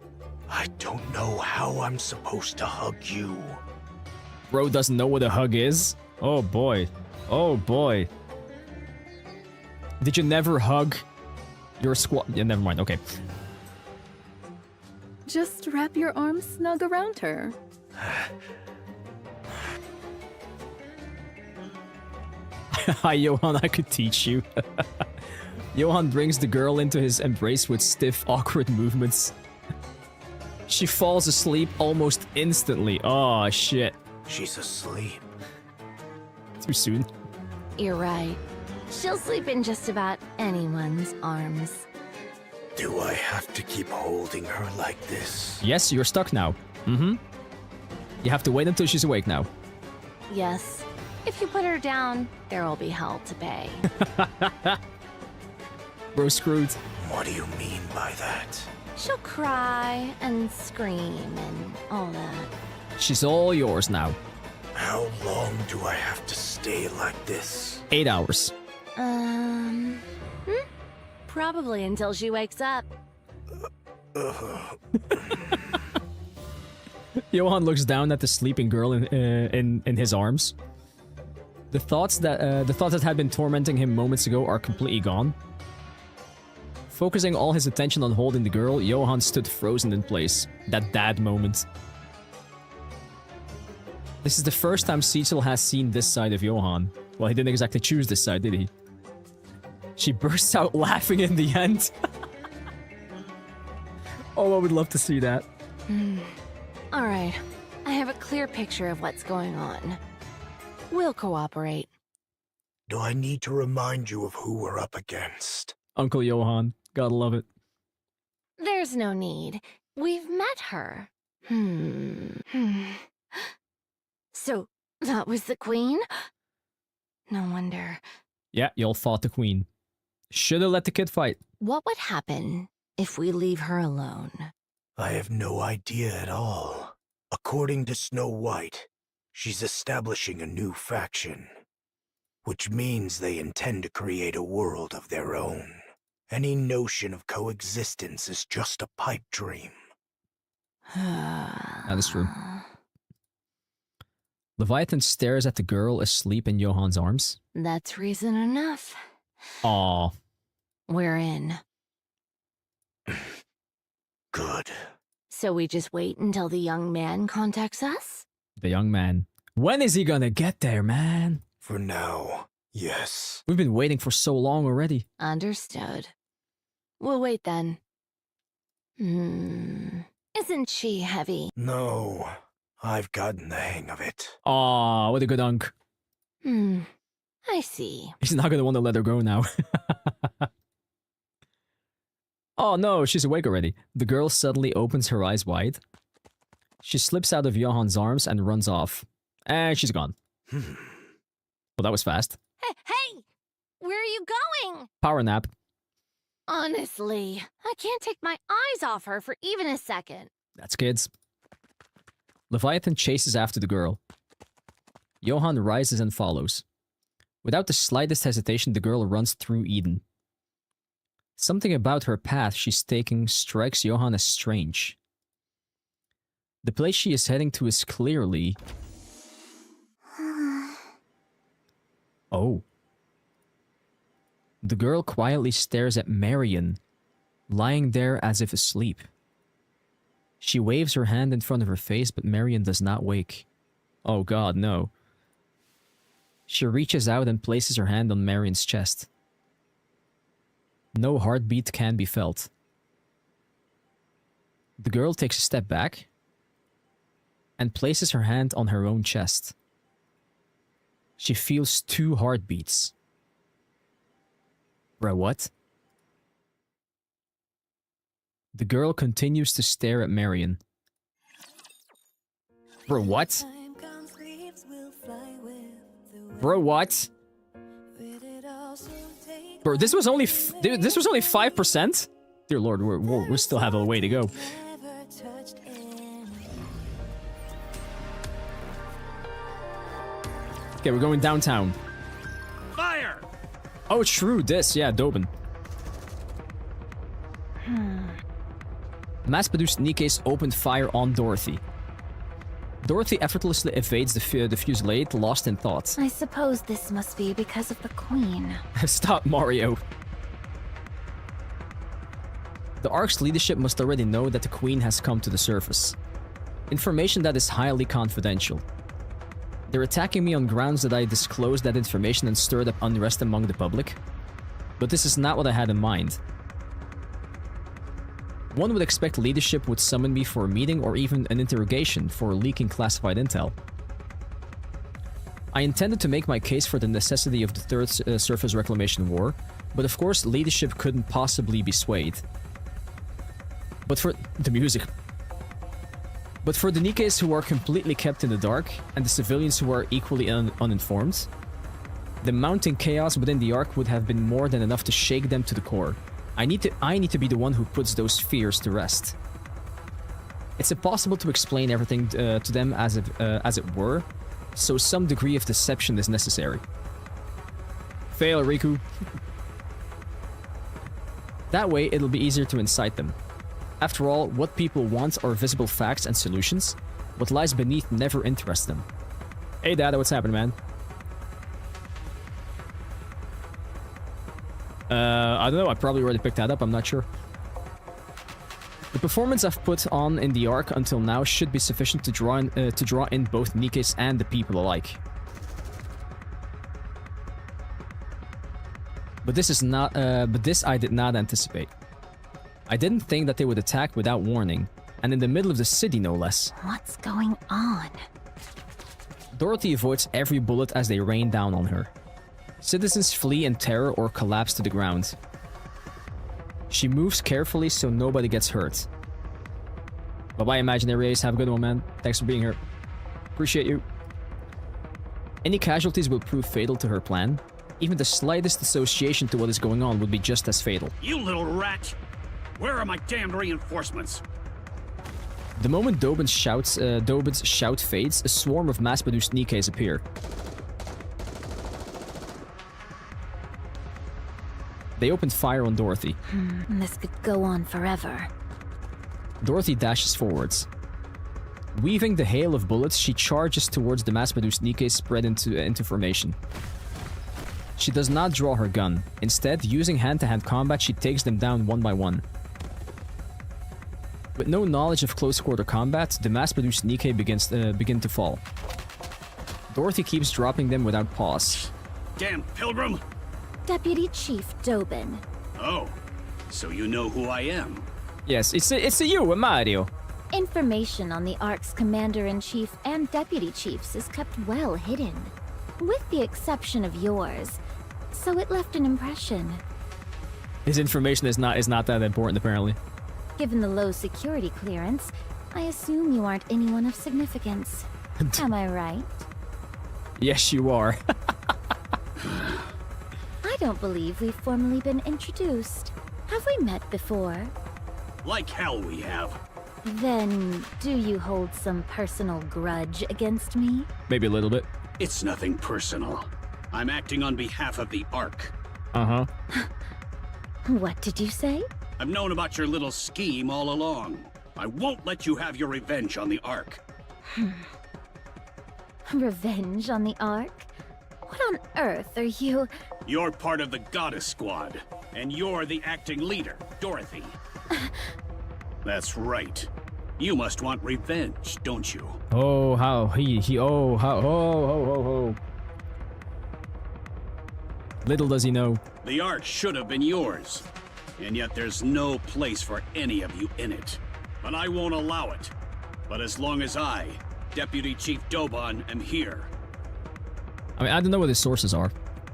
Speaker 4: I don't know how I'm supposed to hug you.
Speaker 1: Bro doesn't know what a hug is? Oh boy. Oh boy. Did you never hug your squad? Yeah, never mind. Okay.
Speaker 15: Just wrap your arms snug around her.
Speaker 1: Hi, Johan, I could teach you. Johan brings the girl into his embrace with stiff, awkward movements. She falls asleep almost instantly. Oh, shit.
Speaker 4: She's asleep.
Speaker 1: Too soon.
Speaker 13: You're right. She'll sleep in just about anyone's arms.
Speaker 4: Do I have to keep holding her like this?
Speaker 1: Yes, you're stuck now. Mm-hmm. You have to wait until she's awake now.
Speaker 13: Yes. If you put her down, there will be hell to pay.
Speaker 1: Bro screwed.
Speaker 4: What do you mean by that?
Speaker 13: She'll cry and scream and all that.
Speaker 1: She's all yours now.
Speaker 4: How long do I have to stay like this?
Speaker 1: 8 hours.
Speaker 13: Probably until she wakes up.
Speaker 1: Johan looks down at the sleeping girl in his arms. The thoughts that had been tormenting him moments ago are completely gone. Focusing all his attention on holding the girl, Johan stood frozen in place. That dad moment. This is the first time Cecil has seen this side of Johan. Well, he didn't exactly choose this side, did he? She bursts out laughing in the end. Oh, I would love to see that.
Speaker 13: Alright, I have a clear picture of what's going on. We'll cooperate.
Speaker 4: Do I need to remind you of who we're up against?
Speaker 1: Uncle Johan. Gotta love it.
Speaker 13: There's no need. We've met her. So, that was the queen? No wonder.
Speaker 1: Yeah, y'all fought the queen. Should've let the kid fight.
Speaker 13: What would happen if we leave her alone?
Speaker 4: I have no idea at all. According to Snow White, she's establishing a new faction, which means they intend to create a world of their own. Any notion of coexistence is just a pipe dream.
Speaker 1: That is true. Leviathan stares at the girl asleep in Johann's arms.
Speaker 13: That's reason enough.
Speaker 1: Aww.
Speaker 13: We're in.
Speaker 4: Good.
Speaker 13: So we just wait until the young man contacts us?
Speaker 1: The young man. When is he gonna get there, man?
Speaker 4: For now, yes.
Speaker 1: We've been waiting for so long already.
Speaker 13: Understood. We'll wait then. Isn't she heavy?
Speaker 4: No, I've gotten the hang of it.
Speaker 1: Aw, what a good unk.
Speaker 13: I see.
Speaker 1: He's not gonna want to let her go now. Oh no, she's awake already. The girl suddenly opens her eyes wide. She slips out of Johann's arms and runs off. And she's gone. Well, that was fast.
Speaker 13: Hey! Where are you going?
Speaker 1: Power nap.
Speaker 13: Honestly, I can't take my eyes off her for even a second.
Speaker 1: That's kids. Leviathan chases after the girl. Johann rises and follows. Without the slightest hesitation, the girl runs through Eden. Something about her path she's taking strikes Johann as strange. The place she is heading to is clearly... Oh. The girl quietly stares at Marion, lying there as if asleep. She waves her hand in front of her face, but Marion does not wake. Oh god, no. She reaches out and places her hand on Marion's chest. No heartbeat can be felt. The girl takes a step back and places her hand on her own chest. She feels 2 heartbeats. Bruh, what? The girl continues to stare at Marion. Bro, what? Bro, what? Bro, this was only 5%? Dear lord, we still have a way to go. Okay, we're going downtown.
Speaker 9: Fire!
Speaker 1: Oh, true, this, yeah, Dobin. Mass-produced NIKKE's opened fire on Dorothy. Dorothy effortlessly evades the fusillade, lost in thought.
Speaker 5: I suppose this must be because of the Queen.
Speaker 1: Stop, Mario. The Ark's leadership must already know that the Queen has come to the surface. Information that is highly confidential. They're attacking me on grounds that I disclosed that information and stirred up unrest among the public. But this is not what I had in mind. One would expect leadership would summon me for a meeting or even an interrogation for leaking classified intel. I intended to make my case for the necessity of the Third Surface Reclamation War, but of course leadership couldn't possibly be swayed. But for the music... But for the NIKKEs who are completely kept in the dark, and the civilians who are equally uninformed, the mounting chaos within the Ark would have been more than enough to shake them to the core. I need to be the one who puts those fears to rest. It's impossible to explain everything to them as it were, so some degree of deception is necessary. Fail, Riku. That way, it'll be easier to incite them. After all, what people want are visible facts and solutions. What lies beneath never interests them. Hey Dada, what's happening, man? I don't know, I probably already picked that up, I'm not sure. The performance I've put on in the Ark until now should be sufficient to draw in both NIKKEs and the people alike. But this I did not anticipate. I didn't think that they would attack without warning, and in the middle of the city no less.
Speaker 5: What's going on?
Speaker 1: Dorothy avoids every bullet as they rain down on her. Citizens flee in terror or collapse to the ground. She moves carefully so nobody gets hurt. Bye-bye, Imaginary Ace. Have a good one, man. Thanks for being here. Appreciate you. Any casualties would prove fatal to her plan. Even the slightest association to what is going on would be just as fatal.
Speaker 16: You little rat! Where are my damned reinforcements?
Speaker 1: The moment Dobin's shout fades, a swarm of mass-produced NIKKEs appear. They opened fire on Dorothy.
Speaker 5: This could go on forever.
Speaker 1: Dorothy dashes forwards. Weaving the hail of bullets, she charges towards the mass-produced NIKKEs spread into formation. She does not draw her gun. Instead, using hand-to-hand combat, she takes them down one by one. With no knowledge of close-quarter combat, the mass-produced NIKKE begin to fall. Dorothy keeps dropping them without pause.
Speaker 16: Damn pilgrim!
Speaker 5: Deputy Chief Dobin.
Speaker 16: Oh, so you know who I am?
Speaker 1: Yes, it's you, Mario.
Speaker 5: Information on the Ark's Commander-in-Chief and Deputy Chiefs is kept well hidden, with the exception of yours, so it left an impression.
Speaker 1: His information is not that important, apparently.
Speaker 5: Given the low security clearance, I assume you aren't anyone of significance. Am I right?
Speaker 1: Yes, you are.
Speaker 5: I don't believe we've formally been introduced. Have we met before?
Speaker 16: Like hell we have.
Speaker 5: Then, do you hold some personal grudge against me?
Speaker 1: Maybe a little bit.
Speaker 16: It's nothing personal. I'm acting on behalf of the Ark.
Speaker 1: Uh-huh.
Speaker 5: What did you say?
Speaker 16: I've known about your little scheme all along. I won't let you have your revenge on the Ark.
Speaker 5: Revenge on the Ark? What on earth are you...
Speaker 16: You're part of the Goddess Squad, and you're the acting leader, Dorothy. That's right. You must want revenge, don't you?
Speaker 1: Oh, how oh. Little does he know.
Speaker 16: The Ark should have been yours, and yet there's no place for any of you in it. But I won't allow it. But as long as I, Deputy Chief Dobon, am here...
Speaker 1: I mean, I don't know what his sources are.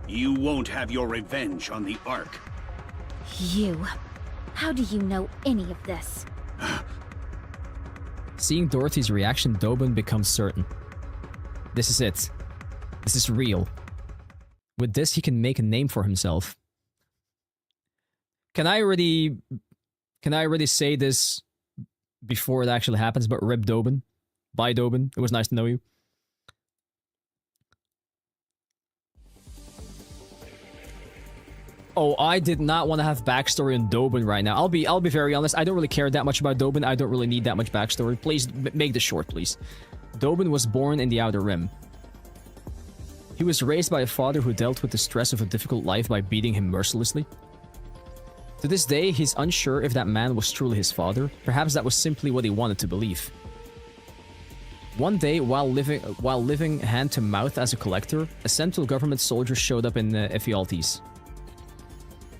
Speaker 16: You won't have your revenge on the Ark.
Speaker 5: You... How do you know any of this?
Speaker 1: Seeing Dorothy's reaction, Dobin becomes certain. This is it. This is real. With this, he can make a name for himself. Can I already say this before it actually happens, but rip Dobin? Bye, Dobin. It was nice to know you. Oh, I did not want to have backstory on Dobin right now. I'll be very honest. I don't really care that much about Dobin. I don't really need that much backstory. Please make this short, please. Dobin was born in the Outer Rim. He was raised by a father who dealt with the stress of a difficult life by beating him mercilessly. To this day, he's unsure if that man was truly his father. Perhaps that was simply what he wanted to believe. One day, while living hand to mouth as a collector, a central government soldier showed up in Ephialtes.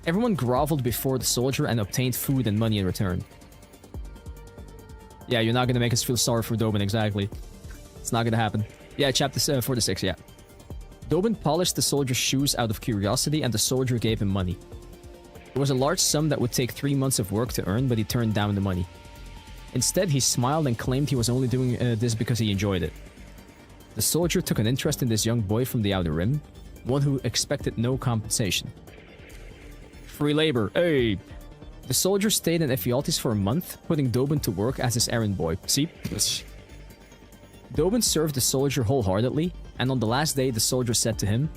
Speaker 1: Everyone groveled before the soldier and obtained food and money in return. Yeah, you're not gonna make us feel sorry for Dobin, exactly. It's not gonna happen. Yeah, chapter 46, yeah. Dobin polished the soldier's shoes out of curiosity and the soldier gave him money. It was a large sum that would take 3 months of work to earn, but he turned down the money. Instead, he smiled and claimed he was only doing this because he enjoyed it. The soldier took an interest in this young boy from the Outer Rim, one who expected no compensation. Free labor, hey! The soldier stayed in Ephialtes for a month, putting Dobin to work as his errand boy. See? Dobin served the soldier wholeheartedly, and on the last day the soldier said to him,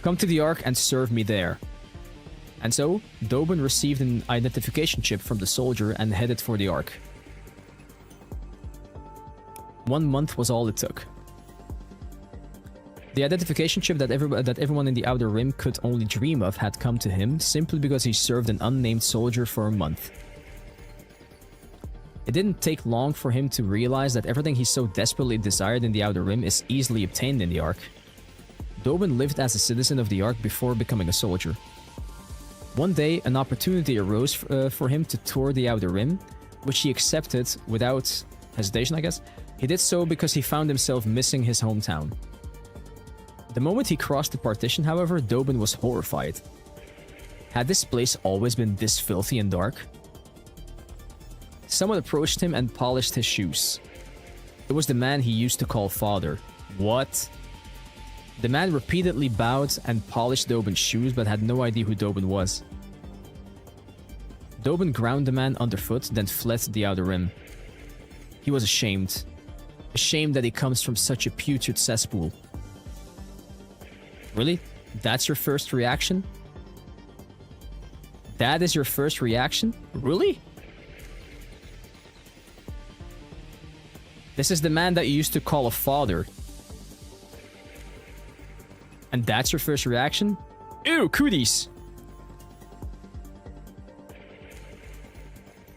Speaker 1: "Come to the Ark and serve me there." And so, Dobin received an identification chip from the soldier and headed for the Ark. 1 month was all it took. The identification chip that everyone in the Outer Rim could only dream of had come to him simply because he served an unnamed soldier for a month. It didn't take long for him to realize that everything he so desperately desired in the Outer Rim is easily obtained in the Ark. Dobin lived as a citizen of the Ark before becoming a soldier. One day, an opportunity arose for him to tour the Outer Rim, which he accepted without hesitation, I guess. He did so because he found himself missing his hometown. The moment he crossed the partition, however, Dobin was horrified. Had this place always been this filthy and dark? Someone approached him and polished his shoes. It was the man he used to call father. What? The man repeatedly bowed and polished Dobin's shoes, but had no idea who Dobin was. Dobin ground the man underfoot, then fled to the Outer Rim. He was ashamed. Ashamed that he comes from such a putrid cesspool. Really? That's your first reaction? That is your first reaction? Really? This is the man that you used to call a father. And that's your first reaction? Ew, cooties!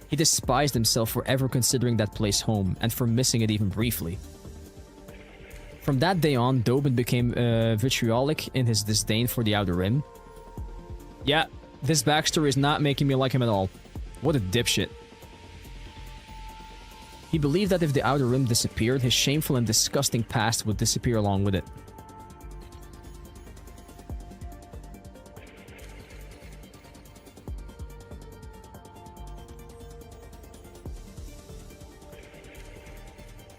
Speaker 1: He despised himself for ever considering that place home, and for missing it even briefly. From that day on, Dobin became vitriolic in his disdain for the Outer Rim. Yeah, this backstory is not making me like him at all. What a dipshit. He believed that if the Outer Rim disappeared, his shameful and disgusting past would disappear along with it.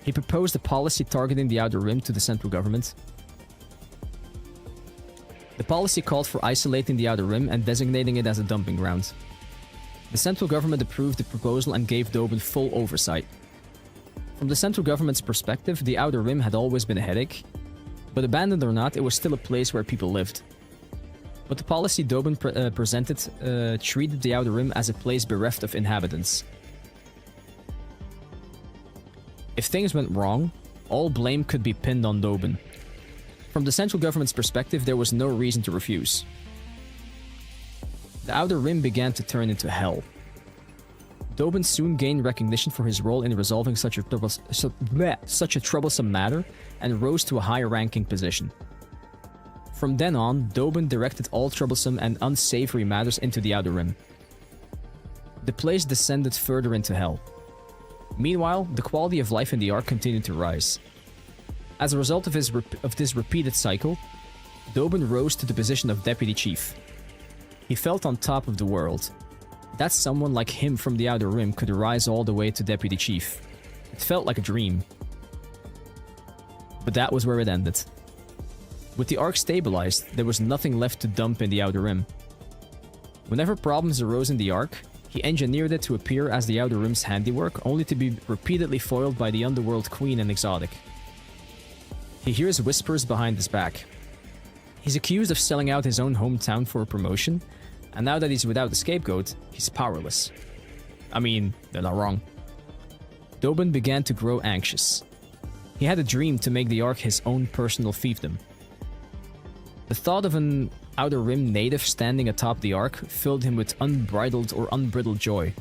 Speaker 1: He proposed a policy targeting the Outer Rim to the central government. The policy called for isolating the Outer Rim and designating it as a dumping ground. The central government approved the proposal and gave Dobin full oversight. From the central government's perspective, the Outer Rim had always been a headache, but abandoned or not, it was still a place where people lived. But the policy Dobin presented treated the Outer Rim as a place bereft of inhabitants. If things went wrong, all blame could be pinned on Dobin. From the central government's perspective, there was no reason to refuse. The Outer Rim began to turn into hell. Dobin soon gained recognition for his role in resolving such a troublesome matter and rose to a high-ranking position. From then on, Dobin directed all troublesome and unsavory matters into the Outer Rim. The place descended further into hell. Meanwhile, the quality of life in the Ark continued to rise. As a result of this repeated cycle, Dobin rose to the position of Deputy Chief. He felt on top of the world. That someone like him from the Outer Rim could rise all the way to Deputy Chief. It felt like a dream. But that was where it ended. With the Ark stabilized, there was nothing left to dump in the Outer Rim. Whenever problems arose in the Ark, he engineered it to appear as the Outer Rim's handiwork, only to be repeatedly foiled by the Underworld Queen and Exotic. He hears whispers behind his back. He's accused of selling out his own hometown for a promotion, and now that he's without a scapegoat, he's powerless. I mean, they're not wrong. Dobin began to grow anxious. He had a dream to make the Ark his own personal fiefdom. The thought of an Outer Rim native standing atop the Ark filled him with unbridled or unbridled joy.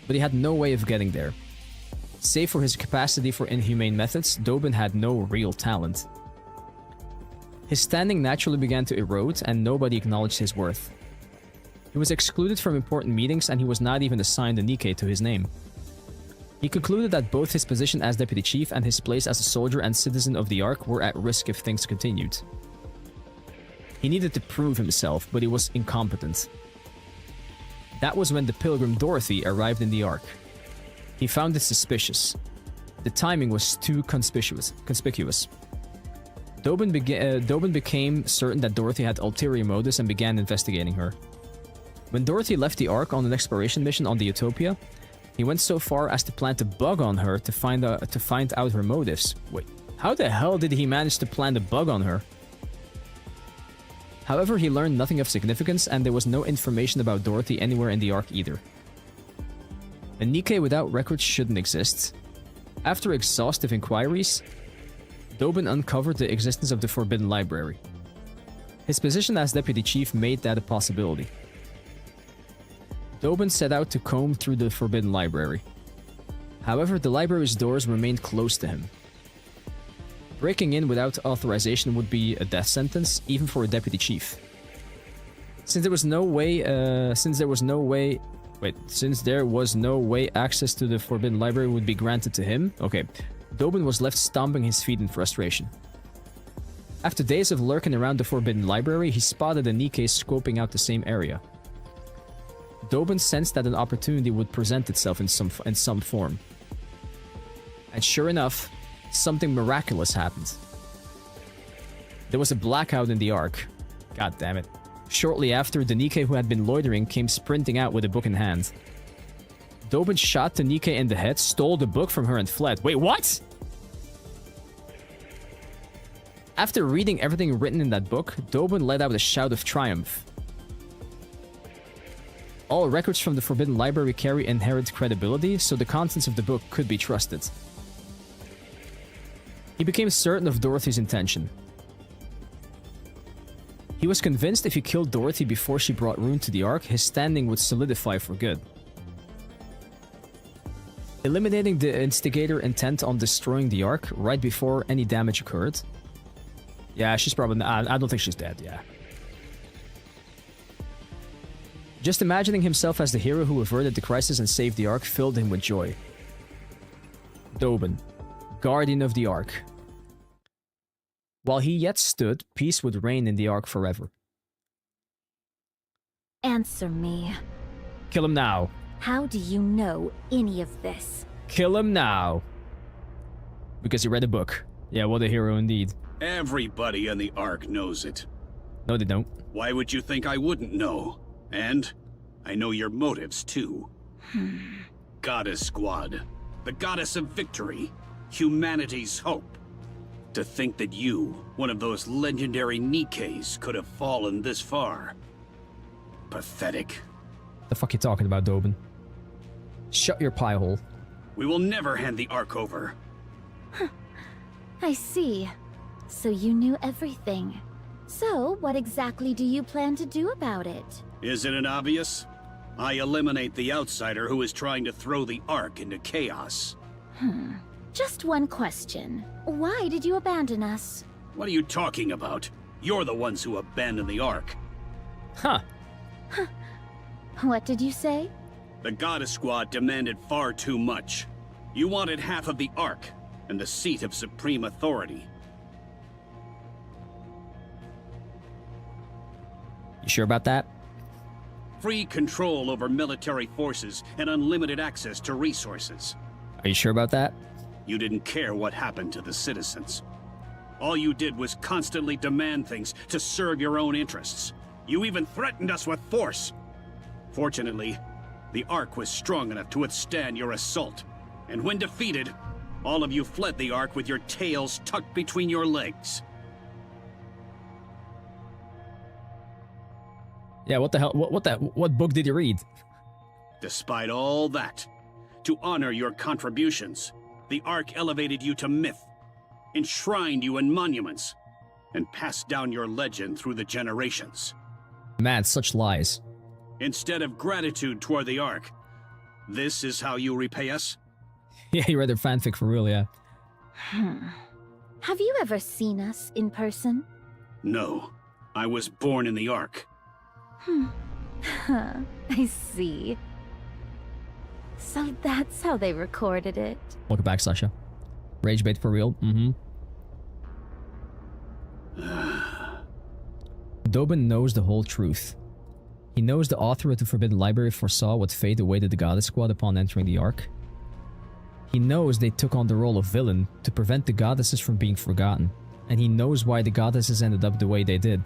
Speaker 1: But he had no way of getting there. Save for his capacity for inhumane methods, Dobin had no real talent. His standing naturally began to erode, and nobody acknowledged his worth. He was excluded from important meetings, and he was not even assigned a NIKKE to his name. He concluded that both his position as Deputy Chief and his place as a soldier and citizen of the Ark were at risk if things continued. He needed to prove himself, but he was incompetent. That was when the pilgrim Dorothy arrived in the Ark. He found it suspicious. The timing was too conspicuous. Dobin became certain that Dorothy had ulterior motives and began investigating her. When Dorothy left the Ark on an exploration mission on the Utopia, he went so far as to plant a bug on her to find out her motives. Wait, how the hell did he manage to plant a bug on her? However, he learned nothing of significance, and there was no information about Dorothy anywhere in the Ark either. A NIKKE without records shouldn't exist. After exhaustive inquiries, Dobin uncovered the existence of the Forbidden Library. His position as Deputy Chief made that a possibility. Dobin set out to comb through the Forbidden Library. However, the library's doors remained closed to him. Breaking in without authorization would be a death sentence, even for a Deputy Chief. Since there was no way access to the Forbidden Library would be granted to him, Dobin was left stomping his feet in frustration. After days of lurking around the Forbidden Library, he spotted a NIKKE scoping out the same area. Dobin sensed that an opportunity would present itself in some form. And sure enough, something miraculous happened. There was a blackout in the Ark. God damn it. Shortly after, the NIKKE who had been loitering came sprinting out with a book in hand. Dobin shot the NIKKE in the head, stole the book from her and fled. Wait, what? After reading everything written in that book, Dobin let out a shout of triumph. All records from the Forbidden Library carry inherent credibility, so the contents of the book could be trusted. He became certain of Dorothy's intention. He was convinced if he killed Dorothy before she brought ruin to the Ark, his standing would solidify for good. Eliminating the instigator intent on destroying the Ark right before any damage occurred. Yeah, she's probably... I don't think she's dead, yeah. Just imagining himself as the hero who averted the crisis and saved the Ark filled him with joy. Dobin, guardian of the Ark. While he yet stood, peace would reign in the Ark forever.
Speaker 17: Answer me.
Speaker 1: Kill him now.
Speaker 17: How do you know any of this?
Speaker 1: Kill him now. Because he read a book. Yeah, what a hero indeed.
Speaker 16: Everybody in the Ark knows it.
Speaker 1: No, they don't.
Speaker 16: Why would you think I wouldn't know? And I know your motives, too. Goddess Squad. The goddess of victory. Humanity's hope. To think that you, one of those legendary NIKKEs, could have fallen this far. Pathetic.
Speaker 1: The fuck you talking about, Dobin? Shut your pie hole.
Speaker 16: We will never hand the Ark over.
Speaker 17: I see. So you knew everything. So, what exactly do you plan to do about it?
Speaker 16: Isn't it obvious? I eliminate the outsider who is trying to throw the Ark into chaos.
Speaker 17: Just one question. Why did you abandon us?
Speaker 16: What are you talking about? You're the ones who abandoned the Ark.
Speaker 1: Huh.
Speaker 17: What did you say?
Speaker 16: The Goddess Squad demanded far too much. You wanted half of the Ark and the seat of supreme authority.
Speaker 1: You sure about that?
Speaker 16: Free control over military forces and unlimited access to resources.
Speaker 1: Are you sure about that?
Speaker 16: You didn't care what happened to the citizens. All you did was constantly demand things to serve your own interests. You even threatened us with force. Fortunately, the Ark was strong enough to withstand your assault. And when defeated, all of you fled the Ark with your tails tucked between your legs.
Speaker 1: Yeah, what the hell? What book did you read?
Speaker 16: Despite all that, to honor your contributions, the Ark elevated you to myth, enshrined you in monuments, and passed down your legend through the generations.
Speaker 1: Man, such lies.
Speaker 16: Instead of gratitude toward the Ark, this is how you repay us?
Speaker 1: Yeah, you read their fanfic for real, yeah.
Speaker 17: Have you ever seen us in person?
Speaker 16: No. I was born in the Ark.
Speaker 17: I see. So that's how they recorded it.
Speaker 1: Welcome back, Sasha. Rage bait for real? Dobin knows the whole truth. He knows the author of the Forbidden Library foresaw what fate awaited the Goddess Squad upon entering the Ark. He knows they took on the role of villain to prevent the goddesses from being forgotten, and he knows why the goddesses ended up the way they did.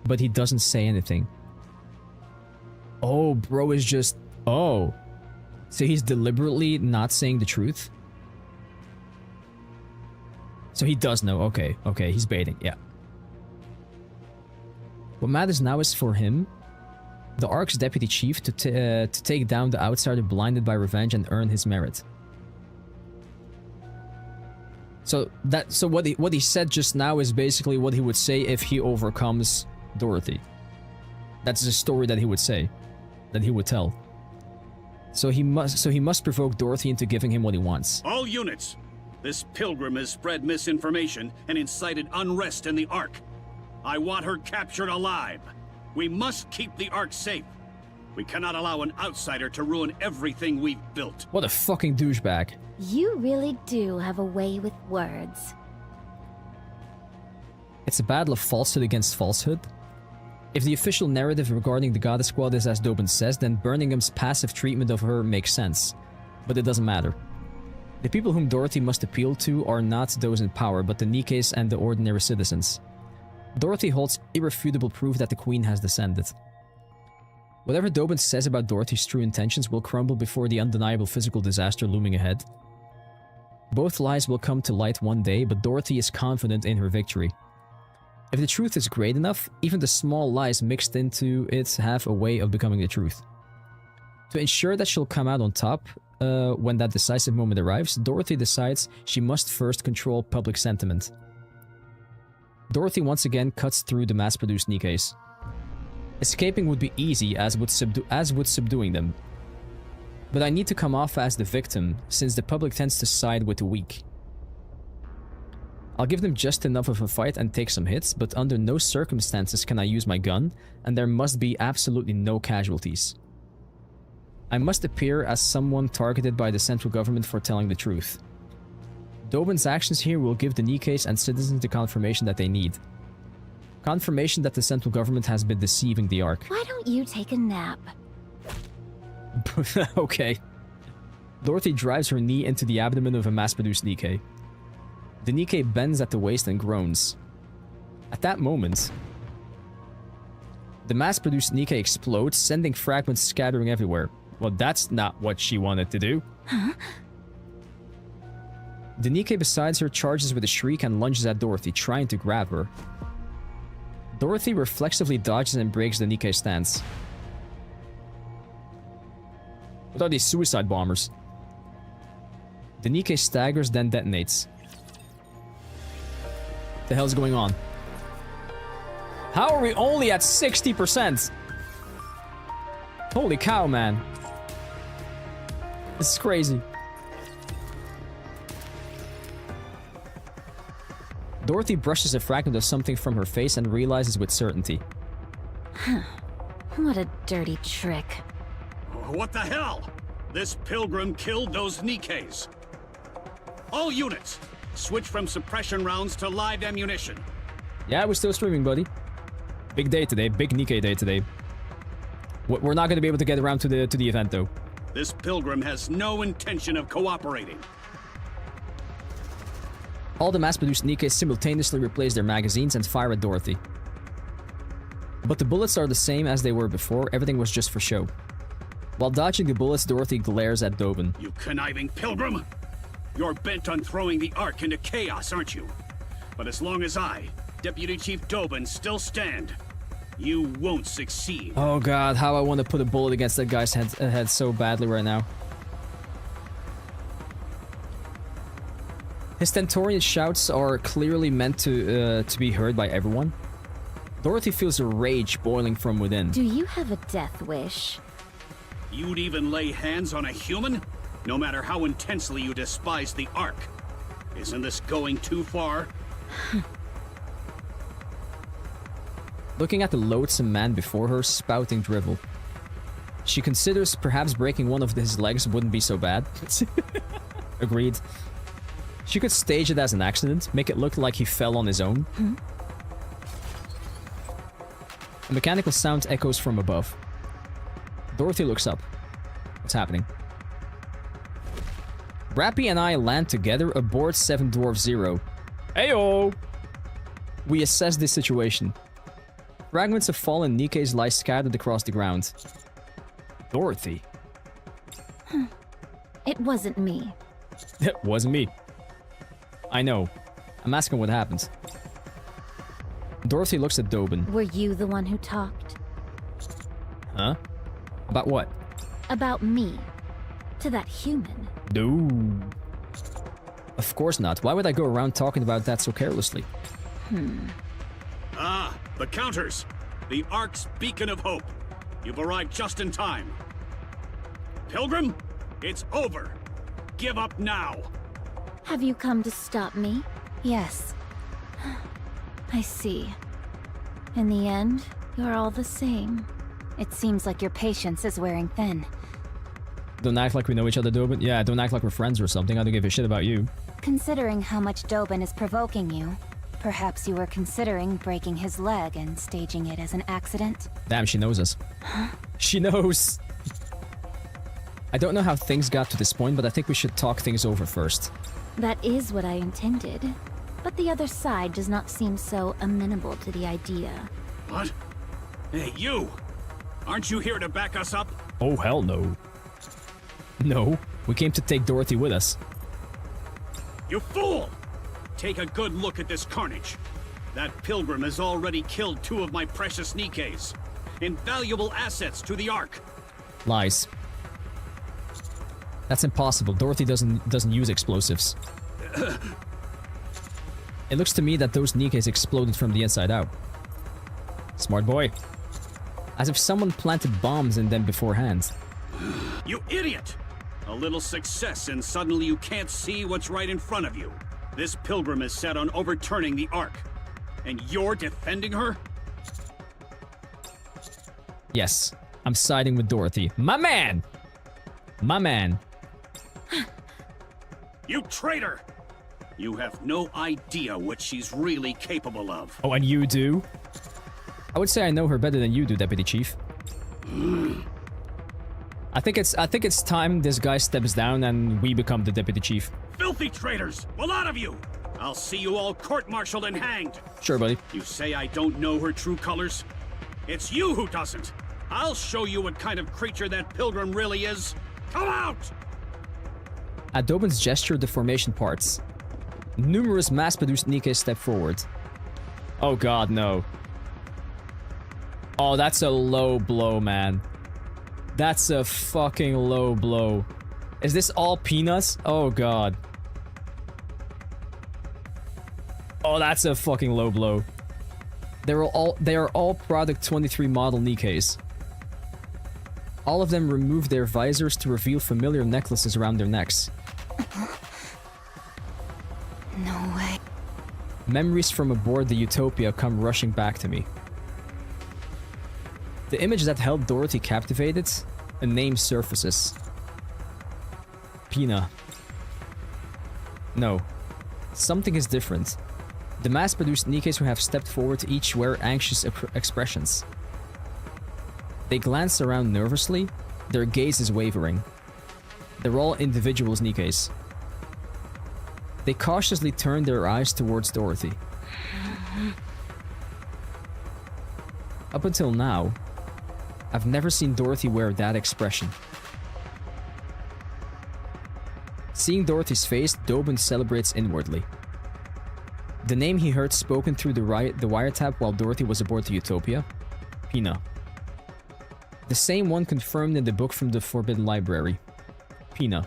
Speaker 1: But he doesn't say anything. Oh, bro is just... Oh. So he's deliberately not saying the truth? So he does know. Okay, he's baiting, yeah. What matters now is for him, the Ark's deputy chief, to take down the outsider blinded by revenge and earn his merit. So what he said just now is basically what he would say if he overcomes Dorothy. That's the story that he would say, that he would tell. So he must provoke Dorothy into giving him what he wants.
Speaker 16: All units, this pilgrim has spread misinformation and incited unrest in the Ark. I want her captured alive. We must keep the Ark safe. We cannot allow an outsider to ruin everything we've built.
Speaker 1: What a fucking douchebag.
Speaker 17: You really do have a way with words.
Speaker 1: It's a battle of falsehood against falsehood. If the official narrative regarding the Goddess Squad is as Dobin says, then Birmingham's passive treatment of her makes sense. But it doesn't matter. The people whom Dorothy must appeal to are not those in power, but the Nikkes and the ordinary citizens. Dorothy holds irrefutable proof that the Queen has descended. Whatever Dobin says about Dorothy's true intentions will crumble before the undeniable physical disaster looming ahead. Both lies will come to light one day, but Dorothy is confident in her victory. If the truth is great enough, even the small lies mixed into it have a way of becoming the truth. To ensure that she'll come out on top, when that decisive moment arrives, Dorothy decides she must first control public sentiment. Dorothy once again cuts through the mass-produced Nikkes. Escaping would be easy, as would subduing them. But I need to come off as the victim, since the public tends to side with the weak. I'll give them just enough of a fight and take some hits, but under no circumstances can I use my gun, and there must be absolutely no casualties. I must appear as someone targeted by the central government for telling the truth. Dobin's actions here will give the Nikkes and citizens the confirmation that they need. Confirmation that the central government has been deceiving the Ark.
Speaker 17: Why don't you take a nap?
Speaker 1: Okay. Dorothy drives her knee into the abdomen of a mass-produced Nikke. The Nikke bends at the waist and groans. At that moment, the mass-produced Nikke explodes, sending fragments scattering everywhere. Well, that's not what she wanted to do.
Speaker 17: Huh?
Speaker 1: The Nikke beside her charges with a shriek and lunges at Dorothy, trying to grab her. Dorothy reflexively dodges and breaks the Nikke stance. What are these suicide bombers? The Nikke staggers, then detonates. The hell's going on? How are we only at 60%? Holy cow, man. This is crazy. Dorothy brushes a fragment of something from her face and realizes with certainty.
Speaker 17: Huh. What a dirty trick.
Speaker 16: What the hell? This pilgrim killed those Nikkes. All units, switch from suppression rounds to live ammunition.
Speaker 1: Yeah, we're still streaming, buddy. Big day today, big Nikke day today. We're not going to be able to get around to the event, though.
Speaker 16: This pilgrim has no intention of cooperating.
Speaker 1: All the mass-produced Nikkes simultaneously replace their magazines and fire at Dorothy. But the bullets are the same as they were before, everything was just for show. While dodging the bullets, Dorothy glares at Dobin.
Speaker 16: You conniving pilgrim! You're bent on throwing the Ark into chaos, aren't you? But as long as I, Deputy Chief Dobin, still stand, you won't succeed.
Speaker 1: Oh god, how I want to put a bullet against that guy's head so badly right now. His stentorian shouts are clearly meant to be heard by everyone. Dorothy feels a rage boiling from within.
Speaker 17: Do you have a death wish?
Speaker 16: You'd even lay hands on a human? No matter how intensely you despise the Ark. Isn't this going too far?
Speaker 1: Looking at the loathsome man before her, spouting drivel. She considers perhaps breaking one of his legs wouldn't be so bad. Agreed. She could stage it as an accident, make it look like he fell on his own. A mechanical sound echoes from above. Dorothy looks up. What's happening? Rappy and I land together aboard 7 Dwarf Zero. Heyo! We assess this situation. Fragments of fallen Nikkes lie scattered across the ground. Dorothy.
Speaker 17: It wasn't me.
Speaker 1: It wasn't me. I know. I'm asking what happened. Dorothy looks at Dobin.
Speaker 17: Were you the one who talked?
Speaker 1: Huh? About what?
Speaker 17: About me. To that human.
Speaker 1: No. Of course not. Why would I go around talking about that so carelessly?
Speaker 16: Ah, the counters. The Ark's beacon of hope. You've arrived just in time. Pilgrim, it's over. Give up now.
Speaker 17: Have you come to stop me? Yes. I see. In the end, you're all the same. It seems like your patience is wearing thin.
Speaker 1: Don't act like we know each other, Dobin. Yeah, don't act like we're friends or something. I don't give a shit about you.
Speaker 17: Considering how much Dobin is provoking you, perhaps you were considering breaking his leg and staging it as an accident?
Speaker 1: Damn, she knows us. She knows. I don't know how things got to this point, but I think we should talk things over first.
Speaker 17: That is what I intended. But the other side does not seem so amenable to the idea.
Speaker 16: What? Hey, you! Aren't you here to back us up?
Speaker 1: Oh, hell no. No, we came to take Dorothy with us.
Speaker 16: You fool! Take a good look at this carnage. That pilgrim has already killed 2 of my precious Nikkes. Invaluable assets to the Ark.
Speaker 1: Lies. That's impossible. Dorothy doesn't use explosives. It looks to me that those Nikkes exploded from the inside out. Smart boy. As if someone planted bombs in them beforehand.
Speaker 16: You idiot! A little success and suddenly you can't see what's right in front of you. This pilgrim is set on overturning the Ark. And you're defending her?
Speaker 1: Yes, I'm siding with Dorothy. My man! My man.
Speaker 16: You traitor! You have no idea what she's really capable of.
Speaker 1: Oh, and you do? I would say I know her better than you do, Deputy Chief. I think it's time this guy steps down and we become the Deputy Chief.
Speaker 16: Filthy traitors! A lot of you! I'll see you all court-martialed and hanged!
Speaker 1: Sure, buddy.
Speaker 16: You say I don't know her true colors? It's you who doesn't! I'll show you what kind of creature that pilgrim really is! Come out!
Speaker 1: At Dobin's gesture, the formation parts. Numerous mass-produced Nikkes step forward. Oh god, no. Oh, that's a low blow, man. That's a fucking low blow. Is this all peanuts? Oh god. Oh, that's a fucking low blow. They are all Product 23 model Nikkes. All of them remove their visors to reveal familiar necklaces around their necks.
Speaker 17: No way.
Speaker 1: Memories from aboard the Utopia come rushing back to me. The image that held Dorothy captivated, a name surfaces. Pina. No. Something is different. The mass-produced Nikkes who have stepped forward each wear anxious expressions. They glance around nervously, their gaze is wavering. They're all individuals Nikkes. They cautiously turn their eyes towards Dorothy. Up until now, I've never seen Dorothy wear that expression. Seeing Dorothy's face, Dobin celebrates inwardly. The name he heard spoken through the wiretap while Dorothy was aboard the Utopia? Pina. The same one confirmed in the book from the Forbidden Library. Pina.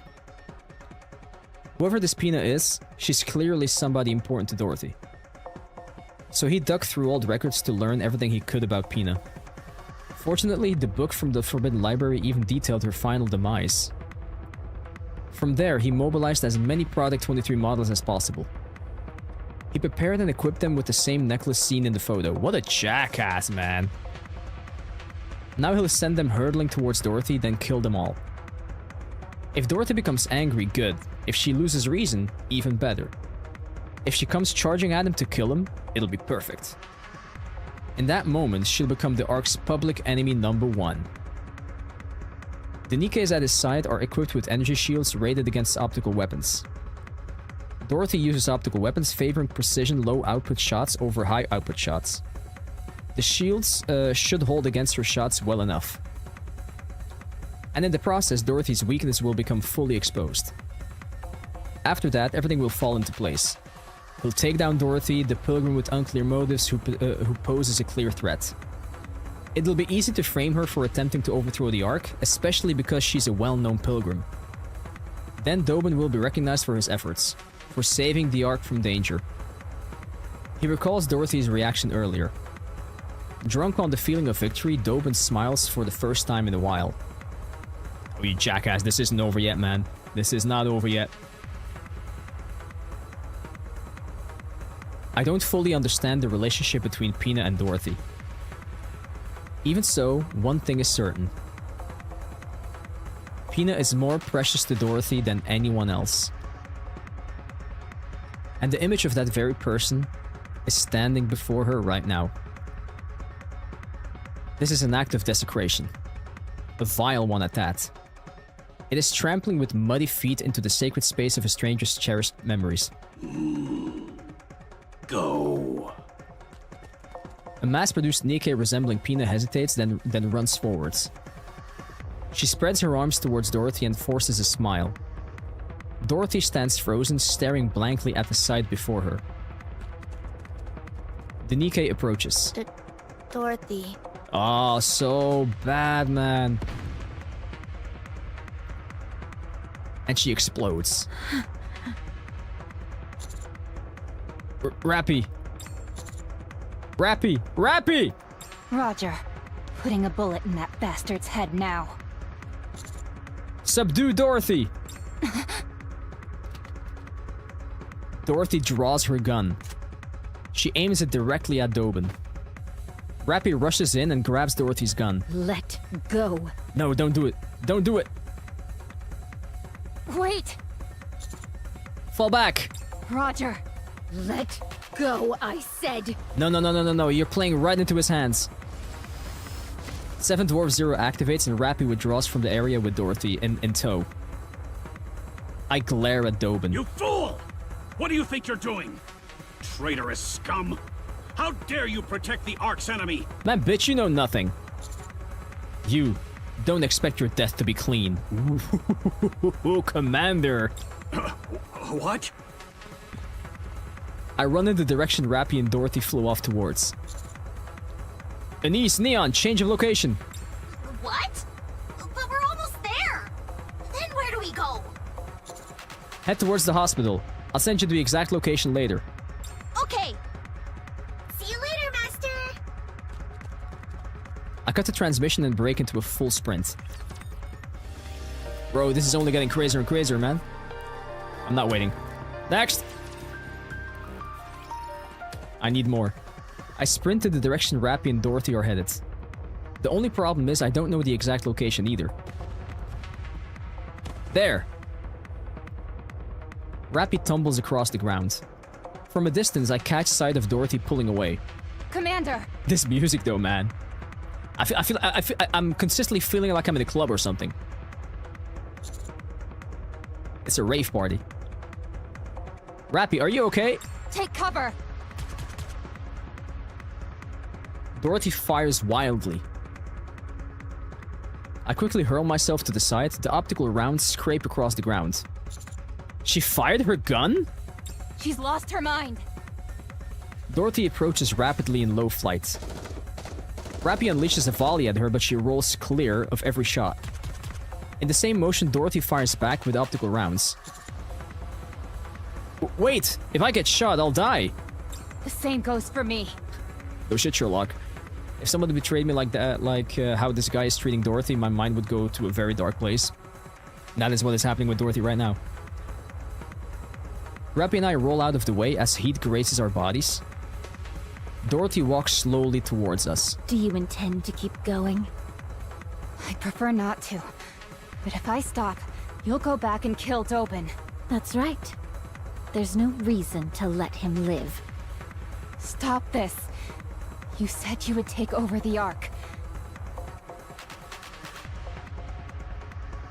Speaker 1: Whoever this Pina is, she's clearly somebody important to Dorothy. So he dug through old records to learn everything he could about Pina. Fortunately, the book from the Forbidden Library even detailed her final demise. From there, he mobilized as many Product 23 models as possible. He prepared and equipped them with the same necklace seen in the photo. What a jackass, man. Now he'll send them hurtling towards Dorothy, then kill them all. If Dorothy becomes angry, good. If she loses reason, even better. If she comes charging at him to kill him, it'll be perfect. In that moment, she'll become the Ark's public enemy #1. The Nikkes at his side are equipped with energy shields rated against optical weapons. Dorothy uses optical weapons favoring precision low-output shots over high-output shots. The shields should hold against her shots well enough. And in the process, Dorothy's weakness will become fully exposed. After that, everything will fall into place. He'll take down Dorothy, the pilgrim with unclear motives who poses a clear threat. It'll be easy to frame her for attempting to overthrow the Ark, especially because she's a well-known pilgrim. Then Dobin will be recognized for his efforts, for saving the Ark from danger. He recalls Dorothy's reaction earlier. Drunk on the feeling of victory, Dobin smiles for the first time in a while. Oh, you jackass, this isn't over yet, man. This is not over yet. I don't fully understand the relationship between Pina and Dorothy. Even so, one thing is certain. Pina is more precious to Dorothy than anyone else. And the image of that very person is standing before her right now. This is an act of desecration. A vile one at that. It is trampling with muddy feet into the sacred space of a stranger's cherished memories.
Speaker 16: Go.
Speaker 1: A mass-produced NIKKE resembling Pina hesitates, then runs forwards. She spreads her arms towards Dorothy and forces a smile. Dorothy stands frozen, staring blankly at the sight before her. The NIKKE approaches.
Speaker 12: Dorothy.
Speaker 1: Oh, so bad, man. And she explodes. Rappy! Rappy! Rappy!
Speaker 2: Roger. Putting a bullet in that bastard's head now.
Speaker 1: Subdue Dorothy! Dorothy draws her gun. She aims it directly at Dobin. Rappy rushes in and grabs Dorothy's gun.
Speaker 2: Let go.
Speaker 1: No, don't do it. Don't do it.
Speaker 2: Wait!
Speaker 1: Fall back!
Speaker 2: Roger. Let go, I said.
Speaker 1: No. You're playing right into his hands. 7 Dwarf Zero activates and Rappy withdraws from the area with Dorothy in tow. I glare at Dobin.
Speaker 16: You fool! What do you think you're doing? Traitorous scum! How dare you protect the Ark's enemy?
Speaker 1: Man, bitch, you know nothing. You don't expect your death to be clean. Ooh, Commander.
Speaker 16: What?
Speaker 1: I run in the direction Rappy and Dorothy flew off towards. Anise, Neon, change of location.
Speaker 12: What? But we're almost there. Then where do we go?
Speaker 1: Head towards the hospital. I'll send you the exact location later.
Speaker 12: Okay. See you later, Master.
Speaker 1: I cut the transmission and break into a full sprint. Bro, this is only getting crazier and crazier, man. I'm not waiting. Next! I need more. I sprint in the direction Rappy and Dorothy are headed. The only problem is I don't know the exact location either. There! Rappy tumbles across the ground. From a distance, I catch sight of Dorothy pulling away.
Speaker 2: Commander!
Speaker 1: This music though, man. I'm consistently feeling like I'm in a club or something. It's a rave party. Rappy, are you okay?
Speaker 2: Take cover!
Speaker 1: Dorothy fires wildly. I quickly hurl myself to the side. The optical rounds scrape across the ground. She fired her gun?
Speaker 2: She's lost her mind.
Speaker 1: Dorothy approaches rapidly in low flight. Rappy unleashes a volley at her, but she rolls clear of every shot. In the same motion, Dorothy fires back with optical rounds. Wait! If I get shot, I'll die!
Speaker 2: The same goes for me.
Speaker 1: Oh shit, Sherlock. If someone betrayed me like that, like how this guy is treating Dorothy, my mind would go to a very dark place. That is what is happening with Dorothy right now. Rappy and I roll out of the way as heat grazes our bodies. Dorothy walks slowly towards us.
Speaker 17: Do you intend to keep going?
Speaker 2: I prefer not to. But if I stop, you'll go back and kill Dobin.
Speaker 17: That's right. There's no reason to let him live.
Speaker 2: Stop this. You said you would take over the Ark.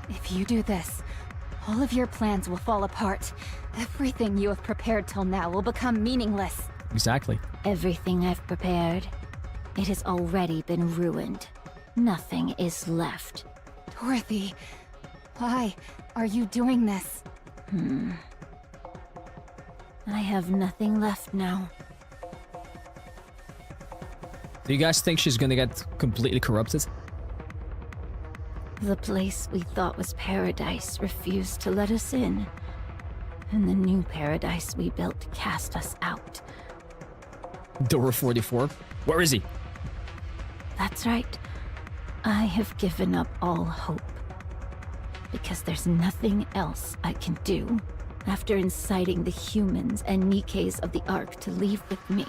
Speaker 2: If you do this, all of your plans will fall apart. Everything you have prepared till now will become meaningless.
Speaker 1: Exactly.
Speaker 17: Everything I've prepared, it has already been ruined. Nothing is left.
Speaker 2: Dorothy, why are you doing this?
Speaker 17: I have nothing left now.
Speaker 1: Do you guys think she's gonna get completely corrupted?
Speaker 17: The place we thought was paradise refused to let us in. And the new paradise we built cast us out.
Speaker 1: Door 44? Where is he?
Speaker 17: That's right. I have given up all hope. Because there's nothing else I can do after inciting the humans and NIKKEs of the Ark to leave with me.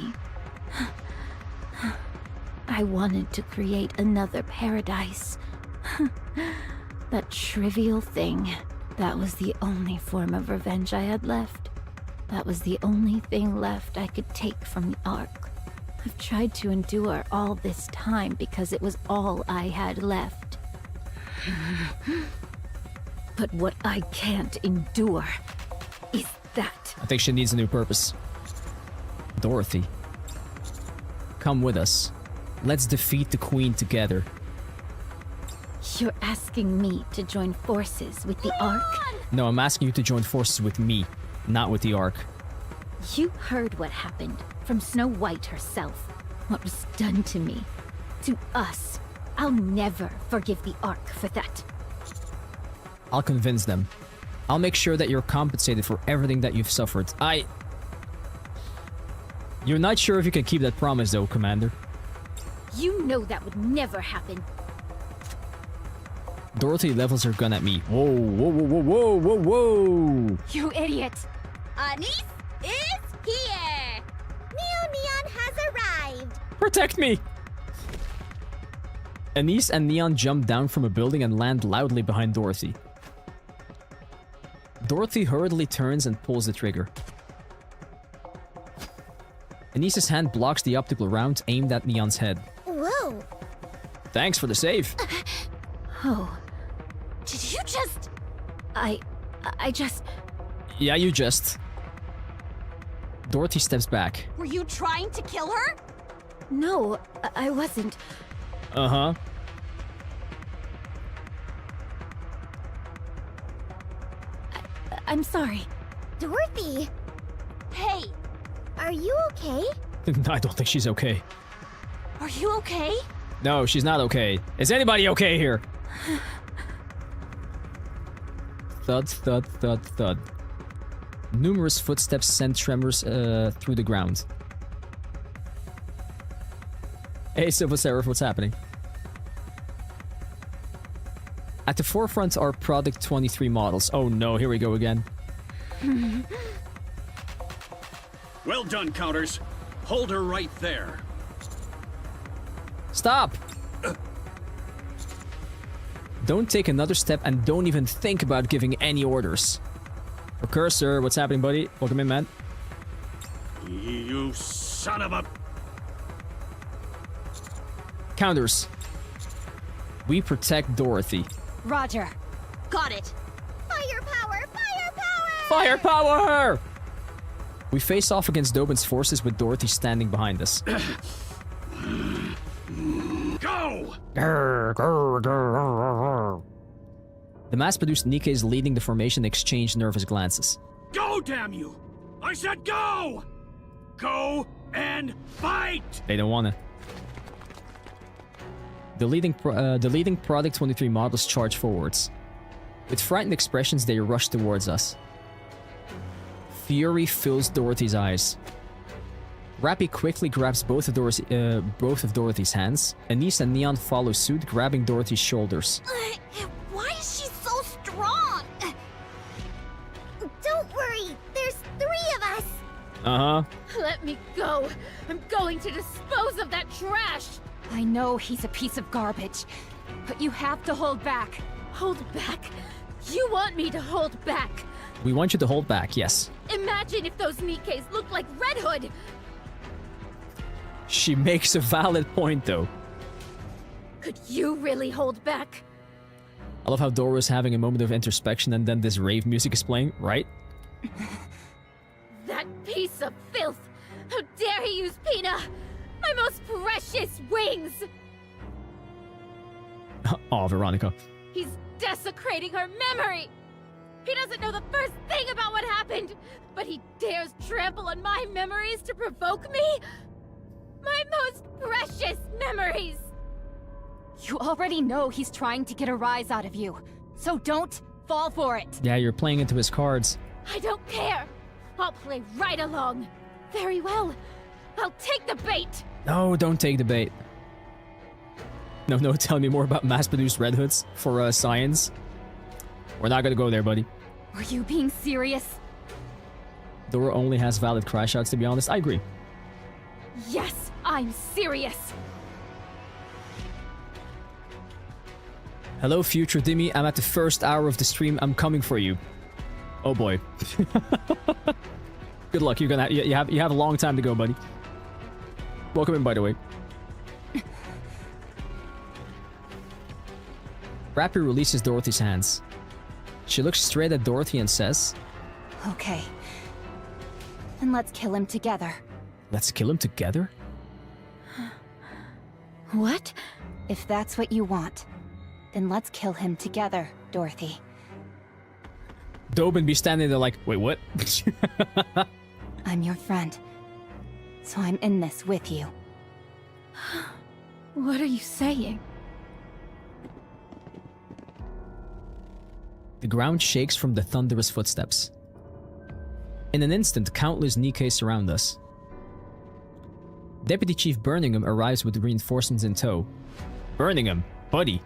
Speaker 17: I wanted to create another paradise. That trivial thing. That was the only form of revenge I had left. That was the only thing left I could take from the Ark. I've tried to endure all this time because it was all I had left.
Speaker 15: But what I can't endure is that.
Speaker 1: I think she needs a new purpose. Dorothy, come with us. Let's defeat the Queen together.
Speaker 17: You're asking me to join forces with the Ark?
Speaker 1: No, I'm asking you to join forces with me, not with the Ark.
Speaker 17: You heard what happened from Snow White herself. What was done to me. To us. I'll never forgive the Ark for that.
Speaker 1: I'll convince them. I'll make sure that you're compensated for everything that you've suffered. You're not sure if you can keep that promise though, Commander.
Speaker 17: You know that would never happen.
Speaker 1: Dorothy levels her gun at me. Whoa, whoa, whoa, whoa, whoa, whoa!
Speaker 17: You idiot!
Speaker 12: Anise is here! Neo Neon has arrived!
Speaker 1: Protect me! Anise and Neon jump down from a building and land loudly behind Dorothy. Dorothy hurriedly turns and pulls the trigger. Anise's hand blocks the optical round aimed at Neon's head.
Speaker 12: Whoa!
Speaker 1: Thanks for the save.
Speaker 17: Oh.
Speaker 12: Did you just...
Speaker 17: I just...
Speaker 1: Yeah, you just... Dorothy steps back.
Speaker 12: Were you trying to kill her?
Speaker 17: No, I wasn't.
Speaker 1: Uh-huh.
Speaker 17: I'm sorry.
Speaker 12: Dorothy! Hey, are you okay?
Speaker 1: I don't think she's okay.
Speaker 12: Are you okay?
Speaker 1: No, she's not okay. Is anybody okay here? Thud, thud, thud, thud. Numerous footsteps send tremors through the ground. Hey, Silver Seraph, what's happening? At the forefront are Product 23 models. Oh no, here we go again.
Speaker 16: Well done, Counters. Hold her right there.
Speaker 1: Stop! Don't take another step and don't even think about giving any orders. Cursor, what's happening, buddy? Welcome in, man.
Speaker 16: You son of a...
Speaker 1: Counters. We protect Dorothy.
Speaker 12: Roger. Got it. Firepower! Firepower!
Speaker 1: Firepower! We face off against Dobin's forces with Dorothy standing behind us.
Speaker 16: Go!
Speaker 1: The mass-produced NIKKE is leading the formation exchange nervous glances.
Speaker 16: Go, damn you! I said go! Go and fight!
Speaker 1: They don't wanna. The leading Product 23 models charge forwards. With frightened expressions, they rush towards us. Fury fills Dorothy's eyes. Rappy quickly grabs both of Dorothy's hands. Anise and Neon follow suit, grabbing Dorothy's shoulders.
Speaker 12: Why is she so strong? Don't worry, there's 3 of us.
Speaker 1: Uh-huh.
Speaker 14: Let me go. I'm going to dispose of that trash.
Speaker 2: I know he's a piece of garbage, but you have to hold back.
Speaker 14: Hold back? You want me to hold back?
Speaker 1: We want you to hold back, yes.
Speaker 14: Imagine if those NIKKEs looked like Red Hood.
Speaker 1: She makes a valid point, though.
Speaker 14: Could you really hold back?
Speaker 1: I love how Dora's having a moment of introspection and then this rave music is playing, right?
Speaker 14: That piece of filth! How dare he use Pina! My most precious wings!
Speaker 1: Aw, Veronica.
Speaker 14: He's desecrating her memory! He doesn't know the first thing about what happened, but he dares trample on my memories to provoke me? My most precious memories!
Speaker 2: You already know he's trying to get a rise out of you, so don't fall for it.
Speaker 1: Yeah, you're playing into his cards.
Speaker 14: I don't care! I'll play right along. Very well. I'll take the bait!
Speaker 1: No, don't take the bait. No, tell me more about mass-produced Red Hoods for science. We're not gonna go there, buddy.
Speaker 2: Are you being serious?
Speaker 1: Dora only has valid crash outs, to be honest. I agree.
Speaker 2: Yes, I'm serious.
Speaker 1: Hello, future Dimmy. I'm at the first hour of the stream. I'm coming for you. Oh boy. Good luck. You're gonna you have a long time to go, buddy. Welcome in, by the way. Rappy releases Dorothy's hands. She looks straight at Dorothy and says,
Speaker 2: Okay. Then let's kill him together.
Speaker 1: let's kill him together?
Speaker 2: What? If that's what you want, then let's kill him together, Dorothy.
Speaker 1: Dobin be standing there like, wait, what?
Speaker 2: I'm your friend, so I'm in this with you.
Speaker 15: What are you saying?
Speaker 1: The ground shakes from the thunderous footsteps. In an instant, countless NIKKE surround us. Deputy Chief Birmingham arrives with reinforcements in tow. Birmingham, buddy.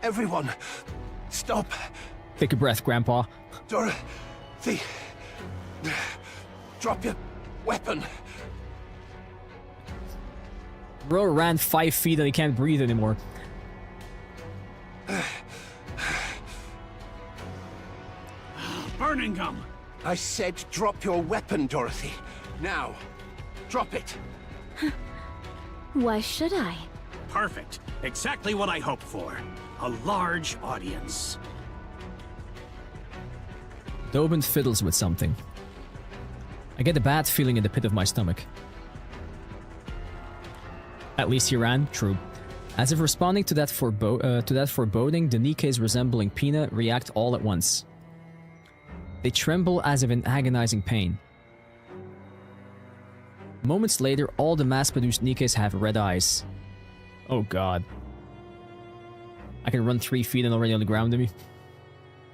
Speaker 18: Everyone, stop.
Speaker 1: Take a breath, Grandpa.
Speaker 18: Dorothy, drop your weapon.
Speaker 1: Bro ran 5 feet and he can't breathe anymore.
Speaker 16: Birmingham!
Speaker 18: I said drop your weapon, Dorothy. Now, drop it.
Speaker 15: Why should I?
Speaker 16: Perfect. Exactly what I hoped for. A large audience.
Speaker 1: Dobin fiddles with something. I get a bad feeling in the pit of my stomach. At least he ran, true. As if responding to that foreboding, the NIKKEs resembling Peanut react all at once. They tremble as if in agonizing pain. Moments later, all the mass-produced NIKKEs have red eyes. Oh god. I can run 3 feet and already on the ground to me.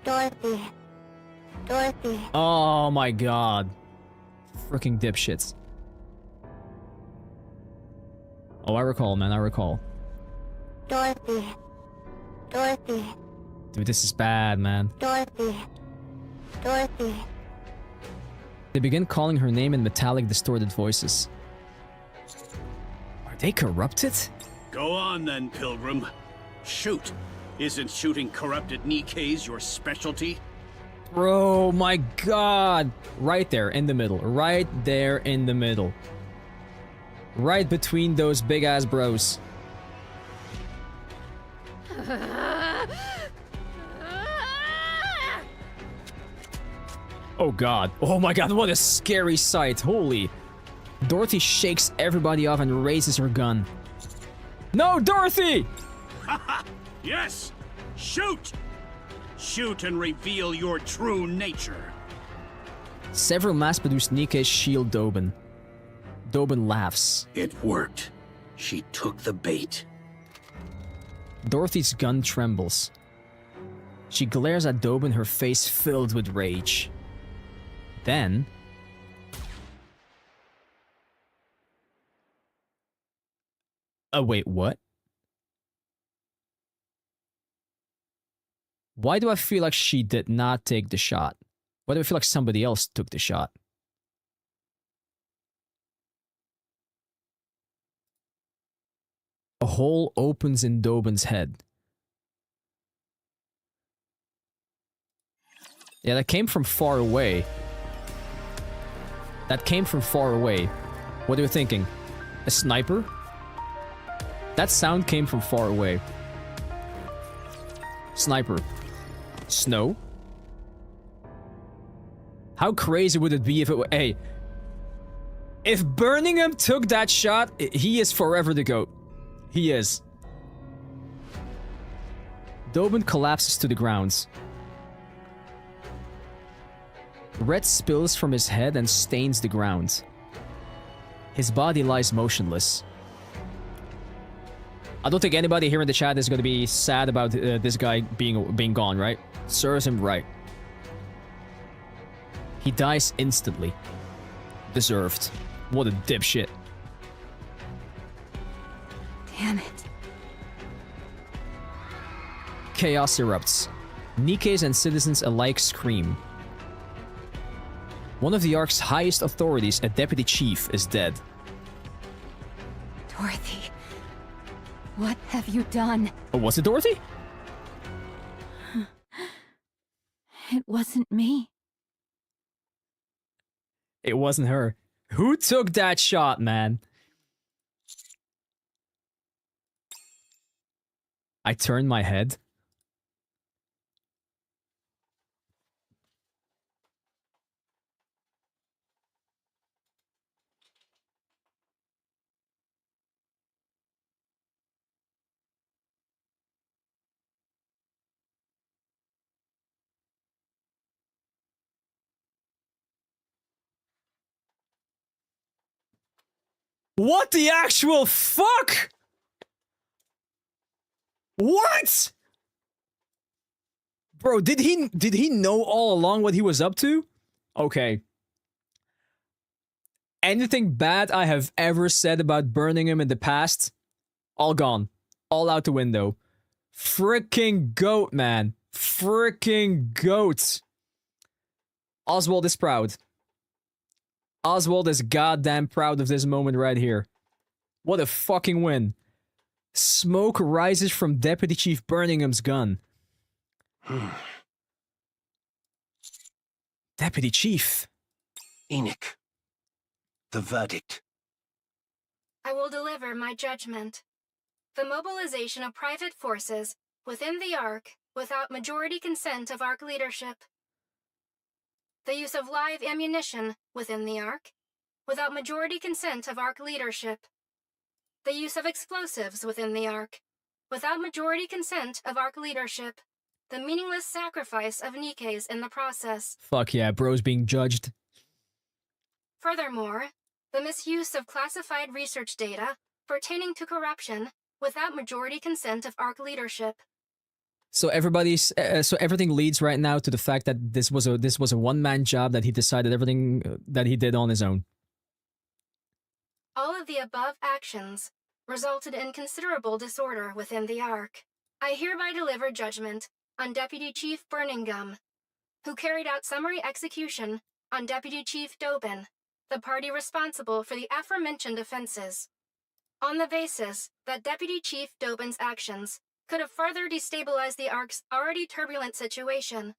Speaker 12: Dorothy. Dorothy.
Speaker 1: Oh my god. Freaking dipshits. Oh, I recall, man, I recall.
Speaker 12: Dorothy. Dorothy.
Speaker 1: Dude, this is bad, man.
Speaker 12: Dorothy. Dorothy.
Speaker 1: They begin calling her name in metallic, distorted voices. Are they corrupted?
Speaker 16: Go on then, Pilgrim. Shoot. Isn't shooting corrupted NIKKEs your specialty?
Speaker 1: Bro, my god! Right there, in the middle. Right there in the middle. Right between those big-ass bros. Oh god. Oh my god, what a scary sight. Holy. Dorothy shakes everybody off and raises her gun. No, Dorothy!
Speaker 16: Yes! Shoot! Shoot and reveal your true nature.
Speaker 1: Several mass-produced NIKKEs shield Dobin. Dobin laughs.
Speaker 16: It worked. She took the bait.
Speaker 1: Dorothy's gun trembles. She glares at Dobin, her face filled with rage. Then... Oh, wait, what? Why do I feel like she did not take the shot? Why do I feel like somebody else took the shot? A hole opens in Dobin's head. Yeah, that came from far away. That came from far away. What are you thinking? A sniper? That sound came from far away. Sniper. Snow? How crazy would it be if it were... Hey. If Birmingham took that shot, he is forever the GOAT. He is. Dobin collapses to the ground. Red spills from his head and stains the ground. His body lies motionless. I don't think anybody here in the chat is going to be sad about this guy being gone, right? Serves him right. He dies instantly. Deserved. What a dipshit.
Speaker 2: Damn it.
Speaker 1: Chaos erupts. NIKKEs and citizens alike scream. One of the Ark's highest authorities, a deputy chief, is dead.
Speaker 2: Dorothy. What have you done?
Speaker 1: Oh, was it Dorothy?
Speaker 15: It wasn't me.
Speaker 1: It wasn't her. Who took that shot, man? I turned my head. What the actual fuck? What? Bro, did he know all along what he was up to? Okay. Anything bad I have ever said about Birmingham in the past, all gone. All out the window. Freaking goat, man. Freaking goat. Oswald is proud. Oswald is goddamn proud of this moment right here. What a fucking win. Smoke rises from Deputy Chief Burningham's gun. Deputy Chief.
Speaker 18: Enoch. The verdict.
Speaker 19: I will deliver my judgment. The mobilization of private forces within the Ark without majority consent of Ark leadership. The use of live ammunition within the Ark without majority consent of Ark leadership. The use of explosives within the Ark without majority consent of Ark leadership. The meaningless sacrifice of NIKKEs in the process.
Speaker 1: Fuck yeah, bro's being judged.
Speaker 19: Furthermore, the misuse of classified research data pertaining to corruption without majority consent of Ark leadership.
Speaker 1: So everything leads right now to the fact that this was a one-man job, that he decided everything that he did on his own.
Speaker 19: All of the above actions resulted in considerable disorder within the Ark. I hereby deliver judgment on Deputy Chief Birmingham, who carried out summary execution on Deputy Chief Dobin, the party responsible for the aforementioned offenses, on the basis that Deputy Chief Dobin's actions could have further destabilized the Ark's already turbulent situation,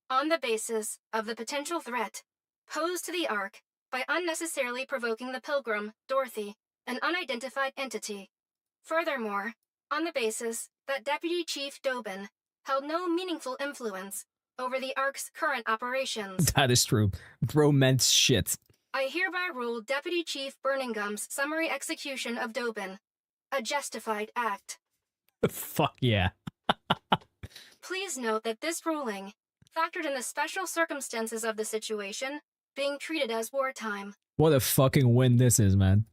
Speaker 19: on the basis of the potential threat posed to the Ark by unnecessarily provoking the Pilgrim, Dorothy, an unidentified entity. Furthermore, on the basis that Deputy Chief Dobin held no meaningful influence over the Ark's current operations.
Speaker 1: That is true. Bro meant shit.
Speaker 19: I hereby rule Deputy Chief Burningham's summary execution of Dobin a justified act.
Speaker 1: Fuck yeah.
Speaker 19: Please note that this ruling factored in the special circumstances of the situation being treated as wartime.
Speaker 1: What a fucking win this is, man.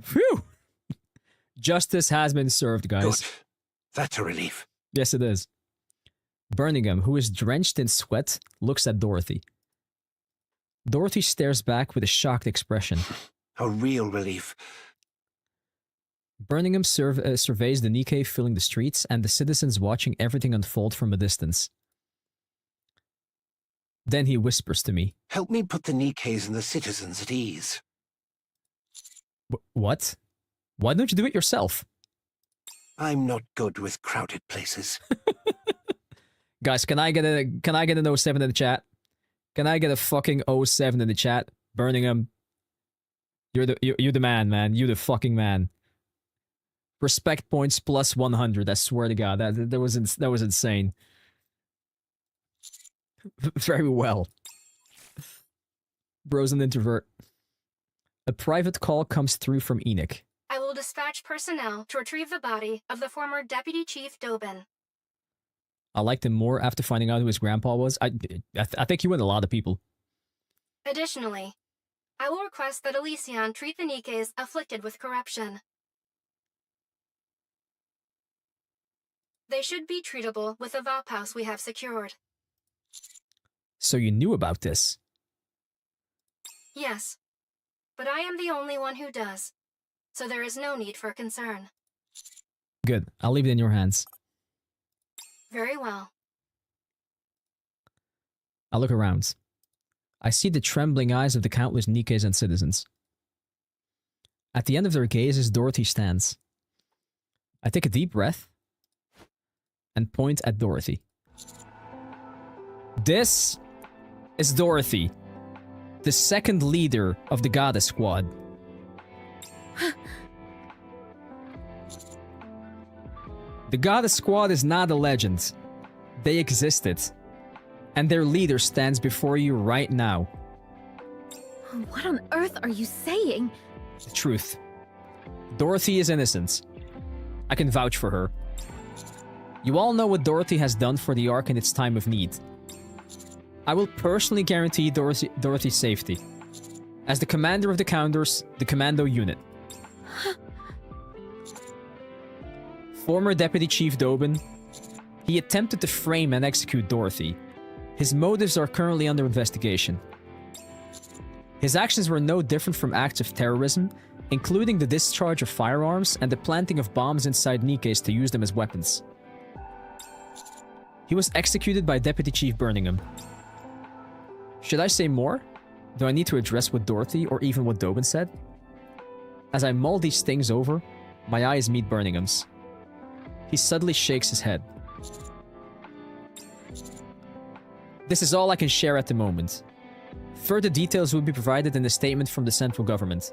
Speaker 1: Phew. Justice has been served, guys.
Speaker 18: Good. That's a relief.
Speaker 1: Yes, it is. Birmingham, who is drenched in sweat, looks at Dorothy. Dorothy stares back with a shocked expression.
Speaker 18: A real relief.
Speaker 1: Birmingham surveys the NIKKE filling the streets and the citizens watching everything unfold from a distance. Then he whispers to me.
Speaker 18: Help me put the NIKKEs and the citizens at ease.
Speaker 1: What? Why don't you do it yourself?
Speaker 18: I'm not good with crowded places.
Speaker 1: Guys, can I get an 07 in the chat? Can I get a fucking 07 in the chat? Birmingham, you're the man, man. You're the fucking man. Respect points plus 100. I swear to God, that was insane. Very well. Bro's an introvert. A private call comes through from Enoch.
Speaker 19: I will dispatch personnel to retrieve the body of the former Deputy Chief Dobin.
Speaker 1: I liked him more after finding out who his grandpa was. I think he went a lot of people.
Speaker 19: Additionally, I will request that Elysion treat the NIKKEs afflicted with corruption. They should be treatable with the Vophouse we have secured.
Speaker 1: So you knew about this?
Speaker 19: Yes, but I am the only one who does, so there is no need for concern.
Speaker 1: Good. I'll leave it in your hands.
Speaker 19: Very well.
Speaker 1: I look around. I see the trembling eyes of the countless NIKKEs and citizens. At the end of their gazes, Dorothy stands. I take a deep breath and point at Dorothy. This is Dorothy, the second leader of the Goddess Squad. The Goddess Squad is not a legend. They existed. And their leader stands before you right now.
Speaker 17: What on earth are you saying?
Speaker 1: The truth. Dorothy is innocent. I can vouch for her. You all know what Dorothy has done for the Ark in its time of need. I will personally guarantee Dorothy's safety. As the commander of the Counters, the Commando Unit. Former Deputy Chief Dobin, he attempted to frame and execute Dorothy. His motives are currently under investigation. His actions were no different from acts of terrorism, including the discharge of firearms and the planting of bombs inside NIKKEs to use them as weapons. He was executed by Deputy Chief Birmingham. Should I say more? Do I need to address what Dorothy or even what Dobin said? As I mull these things over, my eyes meet Birmingham's. He suddenly shakes his head. This is all I can share at the moment. Further details will be provided in a statement from the central government.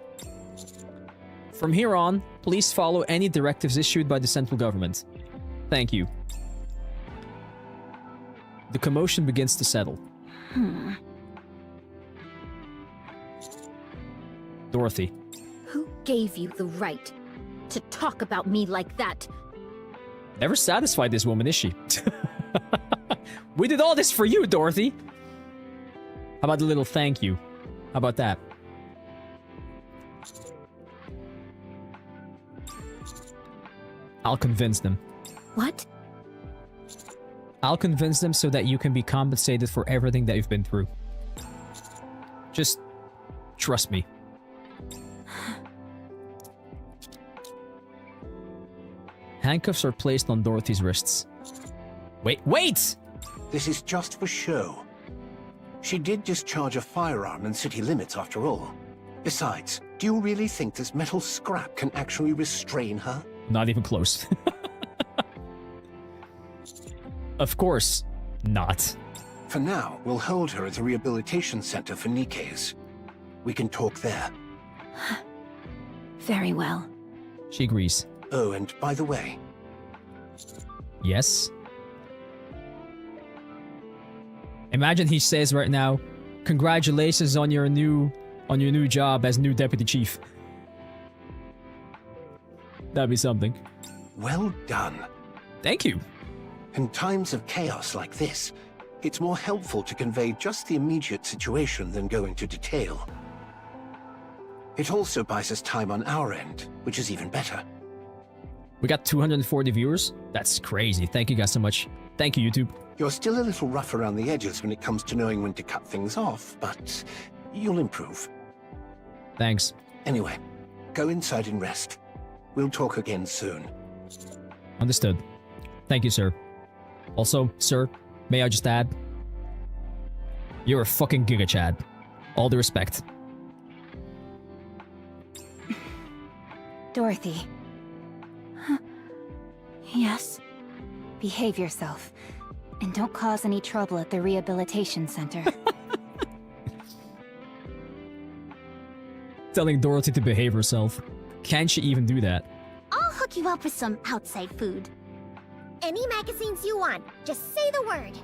Speaker 1: From here on, please follow any directives issued by the central government. Thank you. The commotion begins to settle. Dorothy.
Speaker 17: Who gave you the right to talk about me like that?
Speaker 1: Never satisfied this woman, is she? We did all this for you, Dorothy! How about a little thank you? How about that? I'll convince them.
Speaker 17: What?
Speaker 1: I'll convince them so that you can be compensated for everything that you've been through. Just trust me. Handcuffs are placed on Dorothy's wrists. Wait!
Speaker 18: This is just for show. She did discharge a firearm in city limits after all. Besides, do you really think this metal scrap can actually restrain her?
Speaker 1: Not even close. Of course not.
Speaker 18: For now, we'll hold her at the rehabilitation center for NIKKEs. We can talk there.
Speaker 17: Very well.
Speaker 1: She agrees.
Speaker 18: Oh, and by the way...
Speaker 1: Yes? Imagine he says right now, congratulations on your new job as new deputy chief. That'd be something.
Speaker 18: Well done.
Speaker 1: Thank you.
Speaker 18: In times of chaos like this, it's more helpful to convey just the immediate situation than go into detail. It also buys us time on our end, which is even better.
Speaker 1: We got 240 viewers? That's crazy. Thank you guys so much. Thank you, YouTube.
Speaker 18: You're still a little rough around the edges when it comes to knowing when to cut things off, but you'll improve.
Speaker 1: Thanks.
Speaker 18: Anyway, go inside and rest. We'll talk again soon.
Speaker 1: Understood. Thank you, sir. Also, sir, may I just add? You're a fucking Giga Chad. All the respect.
Speaker 17: Dorothy. Yes? Behave yourself. And don't cause any trouble at the rehabilitation center.
Speaker 1: Telling Dorothy to behave herself. Can she even do that?
Speaker 12: I'll hook you up with some outside food. Any magazines you want, just say the word.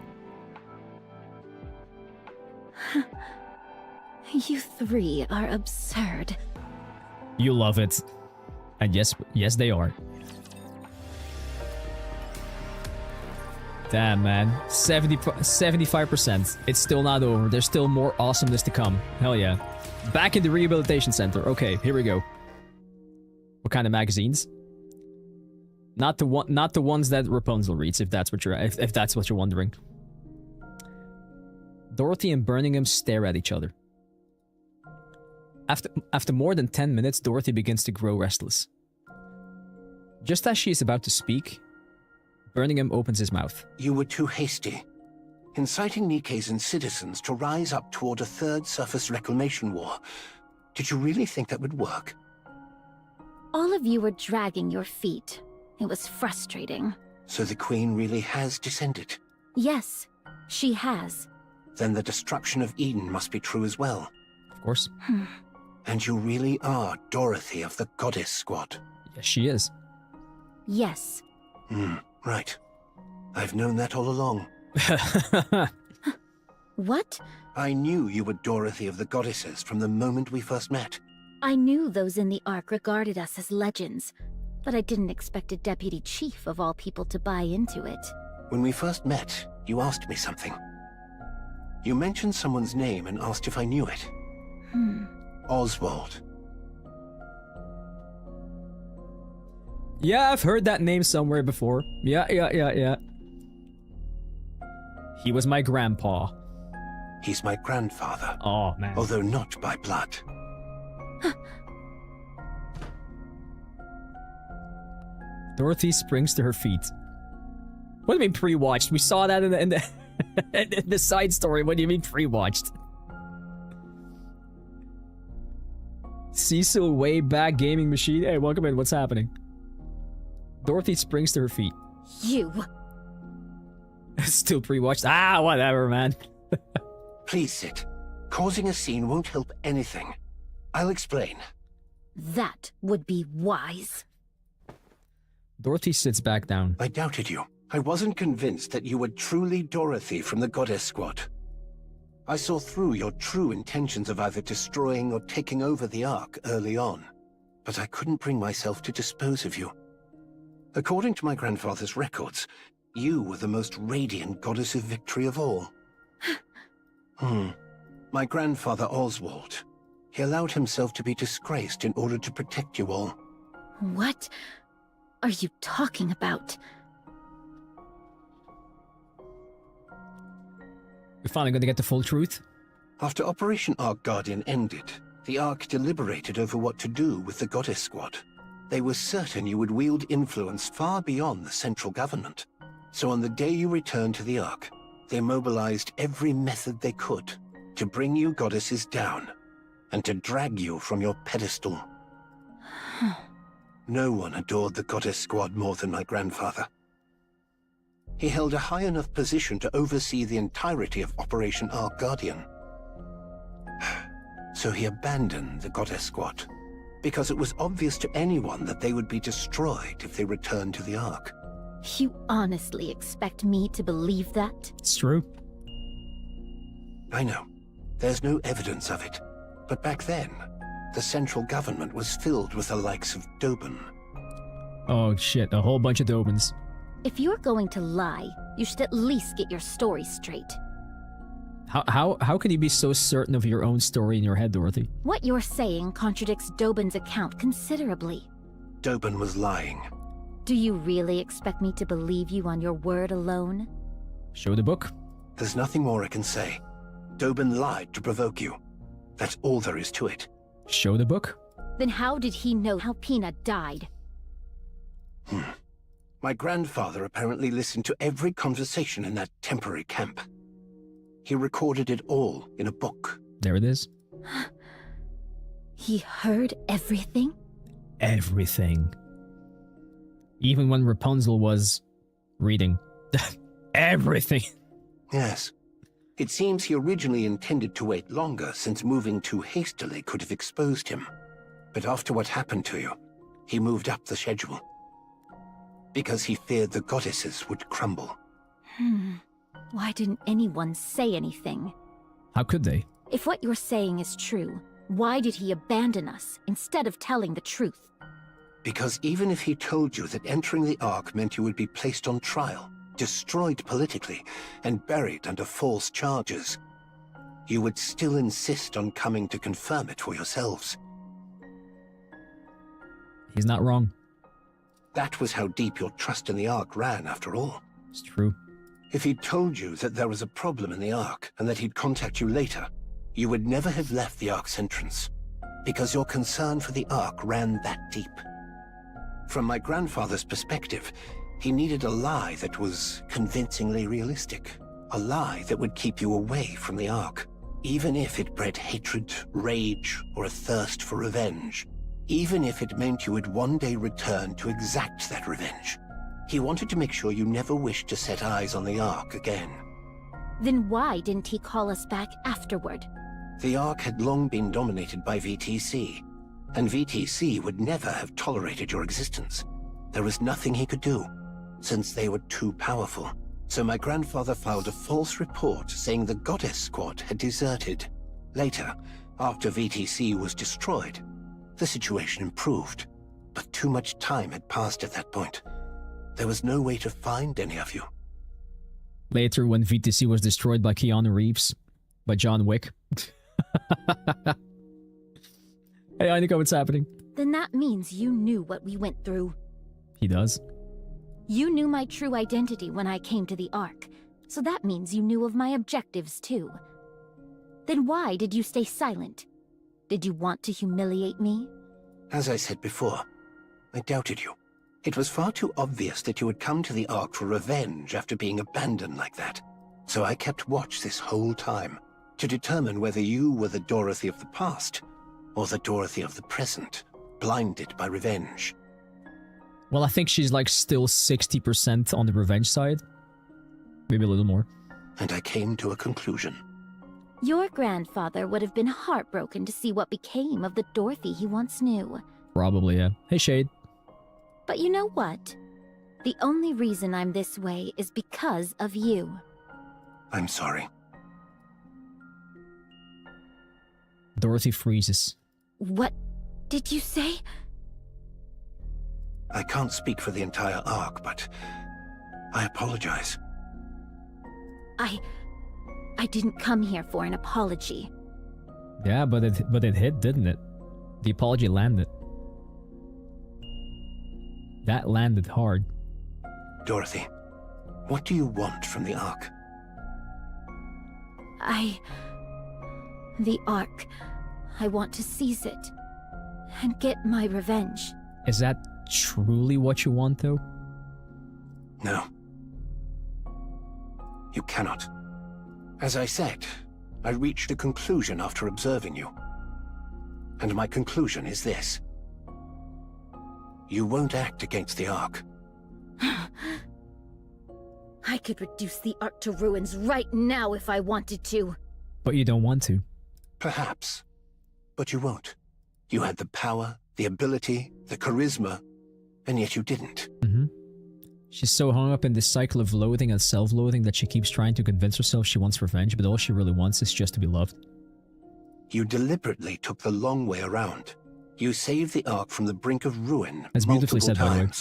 Speaker 17: You three are absurd.
Speaker 1: You love it. And yes, they are. Damn, man. 75%. It's still not over. There's still more awesomeness to come. Hell yeah. Back in the rehabilitation center. Okay, here we go. What kind of magazines? Not the ones that Rapunzel reads, if that's what you're wondering. Dorothy and Birmingham stare at each other. After more than 10 minutes, Dorothy begins to grow restless. Just as she is about to speak, Birmingham opens his mouth.
Speaker 18: You were too hasty. Inciting NIKKEs and citizens to rise up toward a third surface reclamation war. Did you really think that would work?
Speaker 17: All of you were dragging your feet. It was frustrating.
Speaker 18: So the Queen really has descended?
Speaker 17: Yes, she has.
Speaker 18: Then the destruction of Eden must be true as well.
Speaker 1: Of course.
Speaker 18: And you really are Dorothy of the Goddess Squad?
Speaker 1: Yes, she is.
Speaker 17: Yes.
Speaker 18: Right. I've known that all along.
Speaker 17: What?
Speaker 18: I knew you were Dorothy of the Goddesses from the moment we first met.
Speaker 17: I knew those in the Ark regarded us as legends, but I didn't expect a deputy chief of all people to buy into it.
Speaker 18: When we first met, you asked me something. You mentioned someone's name and asked if I knew it. Oswald.
Speaker 1: Yeah, I've heard that name somewhere before. Yeah. He was my grandpa.
Speaker 18: He's my grandfather.
Speaker 1: Oh, man.
Speaker 18: Although not by blood.
Speaker 1: Dorothy springs to her feet. What do you mean pre-watched? We saw that in the in the side story. What do you mean pre-watched? Cecil way back gaming machine. Hey, welcome in. What's happening? Dorothy springs to her feet.
Speaker 17: You.
Speaker 1: Still pre-watched. Ah, whatever, man.
Speaker 18: Please sit. Causing a scene won't help anything. I'll explain.
Speaker 17: That would be wise.
Speaker 1: Dorothy sits back down.
Speaker 18: I doubted you. I wasn't convinced that you were truly Dorothy from the Goddess Squad. I saw through your true intentions of either destroying or taking over the Ark early on, but I couldn't bring myself to dispose of you. According to my grandfather's records, you were the most radiant goddess of victory of all. My grandfather Oswald. He allowed himself to be disgraced in order to protect you all.
Speaker 17: What are you talking about?
Speaker 1: We're finally going to get the full truth.
Speaker 18: After Operation Ark Guardian ended, the Ark deliberated over what to do with the Goddess Squad. They were certain you would wield influence far beyond the central government. So on the day you returned to the Ark, they mobilized every method they could to bring you goddesses down and to drag you from your pedestal. No one adored the Goddess Squad more than my grandfather. He held a high enough position to oversee the entirety of Operation Ark Guardian. So he abandoned the Goddess Squad, because it was obvious to anyone that they would be destroyed if they returned to the Ark.
Speaker 17: You honestly expect me to believe that?
Speaker 1: It's true.
Speaker 18: I know. There's no evidence of it. But back then, the central government was filled with the likes of Dobin.
Speaker 1: Oh shit, a whole bunch of Dobins.
Speaker 17: If you're going to lie, you should at least get your story straight.
Speaker 1: How can you be so certain of your own story in your head, Dorothy?
Speaker 17: What you're saying contradicts Dobin's account considerably.
Speaker 18: Dobin was lying.
Speaker 17: Do you really expect me to believe you on your word alone?
Speaker 1: Show the book.
Speaker 18: There's nothing more I can say. Dobin lied to provoke you. That's all there is to it.
Speaker 1: Show the book.
Speaker 17: Then how did he know how Peanut died?
Speaker 18: My grandfather apparently listened to every conversation in that temporary camp. He recorded it all in a book.
Speaker 1: There it is.
Speaker 17: He heard everything?
Speaker 1: Everything. Even when Rapunzel was reading. Everything.
Speaker 18: Yes. It seems he originally intended to wait longer, since moving too hastily could have exposed him. But after what happened to you, he moved up the schedule. Because he feared the goddesses would crumble.
Speaker 17: Why didn't anyone say anything?
Speaker 1: How could they?
Speaker 17: If what you're saying is true, why did he abandon us instead of telling the truth?
Speaker 18: Because even if he told you that entering the Ark meant you would be placed on trial, destroyed politically, and buried under false charges, you would still insist on coming to confirm it for yourselves.
Speaker 1: He's not wrong.
Speaker 18: That was how deep your trust in the Ark ran, after all.
Speaker 1: It's true.
Speaker 18: If he'd told you that there was a problem in the Ark, and that he'd contact you later, you would never have left the Ark's entrance, because your concern for the Ark ran that deep. From my grandfather's perspective, he needed a lie that was convincingly realistic. A lie that would keep you away from the Ark, even if it bred hatred, rage, or a thirst for revenge. Even if it meant you would one day return to exact that revenge. He wanted to make sure you never wished to set eyes on the Ark again.
Speaker 17: Then why didn't he call us back afterward?
Speaker 18: The Ark had long been dominated by VTC, and VTC would never have tolerated your existence. There was nothing he could do. since they were too powerful. So my grandfather filed a false report saying the Goddess Squad had deserted. Later, after VTC was destroyed, the situation improved. But too much time had passed at that point. There was no way to find any of you.
Speaker 1: Later, when VTC was destroyed by Keanu Reeves, by John Wick. Hey, Nico, what's happening?
Speaker 17: Then that means you knew what we went through.
Speaker 1: He does.
Speaker 17: You knew my true identity when I came to the Ark, so that means you knew of my objectives too. Then why did you stay silent? Did you want to humiliate me?
Speaker 18: As I said before, I doubted you. It was far too obvious that you had come to the Ark for revenge after being abandoned like that. So I kept watch this whole time, to determine whether you were the Dorothy of the past, or the Dorothy of the present, blinded by revenge.
Speaker 1: Well, I think she's like still 60% on the revenge side. Maybe a little more.
Speaker 18: And I came to a conclusion.
Speaker 17: Your grandfather would have been heartbroken to see what became of the Dorothy he once knew.
Speaker 1: Probably, yeah. Hey, Shade.
Speaker 17: But you know what? The only reason I'm this way is because of you.
Speaker 18: I'm sorry.
Speaker 1: Dorothy freezes.
Speaker 17: What did you say?
Speaker 18: I can't speak for the entire Ark, but I apologize.
Speaker 17: I didn't come here for an apology.
Speaker 1: Yeah, but it hit, didn't it? The apology landed. That landed hard.
Speaker 18: Dorothy, what do you want from the Ark?
Speaker 17: The Ark. I want to seize it and get my revenge.
Speaker 1: Is that truly what you want, though?
Speaker 18: No. You cannot. As I said, I reached a conclusion after observing you. And my conclusion is this. You won't act against the Ark.
Speaker 17: I could reduce the Ark to ruins right now if I wanted to.
Speaker 1: But you don't want to.
Speaker 18: Perhaps. But you won't. You had the power, the ability, the charisma, and yet you didn't.
Speaker 1: She's so hung up in this cycle of loathing and self-loathing that she keeps trying to convince herself she wants revenge, but all she really wants is just to be loved.
Speaker 18: You deliberately took the long way around. You saved the Ark from the brink of ruin
Speaker 1: That's beautifully said, by the way.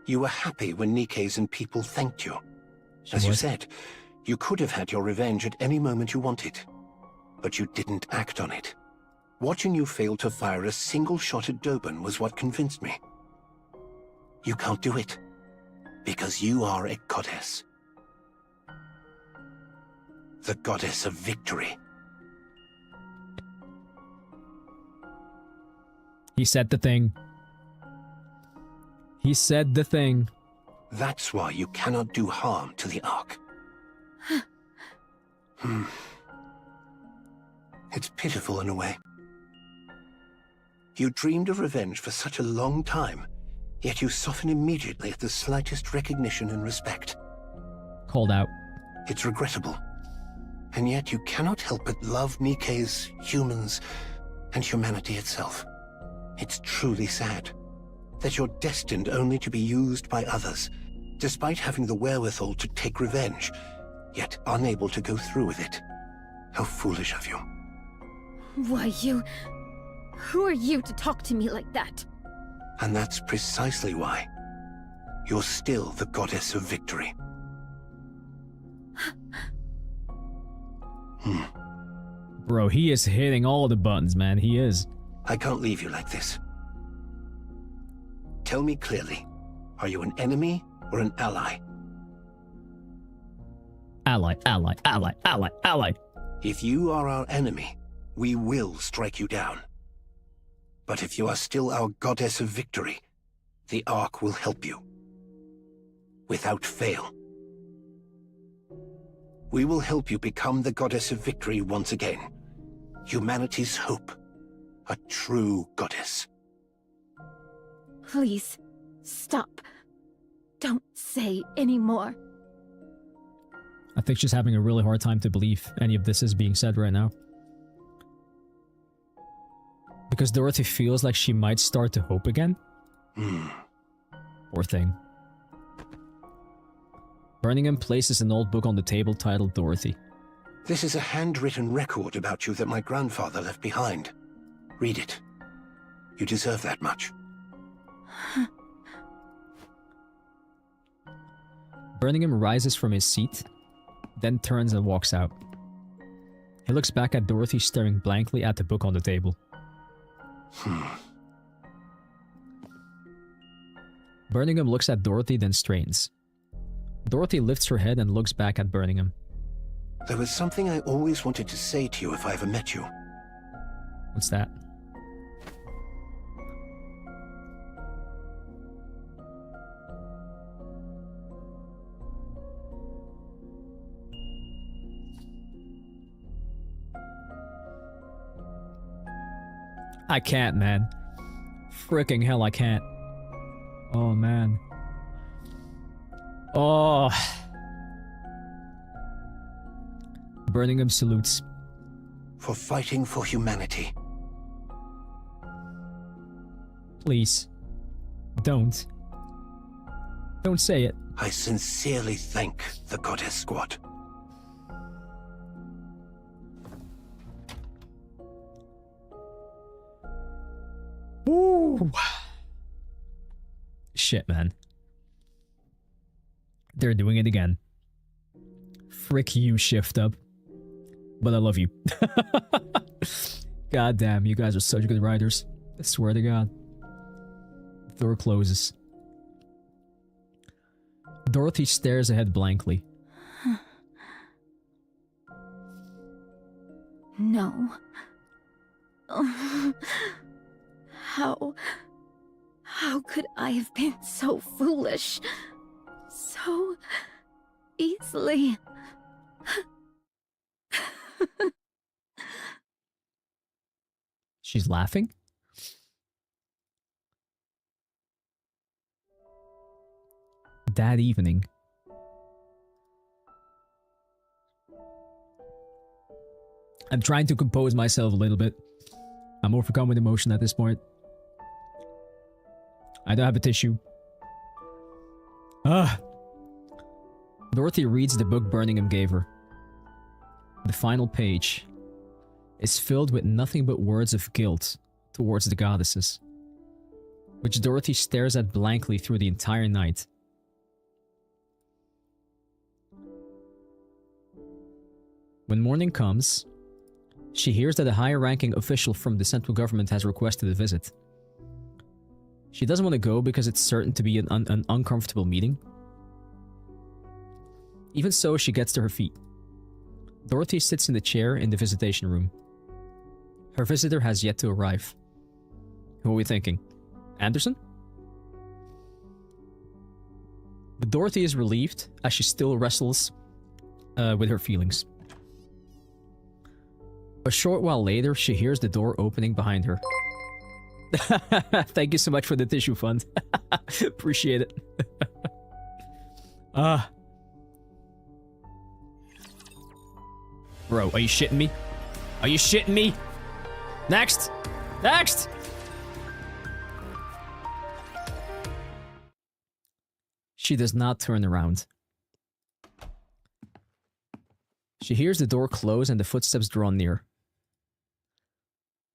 Speaker 18: You were happy when NIKKE's and people thanked you. As you said, you could have had your revenge at any moment you wanted. But you didn't act on it. Watching you fail to fire a single shot at Doben was what convinced me. You can't do it. Because you are a goddess. The goddess of victory.
Speaker 1: He said the thing. He said the thing.
Speaker 18: That's why you cannot do harm to the Ark. It's pitiful in a way. You dreamed of revenge for such a long time, yet you soften immediately at the slightest recognition and respect.
Speaker 1: Called out.
Speaker 18: It's regrettable. And yet you cannot help but love NIKKE's, humans, and humanity itself. It's truly sad that you're destined only to be used by others, despite having the wherewithal to take revenge, yet unable to go through with it. How foolish of you.
Speaker 17: Why, who are you to talk to me like that?
Speaker 18: And that's precisely why. You're still the goddess of victory.
Speaker 1: Bro, he is hitting all the buttons, man. He is.
Speaker 18: I can't leave you like this. Tell me clearly, are you an enemy or an ally?
Speaker 1: Ally, ally, ally, ally, ally.
Speaker 18: If you are our enemy, we will strike you down. But if you are still our goddess of victory, the Ark will help you. Without fail. We will help you become the goddess of victory once again. Humanity's hope. A true goddess.
Speaker 17: Please, stop. Don't say any more.
Speaker 1: I think she's having a really hard time to believe any of this is being said right now. Because Dorothy feels like she might start to hope again. Poor thing. Birmingham places an old book on the table titled Dorothy.
Speaker 18: This is a handwritten record about you that my grandfather left behind. Read it. You deserve that much.
Speaker 1: Birmingham rises from his seat, then turns and walks out. He looks back at Dorothy staring blankly at the book on the table. Birmingham looks at Dorothy, then strains. Dorothy lifts her head and looks back at Birmingham.
Speaker 18: There was something I always wanted to say to you if I ever met you.
Speaker 1: What's that? I can't, man. Fricking hell, I can't. Oh, man. Oh. Birmingham salutes.
Speaker 18: For fighting for humanity.
Speaker 1: Please. Don't. Don't say it.
Speaker 18: I sincerely thank the Goddess Squad.
Speaker 1: Ooh. Shit, man. They're doing it again. Frick you, Shift Up. But I love you. God damn, you guys are such good writers. I swear to God. The door closes. Dorothy stares ahead blankly.
Speaker 15: No. How could I have been so foolish? So easily.
Speaker 1: She's laughing? That evening. I'm trying to compose myself a little bit. I'm overcome with emotion at this point. I don't have a tissue. Dorothy reads the book Birmingham gave her. The final page is filled with nothing but words of guilt towards the goddesses, which Dorothy stares at blankly through the entire night. When morning comes, she hears that a higher-ranking official from the central government has requested a visit. She doesn't want to go because it's certain to be an uncomfortable meeting. Even so, she gets to her feet. Dorothy sits in the chair in the visitation room. Her visitor has yet to arrive. Who are we thinking? Anderson? But Dorothy is relieved as she still wrestles with her feelings. A short while later, she hears the door opening behind her. Thank you so much for the tissue fund. Appreciate it. Bro, are you shitting me? Are you shitting me? Next! Next! She does not turn around. She hears the door close and the footsteps draw near.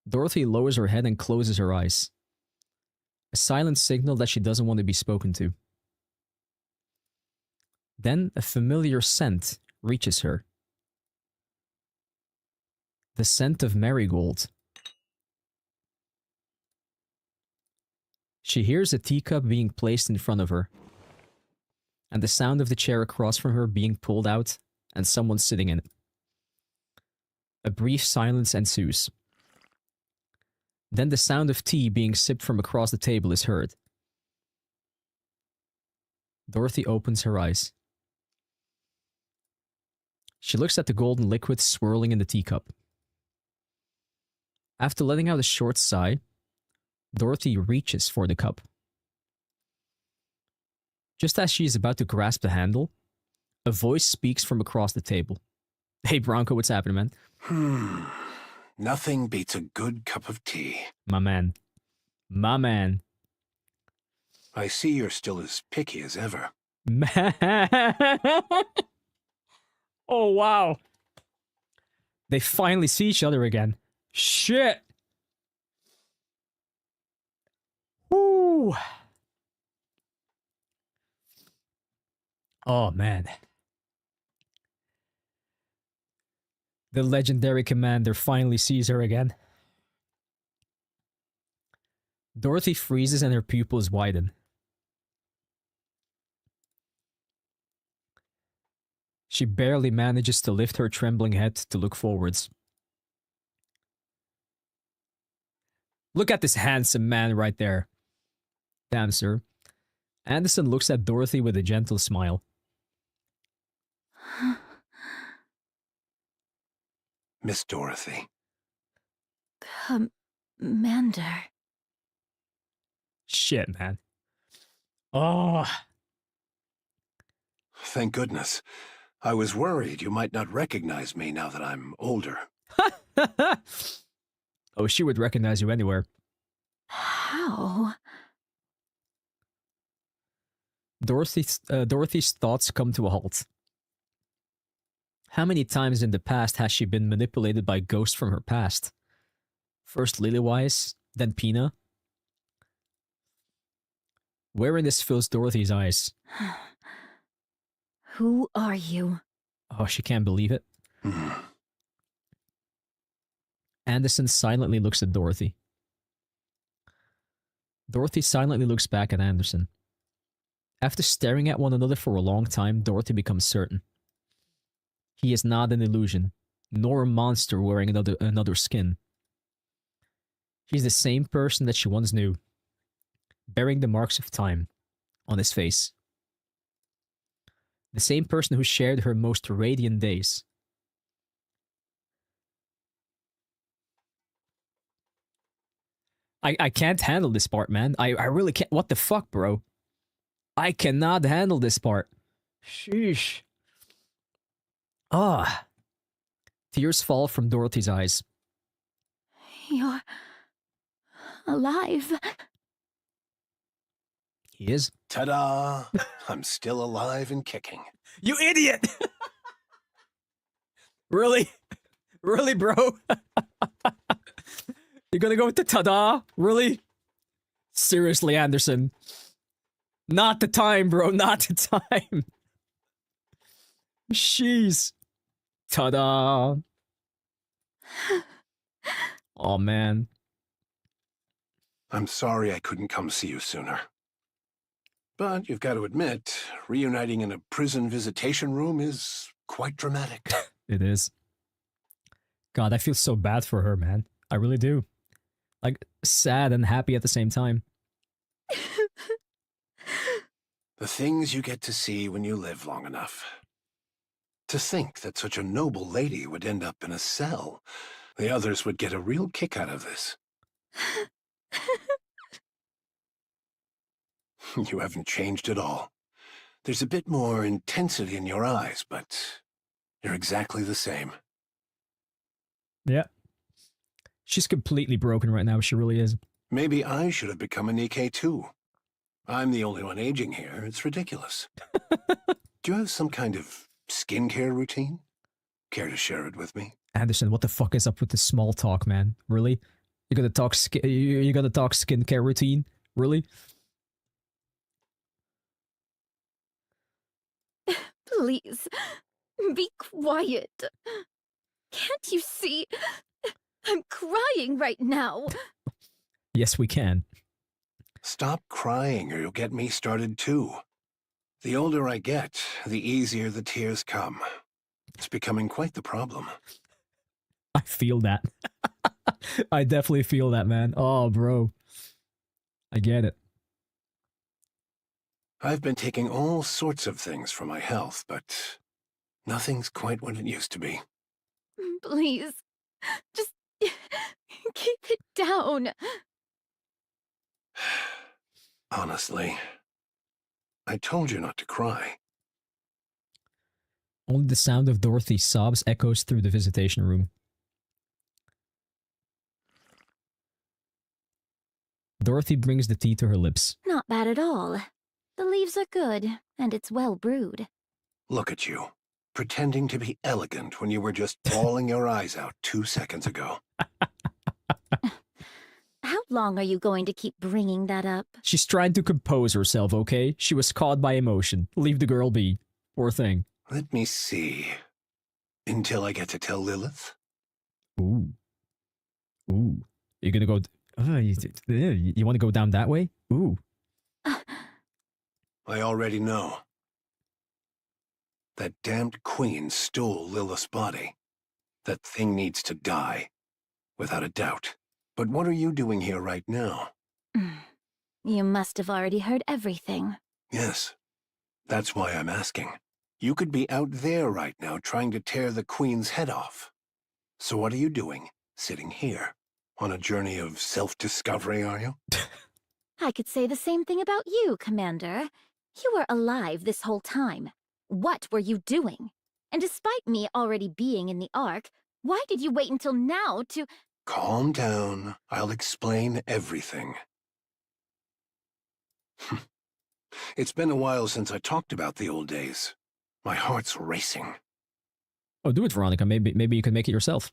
Speaker 1: Dorothy lowers her head and closes her eyes. A silent signal that she doesn't want to be spoken to. Then a familiar scent reaches her. The scent of marigold. She hears a teacup being placed in front of her, and the sound of the chair across from her being pulled out and someone sitting in it. A brief silence ensues. Then the sound of tea being sipped from across the table is heard. Dorothy opens her eyes. She looks at the golden liquid swirling in the teacup. After letting out a short sigh, Dorothy reaches for the cup. Just as she is about to grasp the handle, a voice speaks from across the table. Hey Bronco, what's happening, man?
Speaker 18: Nothing beats a good cup of tea.
Speaker 1: My man. My man.
Speaker 18: I see you're still as picky as ever.
Speaker 1: Man. Oh, wow. They finally see each other again. Shit. Woo. Oh, man. The legendary commander finally sees her again. Dorothy freezes and her pupils widen. She barely manages to lift her trembling head to look forwards. Look at this handsome man right there. Damn, sir. Anderson looks at Dorothy with a gentle smile.
Speaker 18: Miss Dorothy.
Speaker 17: Commander.
Speaker 1: Shit, man. Oh.
Speaker 18: Thank goodness. I was worried you might not recognize me now that I'm older.
Speaker 1: Oh, she would recognize you anywhere.
Speaker 17: How?
Speaker 1: Dorothy's thoughts come to a halt. How many times in the past has she been manipulated by ghosts from her past? First Lilywise, then Pina. Weariness fills Dorothy's eyes.
Speaker 17: Who are you?
Speaker 1: Oh, she can't believe it. Anderson silently looks at Dorothy. Dorothy silently looks back at Anderson. After staring at one another for a long time, Dorothy becomes certain. He is not an illusion, nor a monster wearing another skin. He's the same person that she once knew, bearing the marks of time on his face. The same person who shared her most radiant days. I can't handle this part, man. I really can't. What the fuck, bro? I cannot handle this part. Sheesh. Ah. Tears fall from Dorothy's eyes.
Speaker 17: You're alive.
Speaker 1: He is.
Speaker 18: Ta-da! I'm still alive and kicking.
Speaker 1: You idiot! Really? Really, bro? You're gonna go with the ta-da? Really? Seriously, Anderson. Not the time, bro. Not the time. Jeez. Ta-da. Oh, man.
Speaker 18: I'm sorry I couldn't come see you sooner. But you've got to admit, reuniting in a prison visitation room is quite dramatic.
Speaker 1: It is. God, I feel so bad for her, man. I really do. Like, sad and happy at the same time.
Speaker 18: The things you get to see when you live long enough. To think that such a noble lady would end up in a cell. The others would get a real kick out of this. You haven't changed at all. There's a bit more intensity in your eyes, but you're exactly the same.
Speaker 1: Yeah. She's completely broken right now. She really is.
Speaker 18: Maybe I should have become a NIKKE too. I'm the only one aging here. It's ridiculous. Do you have some kind of skincare routine? Care to share it with me?
Speaker 1: Anderson, what the fuck is up with this small talk, man? Really? You're gonna talk you're gonna talk skincare routine? Really?
Speaker 17: Please, be quiet. Can't you see? I'm crying right now.
Speaker 1: Yes, we can.
Speaker 18: Stop crying or you'll get me started too. The older I get, the easier the tears come. It's becoming quite the problem.
Speaker 1: I feel that. I definitely feel that, man. Oh, bro. I get it.
Speaker 18: I've been taking all sorts of things for my health, but nothing's quite what it used to be.
Speaker 17: Please, just keep it down.
Speaker 18: Honestly, I told you not to cry.
Speaker 1: Only the sound of Dorothy's sobs echoes through the visitation room. Dorothy brings the tea to her lips.
Speaker 17: Not bad at all. The leaves are good, and it's well brewed.
Speaker 18: Look at you, pretending to be elegant when you were just bawling your eyes out 2 seconds ago.
Speaker 17: How long are you going to keep bringing that up?
Speaker 1: She's trying to compose herself, okay? She was caught by emotion. Leave the girl be. Poor thing.
Speaker 18: Let me see. Until I get to tell Lilith?
Speaker 1: Ooh. Ooh. You're gonna go... you want to go down that way? Ooh.
Speaker 18: I already know. That damned queen stole Lilith's body. That thing needs to die. Without a doubt. But what are you doing here right now?
Speaker 17: You must have already heard everything.
Speaker 18: Yes. That's why I'm asking. You could be out there right now trying to tear the queen's head off. So what are you doing, sitting here? On a journey of self-discovery, are you?
Speaker 17: I could say the same thing about you, Commander. You were alive this whole time. What were you doing? And despite me already being in the Ark, why did you wait until now to...
Speaker 18: Calm down. I'll explain everything. It's been a while since I talked about the old days. My heart's racing.
Speaker 1: Oh, do it, Veronica. Maybe you can make it yourself.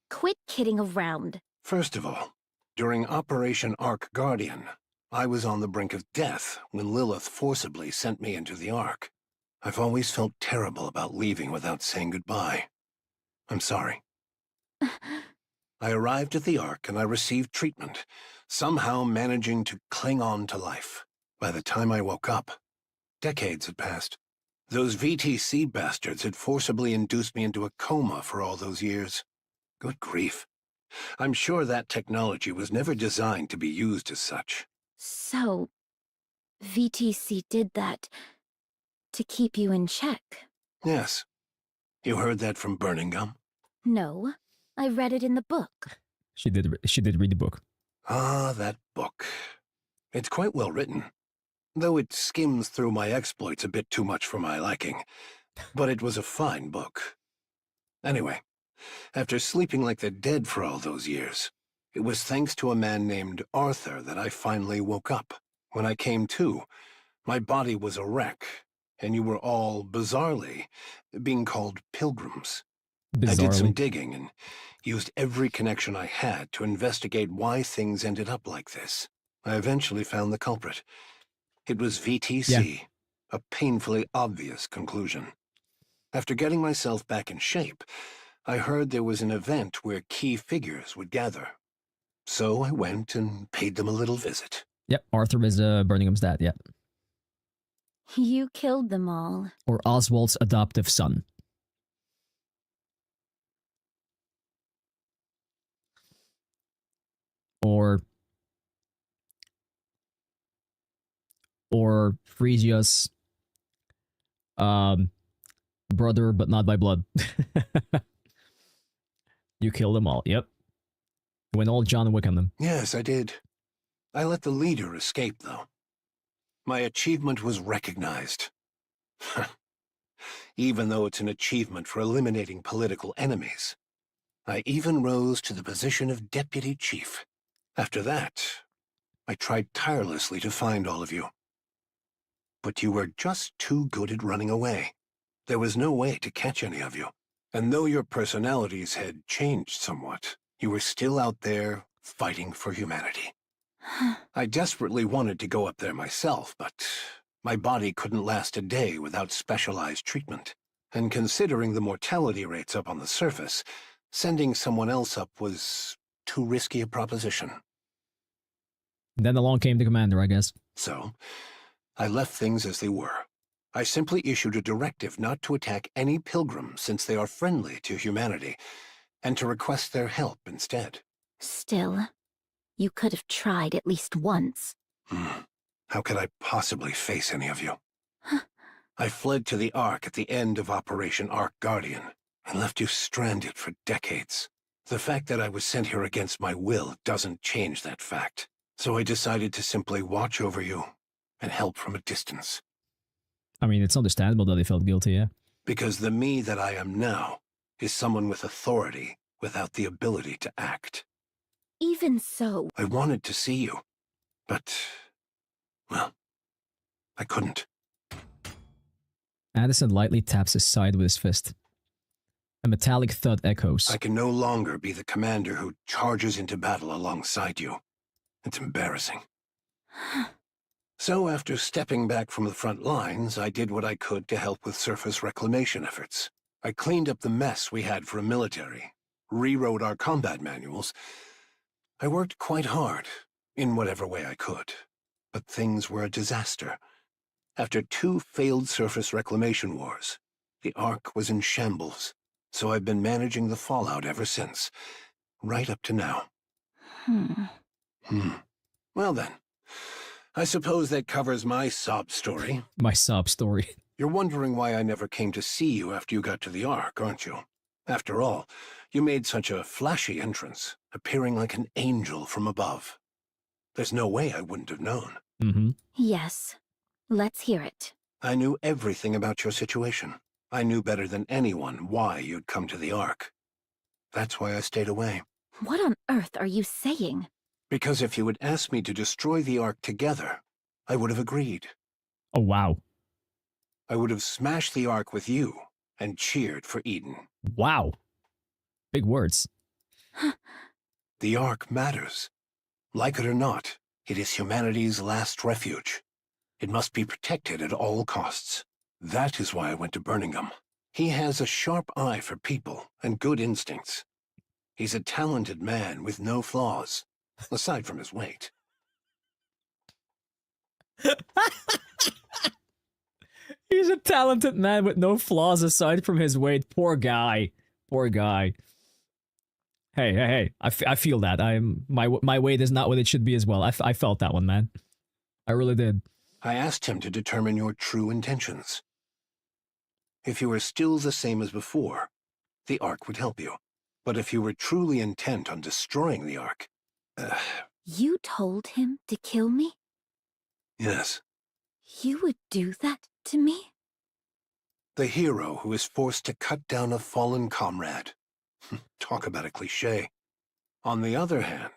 Speaker 17: Quit kidding around.
Speaker 18: First of all, during Operation Ark Guardian, I was on the brink of death when Lilith forcibly sent me into the Ark. I've always felt terrible about leaving without saying goodbye. I'm sorry. I arrived at the Ark and I received treatment, somehow managing to cling on to life. By the time I woke up, decades had passed. Those VTC bastards had forcibly induced me into a coma for all those years. Good grief. I'm sure that technology was never designed to be used as such.
Speaker 17: So, VTC did that to keep you in check?
Speaker 18: Yes. You heard that from Birmingham?
Speaker 17: No, I read it in the book.
Speaker 1: She did read the book.
Speaker 18: Ah, that book. It's quite well written, though it skims through my exploits a bit too much for my liking. But it was a fine book. Anyway, after sleeping like the dead for all those years, it was thanks to a man named Arthur that I finally woke up. When I came to, my body was a wreck, and you were all, bizarrely, being called pilgrims.
Speaker 1: Bizarrely.
Speaker 18: I did some digging and used every connection I had to investigate why things ended up like this. I eventually found the culprit. It was VTC, a painfully obvious conclusion. After getting myself back in shape, I heard there was an event where key figures would gather. So I went and paid them a little visit.
Speaker 1: Yep, Arthur is Birmingham's dad, yep.
Speaker 17: You killed them all.
Speaker 1: Or Oswald's adoptive son. Or Frisia's brother, but not by blood. You killed them all, yep. You went all John Wick on them.
Speaker 18: Yes, I did. I let the leader escape, though. My achievement was recognized. Even though it's an achievement for eliminating political enemies. I even rose to the position of deputy chief. After that, I tried tirelessly to find all of you. But you were just too good at running away. There was no way to catch any of you. And though your personalities had changed somewhat, you were still out there fighting for humanity. I desperately wanted to go up there myself, but my body couldn't last a day without specialized treatment. And considering the mortality rates up on the surface, sending someone else up was too risky a proposition.
Speaker 1: Then along came the commander, I guess.
Speaker 18: So, I left things as they were. I simply issued a directive not to attack any pilgrims since they are friendly to humanity, and to request their help instead.
Speaker 17: Still, you could have tried at least once.
Speaker 18: How could I possibly face any of you? I fled to the Ark at the end of Operation Ark Guardian, and left you stranded for decades. The fact that I was sent here against my will doesn't change that fact. So I decided to simply watch over you and help from a distance.
Speaker 1: I mean, it's understandable that they felt guilty, yeah?
Speaker 18: Because the me that I am now is someone with authority without the ability to act.
Speaker 17: Even so...
Speaker 18: I wanted to see you. But, well, I couldn't.
Speaker 1: Anderson lightly taps his side with his fist. A metallic thud echoes.
Speaker 18: I can no longer be the commander who charges into battle alongside you. It's embarrassing. So after stepping back from the front lines, I did what I could to help with surface reclamation efforts. I cleaned up the mess we had for a military, rewrote our combat manuals. I worked quite hard, in whatever way I could. But things were a disaster. After 2 failed surface reclamation wars, the Ark was in shambles. So I've been managing the fallout ever since, right up to now. Well then, I suppose that covers my sob story.
Speaker 1: My sob story.
Speaker 18: You're wondering why I never came to see you after you got to the Ark, aren't you? After all, you made such a flashy entrance, appearing like an angel from above. There's no way I wouldn't have known.
Speaker 17: Yes. Let's hear it.
Speaker 18: I knew everything about your situation. I knew better than anyone why you'd come to the Ark. That's why I stayed away.
Speaker 17: What on earth are you saying?
Speaker 18: Because if you had asked me to destroy the Ark together, I would have agreed.
Speaker 1: Oh, wow.
Speaker 18: I would have smashed the Ark with you and cheered for Eden.
Speaker 1: Wow. Big words.
Speaker 18: The Ark matters. Like it or not, it is humanity's last refuge. It must be protected at all costs. That is why I went to Birmingham. He has a sharp eye for people and good instincts. He's a talented man with no flaws, aside from his weight.
Speaker 1: He's a talented man with no flaws aside from his weight. Poor guy. Poor guy. Hey. I feel that. My weight is not what it should be as well. I felt that one, man. I really did.
Speaker 18: I asked him to determine your true intentions. If you were still the same as before, the Ark would help you. But if you were truly intent on destroying the Ark...
Speaker 17: You told him to kill me?
Speaker 18: Yes.
Speaker 17: You would do that to me?
Speaker 18: The hero who is forced to cut down a fallen comrade. Talk about a cliché. On the other hand,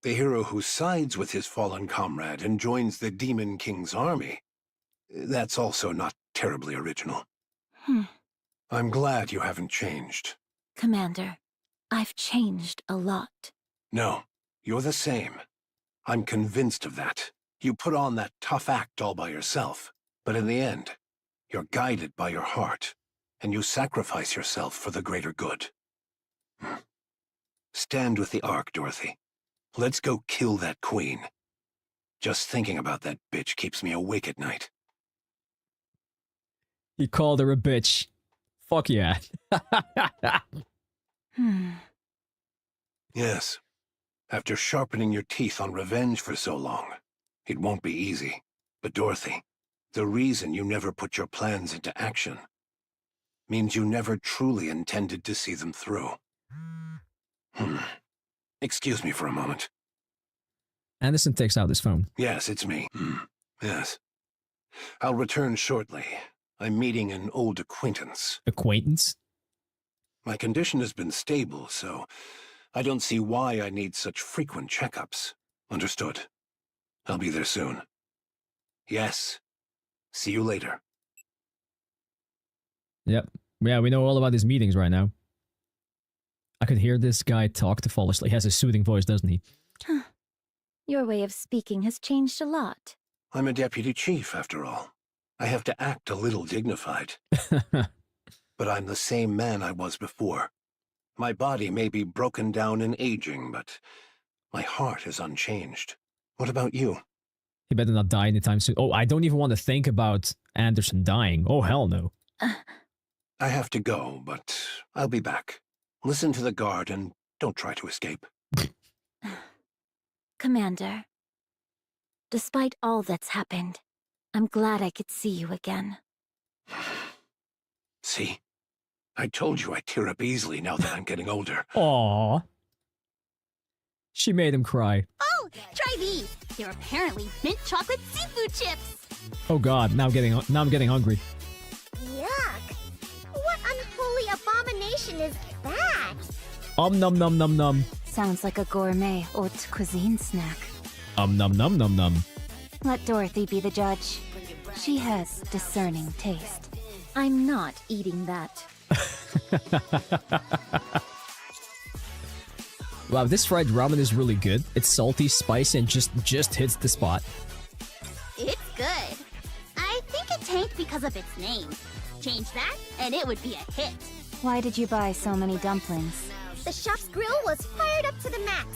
Speaker 18: the hero who sides with his fallen comrade and joins the Demon King's army. That's also not terribly original. I'm glad you haven't changed.
Speaker 17: Commander, I've changed a lot.
Speaker 18: No, you're the same. I'm convinced of that. You put on that tough act all by yourself, but in the end, you're guided by your heart, and you sacrifice yourself for the greater good. Stand with the Ark, Dorothy. Let's go kill that queen. Just thinking about that bitch keeps me awake at night.
Speaker 1: He called her a bitch. Fuck yeah.
Speaker 18: Yes. After sharpening your teeth on revenge for so long, it won't be easy. But Dorothy, the reason you never put your plans into action means you never truly intended to see them through. Excuse me for a moment.
Speaker 1: Anderson takes out his phone.
Speaker 18: Yes, it's me. Yes. I'll return shortly. I'm meeting an old acquaintance.
Speaker 1: Acquaintance?
Speaker 18: My condition has been stable, so I don't see why I need such frequent checkups. Understood. I'll be there soon. Yes. See you later.
Speaker 1: Yep. Yeah, we know all about his meetings right now. I could hear this guy talk to fall asleep. He has a soothing voice, doesn't he?
Speaker 17: Your way of speaking has changed a lot.
Speaker 18: I'm a deputy chief, after all. I have to act a little dignified. But I'm the same man I was before. My body may be broken down and aging, but my heart is unchanged. What about you?
Speaker 1: He better not die anytime soon. Oh, I don't even want to think about Anderson dying. Oh, hell no.
Speaker 18: I have to go, but I'll be back. Listen to the guard and don't try to escape.
Speaker 17: Commander, despite all that's happened, I'm glad I could see you again.
Speaker 18: See? I told you I tear up easily now that I'm getting older.
Speaker 1: Aww. She made him cry.
Speaker 20: Oh, try these. They're apparently mint chocolate seafood chips.
Speaker 1: Oh god, now I'm getting hungry.
Speaker 12: Yuck. What unholy abomination is that?
Speaker 1: Num num num num.
Speaker 17: Sounds like a gourmet haute cuisine snack.
Speaker 1: Num num num num.
Speaker 17: Let Dorothy be the judge. She has discerning taste. I'm not eating that.
Speaker 1: Wow, this fried ramen is really good. It's salty, spicy, and just hits the spot.
Speaker 20: It's good. I think it tanked because of its name. Change that, and it would be a hit.
Speaker 17: Why did you buy so many dumplings?
Speaker 12: The shop's grill was fired up to the max.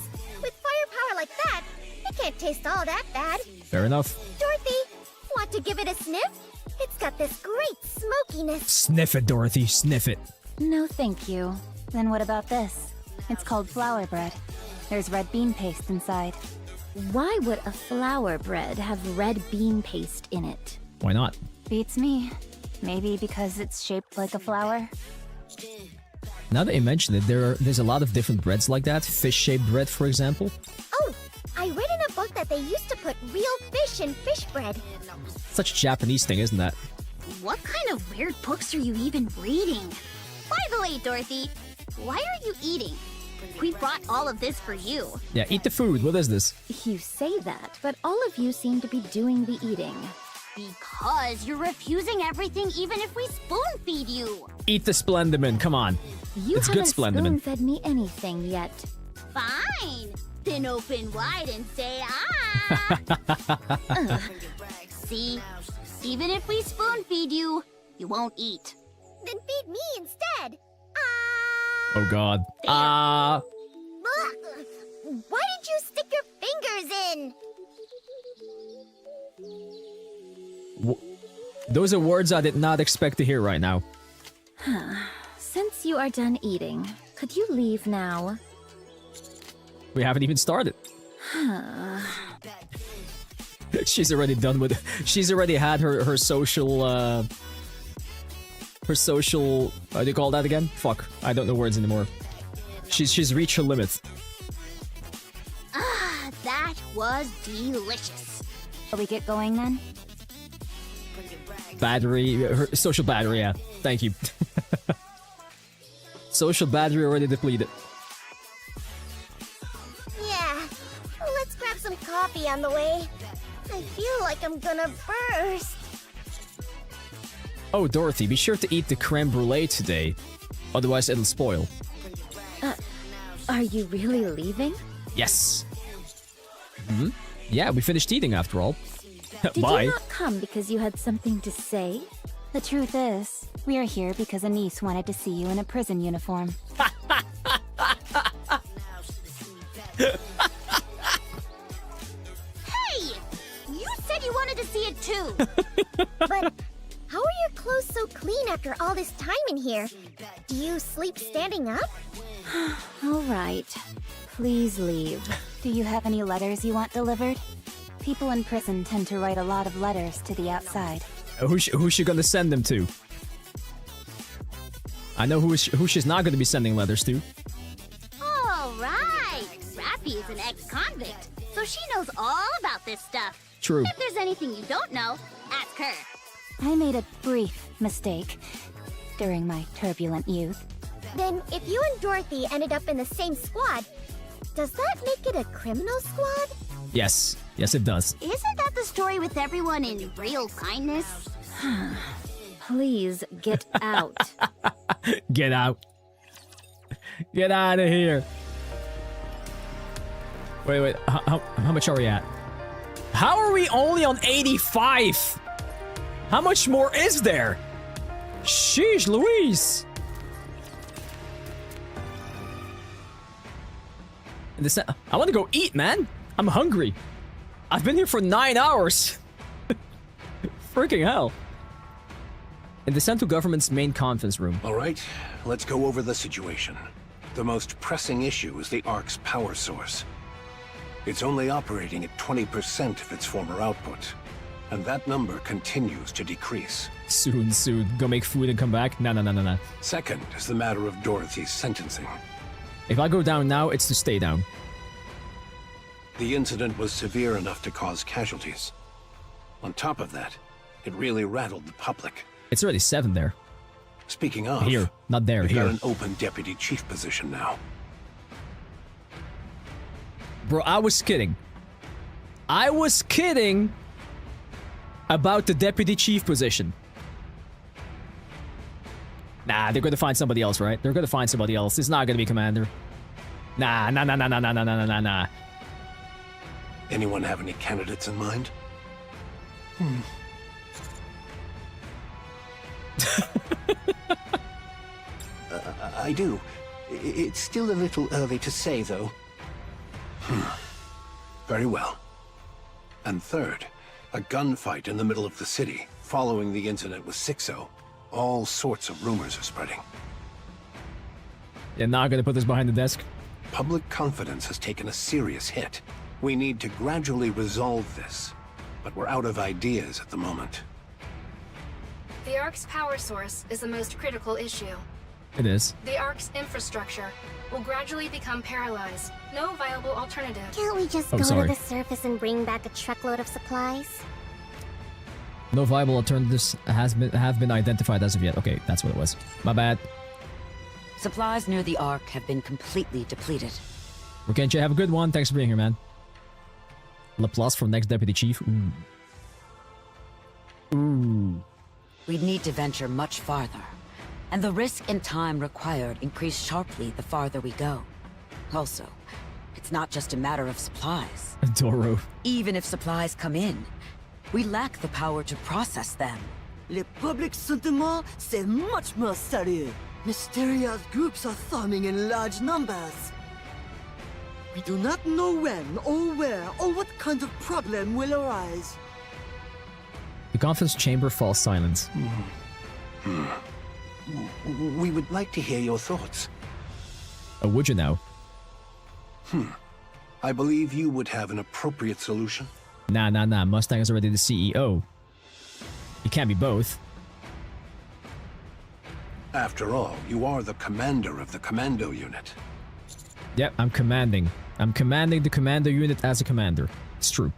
Speaker 12: With firepower like that, it can't taste all that bad.
Speaker 1: Fair enough.
Speaker 12: Dorothy, want to give it a sniff? It's got this great smokiness.
Speaker 1: Sniff it, Dorothy. Sniff it.
Speaker 17: No, thank you. Then what about this? It's called flour bread. There's red bean paste inside. Why would a flour bread have red bean paste in it?
Speaker 1: Why not?
Speaker 17: Beats me. Maybe because it's shaped like a flower?
Speaker 1: Now that you mention it, there's a lot of different breads like that. Fish-shaped bread, for example.
Speaker 12: Oh, I read in a book that they used to put real fish in fish bread.
Speaker 1: Such a Japanese thing, isn't that?
Speaker 20: What kind of weird books are you even reading? By the way, Dorothy, why are you eating? We brought all of this for you.
Speaker 1: Yeah, eat the food. What is this?
Speaker 17: You say that, but all of you seem to be doing the eating.
Speaker 20: Because you're refusing everything even if we spoon-feed you.
Speaker 1: Eat the Splendiman, come on.
Speaker 17: You
Speaker 1: It's good
Speaker 17: haven't
Speaker 1: Splendiman.
Speaker 17: spoon-fed me anything yet.
Speaker 20: Fine. Then open wide and say ah. Ugh. See? Even if we spoon-feed you, you won't eat.
Speaker 12: Then feed me instead.
Speaker 1: Oh god. Ah.
Speaker 12: Ugh. Why did you stick your fingers in?
Speaker 1: Those are words I did not expect to hear right now.
Speaker 17: Since you are done eating, could you leave now?
Speaker 1: We haven't even started. She's already done with it. She's already had her social, how do you call that again? Fuck, I don't know words anymore. She's reached her limit.
Speaker 20: Ah, that was delicious.
Speaker 17: Shall we get going then?
Speaker 1: Battery, her social battery, yeah. Thank you. Social battery already depleted.
Speaker 12: Yeah, let's grab some coffee on the way. I feel like I'm gonna burst.
Speaker 1: Oh, Dorothy, be sure to eat the creme brulee today. Otherwise, it'll spoil.
Speaker 17: Are you really leaving?
Speaker 1: Yes. Hmm? Yeah, we finished eating after all.
Speaker 17: Did
Speaker 1: Bye.
Speaker 17: you not come because you had something to say? The truth is, we are here because a niece wanted to see you in a prison uniform.
Speaker 20: Hey! You said you wanted to see it too!
Speaker 12: But how are your clothes so clean after all this time in here? Do you sleep standing up?
Speaker 17: All right. Please leave. Do you have any letters you want delivered? People in prison tend to write a lot of letters to the outside.
Speaker 1: Who's she gonna send them to? I know who she's not gonna be sending letters to.
Speaker 20: All right! Rappy is an ex-convict, so she knows all about this stuff.
Speaker 1: True.
Speaker 20: If there's anything you don't know, ask her.
Speaker 17: I made a brief mistake during my turbulent youth.
Speaker 12: Then if you and Dorothy ended up in the same squad, does that make it a criminal squad?
Speaker 1: Yes. Yes, it does.
Speaker 20: Isn't that the story with everyone in real kindness?
Speaker 17: Please get out.
Speaker 1: Get out. Get out of here. Wait. How much are we at? How are we only on 85? How much more is there? Sheesh Louise. I want to go eat, man. I'm hungry. I've been here for 9 hours. Freaking hell. In the central government's main conference room.
Speaker 18: All right, let's go over the situation. The most pressing issue is the Ark's power source. It's only operating at 20% of its former output, and that number continues to decrease.
Speaker 1: Soon. Go make food and come back? No.
Speaker 18: Second is the matter of Dorothy's sentencing.
Speaker 1: If I go down now, it's to stay down.
Speaker 18: The incident was severe enough to cause casualties. On top of that, it really rattled the public.
Speaker 1: It's already 7 there.
Speaker 18: Speaking of...
Speaker 1: Here, not there,
Speaker 18: we've
Speaker 1: here.
Speaker 18: got an open deputy chief position now.
Speaker 1: Bro, I was kidding. I was kidding about the deputy chief position. Nah, they're gonna find somebody else, right? They're gonna find somebody else. It's not gonna be commander. Nah.
Speaker 18: Anyone have any candidates in mind? I do. It's still a little early to say, though. Very well. And third, a gunfight in the middle of the city, following the incident with Sixo. All sorts of rumors are spreading.
Speaker 1: You're not gonna put this behind the desk?
Speaker 18: Public confidence has taken a serious hit. We need to gradually resolve this, but we're out of ideas at the moment.
Speaker 19: The Ark's power source is the most critical issue.
Speaker 1: It is.
Speaker 19: The Ark's infrastructure will gradually become paralyzed. No viable alternative.
Speaker 12: Can't we just go to the surface and bring back a truckload of supplies?
Speaker 1: No viable alternatives have been identified as of yet. Okay, that's what it was. My bad.
Speaker 21: Supplies near the Ark have been completely depleted.
Speaker 1: Kenchi, have a good one. Thanks for being here, man. Laplace from next deputy chief. Ooh.
Speaker 21: We'd need to venture much farther, and the risk and time required increase sharply the farther we go. Also, it's not just a matter of supplies.
Speaker 1: Doro.
Speaker 21: Even if supplies come in, we lack the power to process them.
Speaker 22: Le public sentiment, c'est much more sérieux. Mysterious groups are forming in large numbers. We do not know when, or where, or what kind of problem will arise.
Speaker 1: The conference chamber falls silent.
Speaker 18: We would like to hear your thoughts.
Speaker 1: Oh, would you now?
Speaker 18: I believe you would have an appropriate solution.
Speaker 1: Nah. Mustang is already the CEO. You can't be both.
Speaker 18: After all, you are the commander of the commando unit.
Speaker 1: Yep, I'm commanding. I'm commanding the commando unit as a commander. It's true.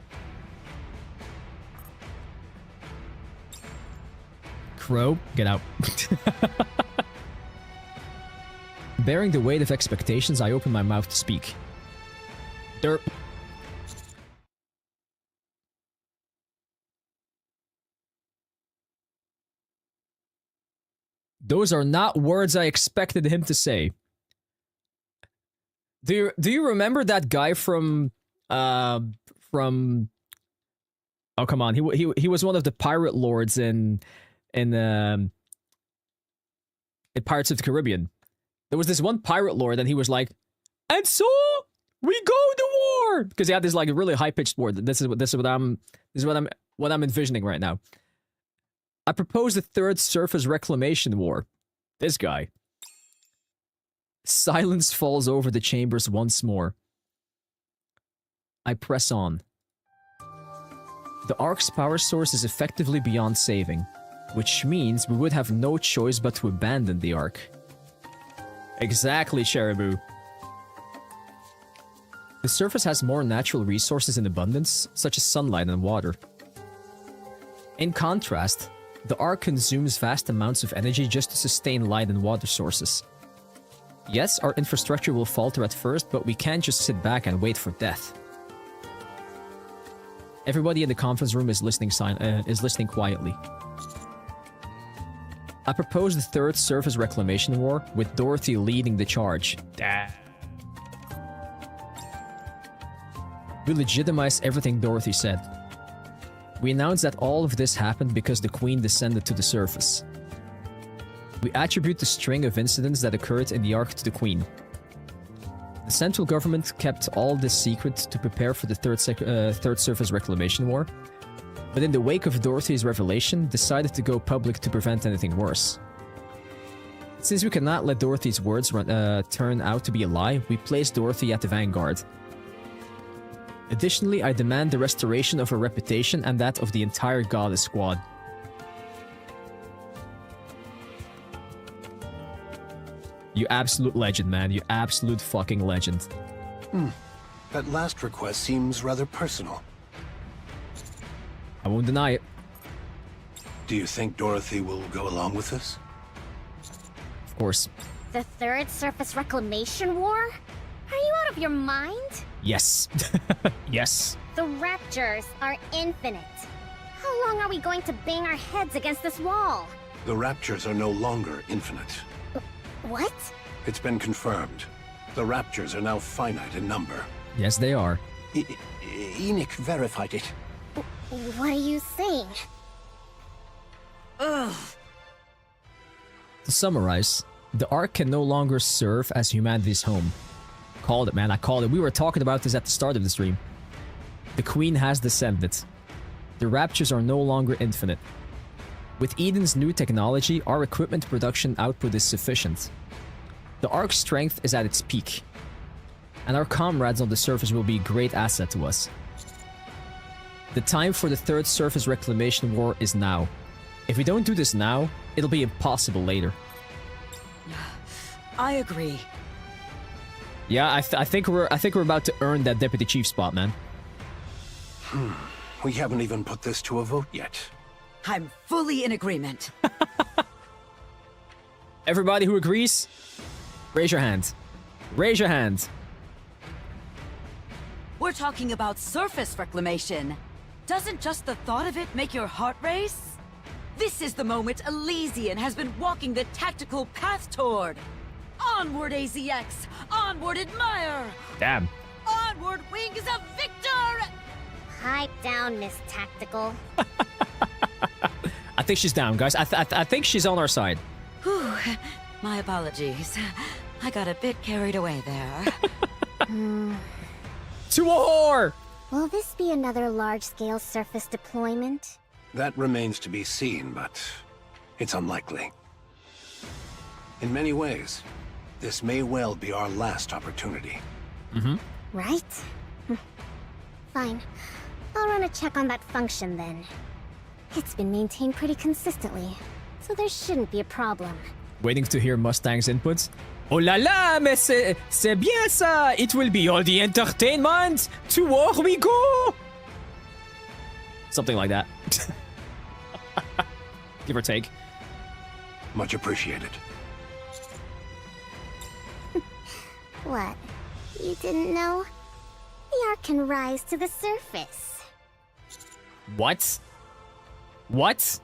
Speaker 1: Crow, get out. Bearing the weight of expectations, I open my mouth to speak. Derp. Those are not words I expected him to say. Do you remember that guy from oh come on, he was one of the pirate lords in Pirates of the Caribbean. There was this one pirate lord and he was like, and so we go to war, because he had this like really high pitched word. This is what I'm envisioning right now. I propose the third surface reclamation war. This guy. Silence falls over the chambers once more. I press on. The Ark's power source is effectively beyond saving, which means we would have no choice but to abandon the Ark. Exactly, Cheruboo. The surface has more natural resources in abundance, such as sunlight and water. In contrast, the Ark consumes vast amounts of energy just to sustain light and water sources. Yes, our infrastructure will falter at first, but we can't just sit back and wait for death. Everybody in the conference room is listening quietly. I propose the third surface reclamation war, with Dorothy leading the charge. We legitimize everything Dorothy said. We announce that all of this happened because the Queen descended to the surface. We attribute the string of incidents that occurred in the Ark to the Queen. The central government kept all this secret to prepare for the third surface reclamation war, but in the wake of Dorothy's revelation, decided to go public to prevent anything worse. Since we cannot let Dorothy's words turn out to be a lie, we place Dorothy at the vanguard. Additionally, I demand the restoration of her reputation and that of the entire Goddess Squad. You absolute legend, man. You absolute fucking legend.
Speaker 18: That last request seems rather personal.
Speaker 1: I won't deny it.
Speaker 18: Do you think Dorothy will go along with this?
Speaker 1: Of course.
Speaker 12: The third surface reclamation war?
Speaker 3: Are you out of your mind?
Speaker 1: Yes. Yes.
Speaker 3: The raptures are infinite. How long are we going to bang our heads against this wall?
Speaker 18: The raptures are no longer infinite.
Speaker 3: What?
Speaker 18: It's been confirmed. The raptures are now finite in number.
Speaker 1: Yes, they are.
Speaker 18: Enoch verified it.
Speaker 3: What are you saying?
Speaker 1: To summarize, the Ark can no longer serve as humanity's home. Called it, man. I called it. We were talking about this at the start of the stream. The Queen has descended. The raptures are no longer infinite. With Eden's new technology, our equipment production output is sufficient. The Ark's strength is at its peak, and our comrades on the surface will be a great asset to us. The time for the third surface reclamation war is now. If we don't do this now, it'll be impossible later.
Speaker 21: I agree.
Speaker 1: Yeah, I think we're about to earn that deputy chief spot, man.
Speaker 18: We haven't even put this to a vote yet.
Speaker 21: I'm fully in agreement.
Speaker 1: Everybody who agrees, raise your hand. Raise your hand.
Speaker 21: We're talking about surface reclamation. Doesn't just the thought of it make your heart race? This is the moment Elysian has been walking the tactical path toward. Onward, AZX! Onward, Admire!
Speaker 1: Damn.
Speaker 21: Onward, Wings of Victor!
Speaker 3: Pipe down, Miss Tactical.
Speaker 1: I think she's down, guys. I think she's on our side.
Speaker 21: Whew. My apologies. I got a bit carried away there.
Speaker 1: To a whore!
Speaker 3: Will this be another large-scale surface deployment?
Speaker 18: That remains to be seen, but it's unlikely. In many ways, this may well be our last opportunity.
Speaker 3: Right? Fine. I'll run a check on that function then. It's been maintained pretty consistently, so there shouldn't be a problem.
Speaker 1: Waiting to hear Mustang's inputs. Oh la la, mais c'est bien ça! It will be all the entertainment! To war we go! Something like that. Give or take.
Speaker 18: Much appreciated.
Speaker 3: What? You didn't know? The Ark can rise to the surface.
Speaker 1: What? What?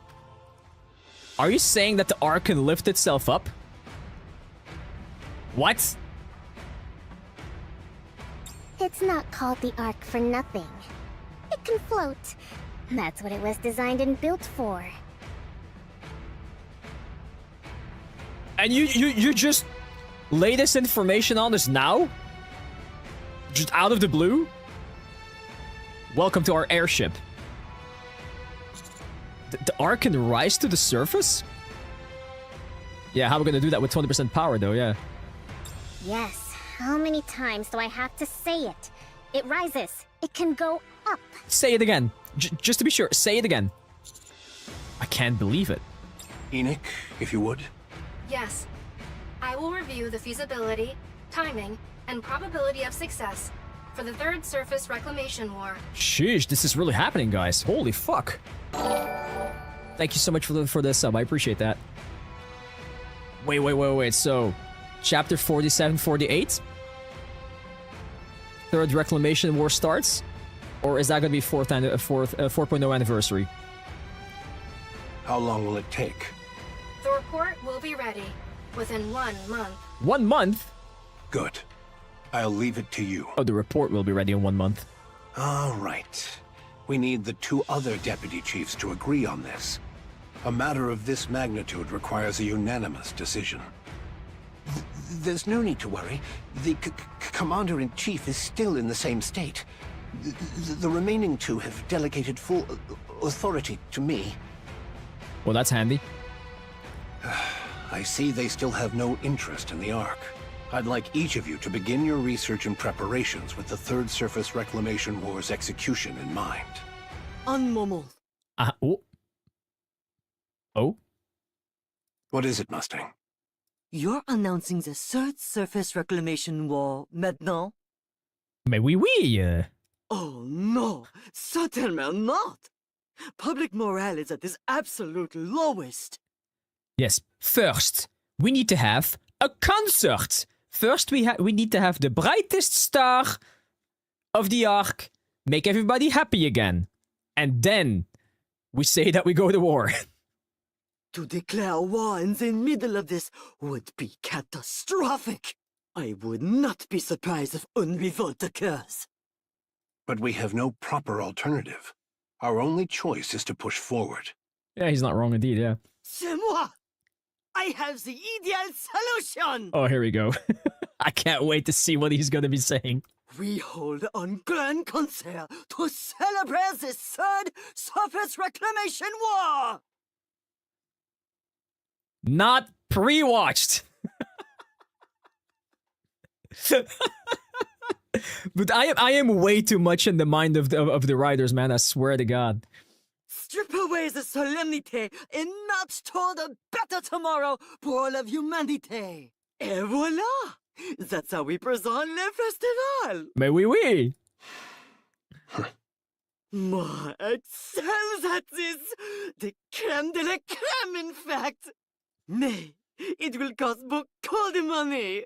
Speaker 1: Are you saying that the Ark can lift itself up? What?
Speaker 3: It's not called the Ark for nothing. It can float. That's what it was designed and built for.
Speaker 1: And you just lay this information on us now? Just out of the blue? Welcome to our airship. The Ark can rise to the surface? Yeah, how are we gonna do that with 20% power though, yeah.
Speaker 3: Yes. How many times do I have to say it? It rises. It can go up.
Speaker 1: Say it again. Just to be sure, say it again. I can't believe it.
Speaker 18: Enoch, if you would.
Speaker 19: Yes. I will review the feasibility, timing, and probability of success for the third surface reclamation war.
Speaker 1: Sheesh, this is really happening, guys. Holy fuck. Thank you so much for the sub. I appreciate that. Wait. So, chapter 47, 48? Third reclamation war starts? Or is that going to be 4.0 anniversary?
Speaker 18: How long will it take?
Speaker 19: The report will be ready within 1 month.
Speaker 1: 1 month?
Speaker 18: Good. I'll leave it to you.
Speaker 1: Oh, the report will be ready in 1 month.
Speaker 18: All right. We need the 2 other deputy chiefs to agree on this. A matter of this magnitude requires a unanimous decision. There's no need to worry. The commander-in-chief is still in the same state. The remaining 2 have delegated full authority to me.
Speaker 1: Well, that's handy.
Speaker 18: I see they still have no interest in the Ark. I'd like each of you to begin your research and preparations with the Third Surface Reclamation War's execution in mind.
Speaker 22: Un moment.
Speaker 1: Oh? Oh?
Speaker 18: What is it, Mustang?
Speaker 22: You're announcing the Third Surface Reclamation War maintenant?
Speaker 1: Mais oui.
Speaker 22: Oh no, certainly not. Public morale is at its absolute lowest.
Speaker 1: Yes, first, we need to have a concert. First, we need to have the brightest star of the arc, make everybody happy again, and then we say that we go to war.
Speaker 22: To declare war in the middle of this would be catastrophic. I would not be surprised if une revolt occurs.
Speaker 18: But we have no proper alternative. Our only choice is to push forward.
Speaker 1: Yeah, he's not wrong indeed, yeah.
Speaker 22: C'est moi! I have the ideal solution!
Speaker 1: Oh, here we go. I can't wait to see what he's gonna be saying.
Speaker 22: We hold on grand concert to celebrate the third surface reclamation war!
Speaker 1: Not pre-watched. But I am way too much in the mind of the writers, man. I swear to God.
Speaker 22: Strip away the solemnity and march toward a better tomorrow for all of humanity. Et voila! That's how we present le festival.
Speaker 1: Mais oui, oui.
Speaker 22: Moi excels at this. The crème de la crème, in fact. Mais it will cost beaucoup de money.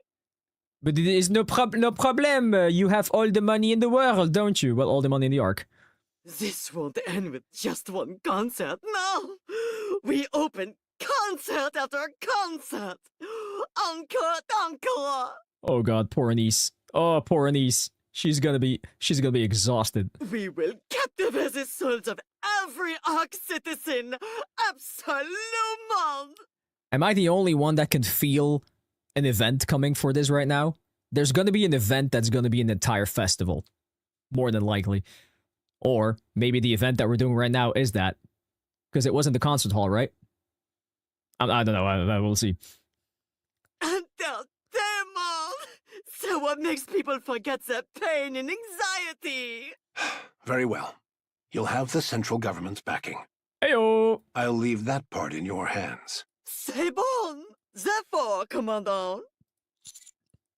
Speaker 1: But it is no problem. You have all the money in the world, don't you? Well, all the money in the Ark.
Speaker 22: This won't end with just one concert, no! We open concert after concert! Encore, encore!
Speaker 1: Oh God, poor Anise. Oh, poor Anise. She's gonna be exhausted.
Speaker 22: We will captivate the souls of every Ark citizen! Absolument!
Speaker 1: Am I the only one that can feel an event coming for this right now? There's gonna be an event that's gonna be an entire festival. More than likely. Or maybe the event that we're doing right now is that. Because it wasn't the concert hall, right? I don't know. We'll see.
Speaker 22: Entertainment! So what makes people forget their pain and anxiety?
Speaker 18: Very well. You'll have the central government's backing.
Speaker 1: Heyo!
Speaker 18: I'll leave that part in your hands.
Speaker 22: C'est bon! Therefore, Commandant.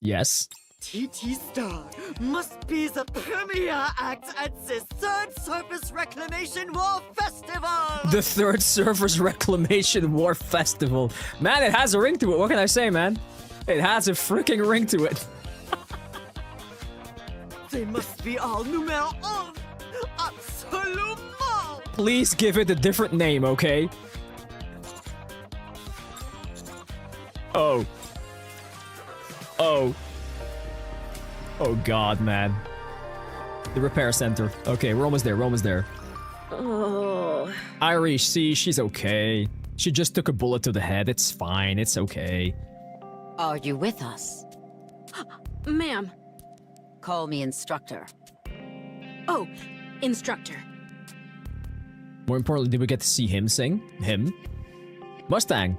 Speaker 1: Yes.
Speaker 22: TT Star must be the premier act at the third Surface Reclamation War Festival!
Speaker 1: The third Surface Reclamation War Festival. Man, it has a ring to it. What can I say, man? It has a freaking ring to it.
Speaker 22: They must be all numéro un! Absolument!
Speaker 1: Please give it a different name, okay? Oh. Oh. Oh God, man. The repair center. Okay, we're almost there. We're almost there.
Speaker 13: Oh.
Speaker 1: Irish, see, she's okay. She just took a bullet to the head. It's fine. It's okay.
Speaker 21: Are you with us?
Speaker 14: Ma'am.
Speaker 21: Call me instructor.
Speaker 14: Oh, instructor.
Speaker 1: More importantly, did we get to see him sing? Him? Mustang.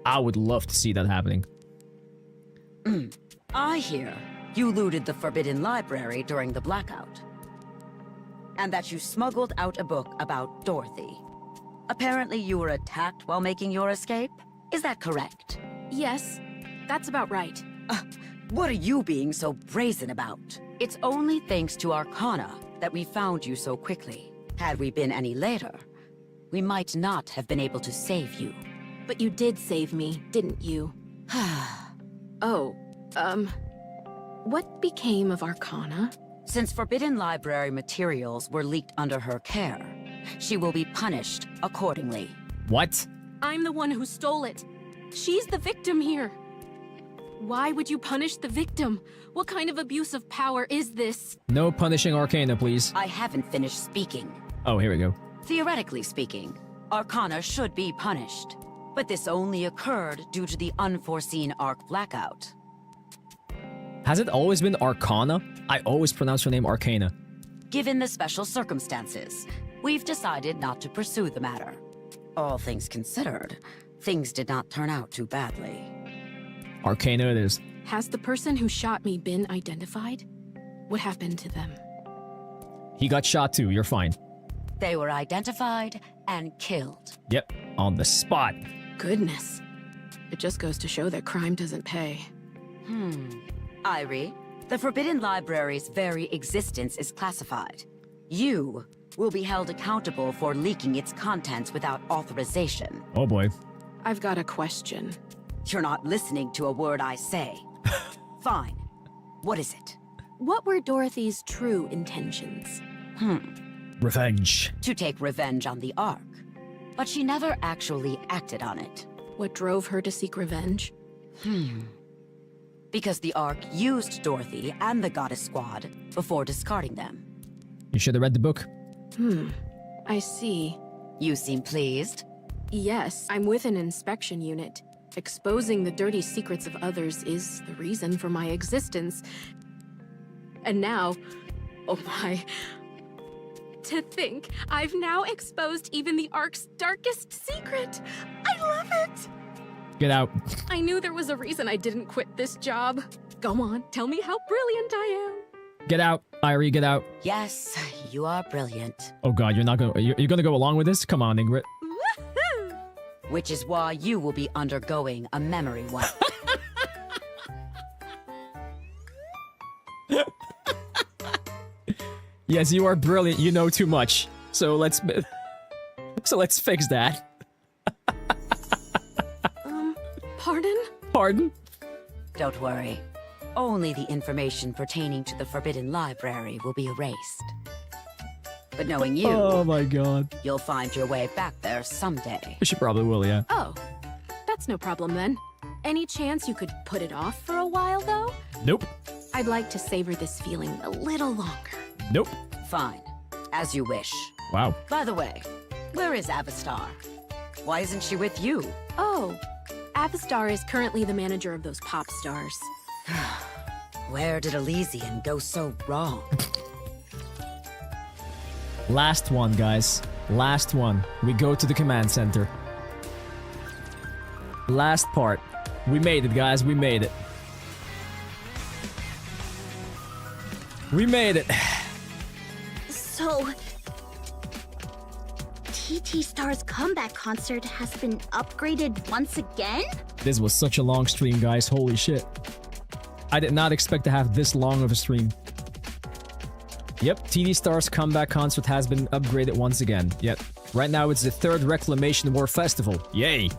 Speaker 1: I would love to see that happening.
Speaker 21: I hear you looted the Forbidden Library during the blackout. And that you smuggled out a book about Dorothy. Apparently you were attacked while making your escape? Is that correct?
Speaker 14: Yes, that's about right.
Speaker 21: What are you being so brazen about? It's only thanks to Arcana that we found you so quickly. Had we been any later, we might not have been able to save you.
Speaker 14: But you did save me, didn't you? Oh, what became of Arcana?
Speaker 21: Since Forbidden Library materials were leaked under her care, she will be punished accordingly.
Speaker 1: What?
Speaker 14: I'm the one who stole it. She's the victim here. Why would you punish the victim? What kind of abuse of power is this?
Speaker 1: No punishing Arcana, please.
Speaker 21: I haven't finished speaking.
Speaker 1: Oh, here we go.
Speaker 21: Theoretically speaking, Arcana should be punished. But this only occurred due to the unforeseen Arc blackout.
Speaker 1: Has it always been Arcana? I always pronounce her name Arcana.
Speaker 21: Given the special circumstances, we've decided not to pursue the matter. All things considered, things did not turn out too badly.
Speaker 1: Arcana it is.
Speaker 14: Has the person who shot me been identified? What happened to them?
Speaker 1: He got shot too, you're fine.
Speaker 21: They were identified and killed.
Speaker 1: Yep, on the spot.
Speaker 14: Goodness. It just goes to show that crime doesn't pay.
Speaker 21: Irie, the Forbidden Library's very existence is classified. You will be held accountable for leaking its contents without authorization.
Speaker 1: Oh boy.
Speaker 14: I've got a question.
Speaker 21: You're not listening to a word I say. Fine. What is it?
Speaker 10: What were Dorothy's true intentions?
Speaker 1: Revenge.
Speaker 21: To take revenge on the Ark. But she never actually acted on it.
Speaker 10: What drove her to seek revenge?
Speaker 21: Because the Ark used Dorothy and the Goddess Squad before discarding them.
Speaker 1: You should have read the book.
Speaker 10: I see.
Speaker 21: You seem pleased.
Speaker 10: Yes, I'm with an inspection unit. Exposing the dirty secrets of others is the reason for my existence. And now, oh my, to think I've now exposed even the Ark's darkest secret. I love it.
Speaker 1: Get out.
Speaker 10: I knew there was a reason I didn't quit this job. Go on, tell me how brilliant I am.
Speaker 1: Get out, Irie, get out.
Speaker 21: Yes, you are brilliant.
Speaker 1: Oh god, you're gonna go along with this? Come on, Ingrid.
Speaker 21: Which is why you will be undergoing a memory wipe.
Speaker 1: Yes, you are brilliant. You know too much. So let's fix that.
Speaker 10: Pardon?
Speaker 1: Pardon?
Speaker 21: Don't worry. Only the information pertaining to the Forbidden Library will be erased. But knowing you,
Speaker 1: oh my god,
Speaker 21: you'll find your way back there someday.
Speaker 1: She probably will, yeah.
Speaker 10: Oh, that's no problem then. Any chance you could put it off for a while, though?
Speaker 1: Nope.
Speaker 10: I'd like to savor this feeling a little longer.
Speaker 1: Nope.
Speaker 21: Fine. As you wish.
Speaker 1: Wow.
Speaker 21: By the way, where is Avastar? Why isn't she with you?
Speaker 10: Oh, Avastar is currently the manager of those pop stars.
Speaker 21: Where did Elysian go so wrong?
Speaker 1: Last one, guys. Last one. We go to the command center. Last part. We made it, guys. We made it. We made it.
Speaker 20: So... TT Star's comeback concert has been upgraded once again?
Speaker 1: This was such a long stream, guys. Holy shit. I did not expect to have this long of a stream. Yep, TD Star's comeback concert has been upgraded once again. Yep. Right now it's the 3rd Reclamation War Festival. Yay!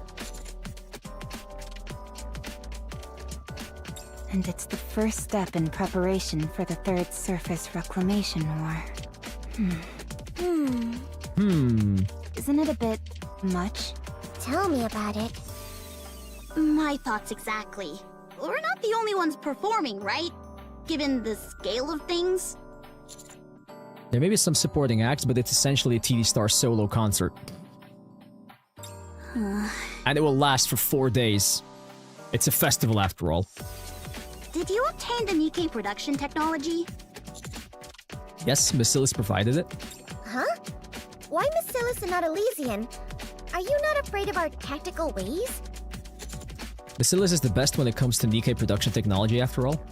Speaker 2: And it's the first step in preparation for the 3rd Surface Reclamation War. Isn't it a bit much?
Speaker 20: Tell me about it. My thoughts exactly. We're not the only ones performing, right? Given the scale of things?
Speaker 1: There may be some supporting acts, but it's essentially a TD Star solo concert. And it will last for 4 days. It's a festival after all.
Speaker 20: Did you obtain the NIKKE production technology?
Speaker 1: Yes, Bacillus provided it.
Speaker 12: Huh? Why Bacillus and not Elysian? Are you not afraid of our tactical ways?
Speaker 1: Bacillus is the best when it comes to NIKKE production technology after all.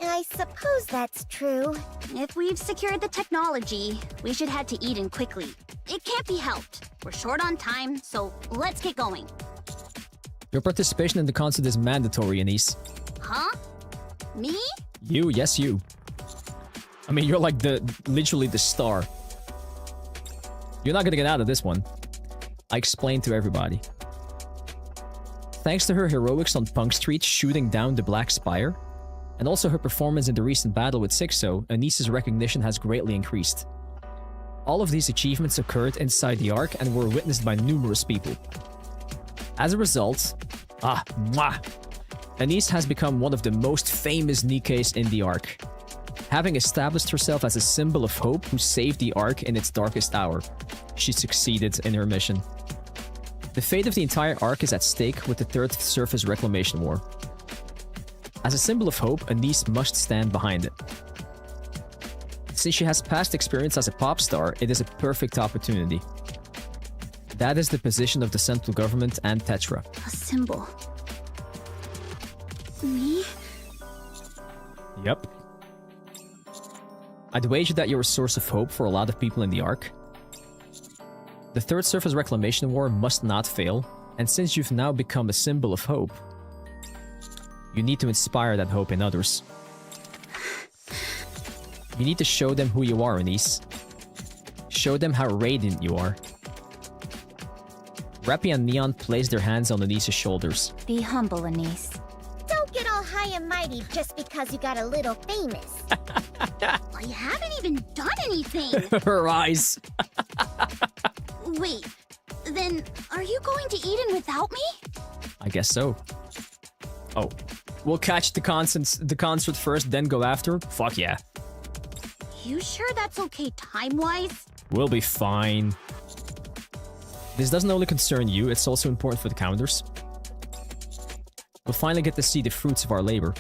Speaker 12: I suppose that's true.
Speaker 20: If we've secured the technology, we should head to Eden quickly. It can't be helped. We're short on time, so let's get going.
Speaker 1: Your participation in the concert is mandatory, Anise.
Speaker 20: Huh? Me?
Speaker 1: You, yes you. I mean, you're like literally the star. You're not gonna get out of this one. I explained to everybody. Thanks to her heroics on Punk Street shooting down the Black Spire, and also her performance in the recent battle with Sixo, Anise's recognition has greatly increased. All of these achievements occurred inside the Ark and were witnessed by numerous people. As a result, Anise has become one of the most famous NIKKEs in the Ark, having established herself as a symbol of hope who saved the Ark in its darkest hour. She succeeded in her mission. The fate of the entire Ark is at stake with the 3rd Surface Reclamation War. As a symbol of hope, Anise must stand behind it. Since she has past experience as a pop star, it is a perfect opportunity. That is the position of the central government and Tetra.
Speaker 20: A symbol. Me?
Speaker 1: Yep. I'd wager that you're a source of hope for a lot of people in the Ark. The 3rd Surface Reclamation War must not fail, and since you've now become a symbol of hope, you need to inspire that hope in others. You need to show them who you are, Anise. Show them how radiant you are. Rappy and Neon place their hands on Anise's shoulders.
Speaker 2: Be humble, Anise.
Speaker 20: Don't get all
Speaker 3: all high and mighty just because you got a little famous.
Speaker 20: I haven't even done anything.
Speaker 1: Her eyes.
Speaker 20: Wait, then are you going to Eden without me?
Speaker 1: I guess so. Oh. We'll catch the concert first, then go after? Fuck yeah.
Speaker 20: You sure that's okay time-wise?
Speaker 1: We'll be fine. This doesn't only concern you, it's also important for the counters. We'll finally get to see the fruits of our labor.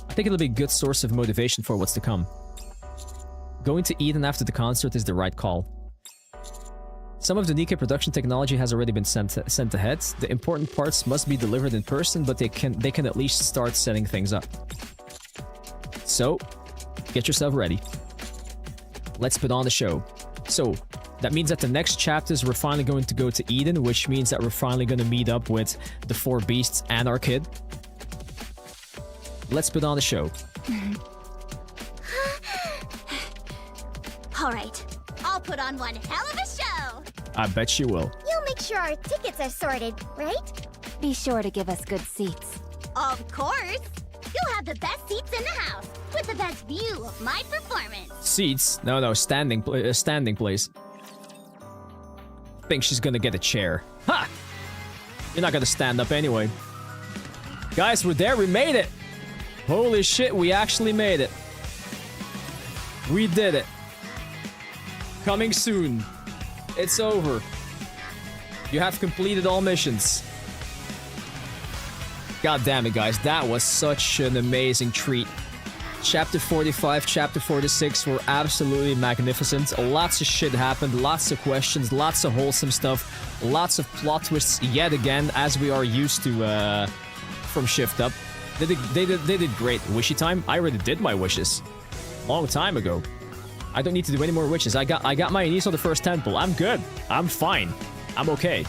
Speaker 1: I think it'll be a good source of motivation for what's to come. Going to Eden after the concert is the right call. Some of the NIKKE production technology has already been sent ahead. The important parts must be delivered in person, but they can at least start setting things up. So, get yourself ready. Let's put on the show. So, that means that the next chapters we're finally going to go to Eden, which means that we're finally going to meet up with the 4 beasts and our kid. Let's put on the show.
Speaker 20: Alright, I'll put on one hell of a show!
Speaker 1: I bet you will.
Speaker 3: You'll make sure our tickets are sorted, right?
Speaker 17: Be sure to give us good seats.
Speaker 20: Of course! You'll have the best seats in the house, with the best view of my performance.
Speaker 1: Seats? No, standing place. Think she's gonna get a chair. Ha! You're not gonna stand up anyway. Guys, we're there, we made it! Holy shit, we actually made it. We did it. Coming soon. It's over. You have completed all missions. God damn it, guys. That was such an amazing treat. Chapter 45, Chapter 46 were absolutely magnificent. Lots of shit happened, lots of questions, lots of wholesome stuff, lots of plot twists yet again, as we are used to from Shift Up. They did great. Wishy time? I already did my wishes. Long time ago. I don't need to do any more wishes. I got my Anis on the first temple. I'm good. I'm fine. I'm okay.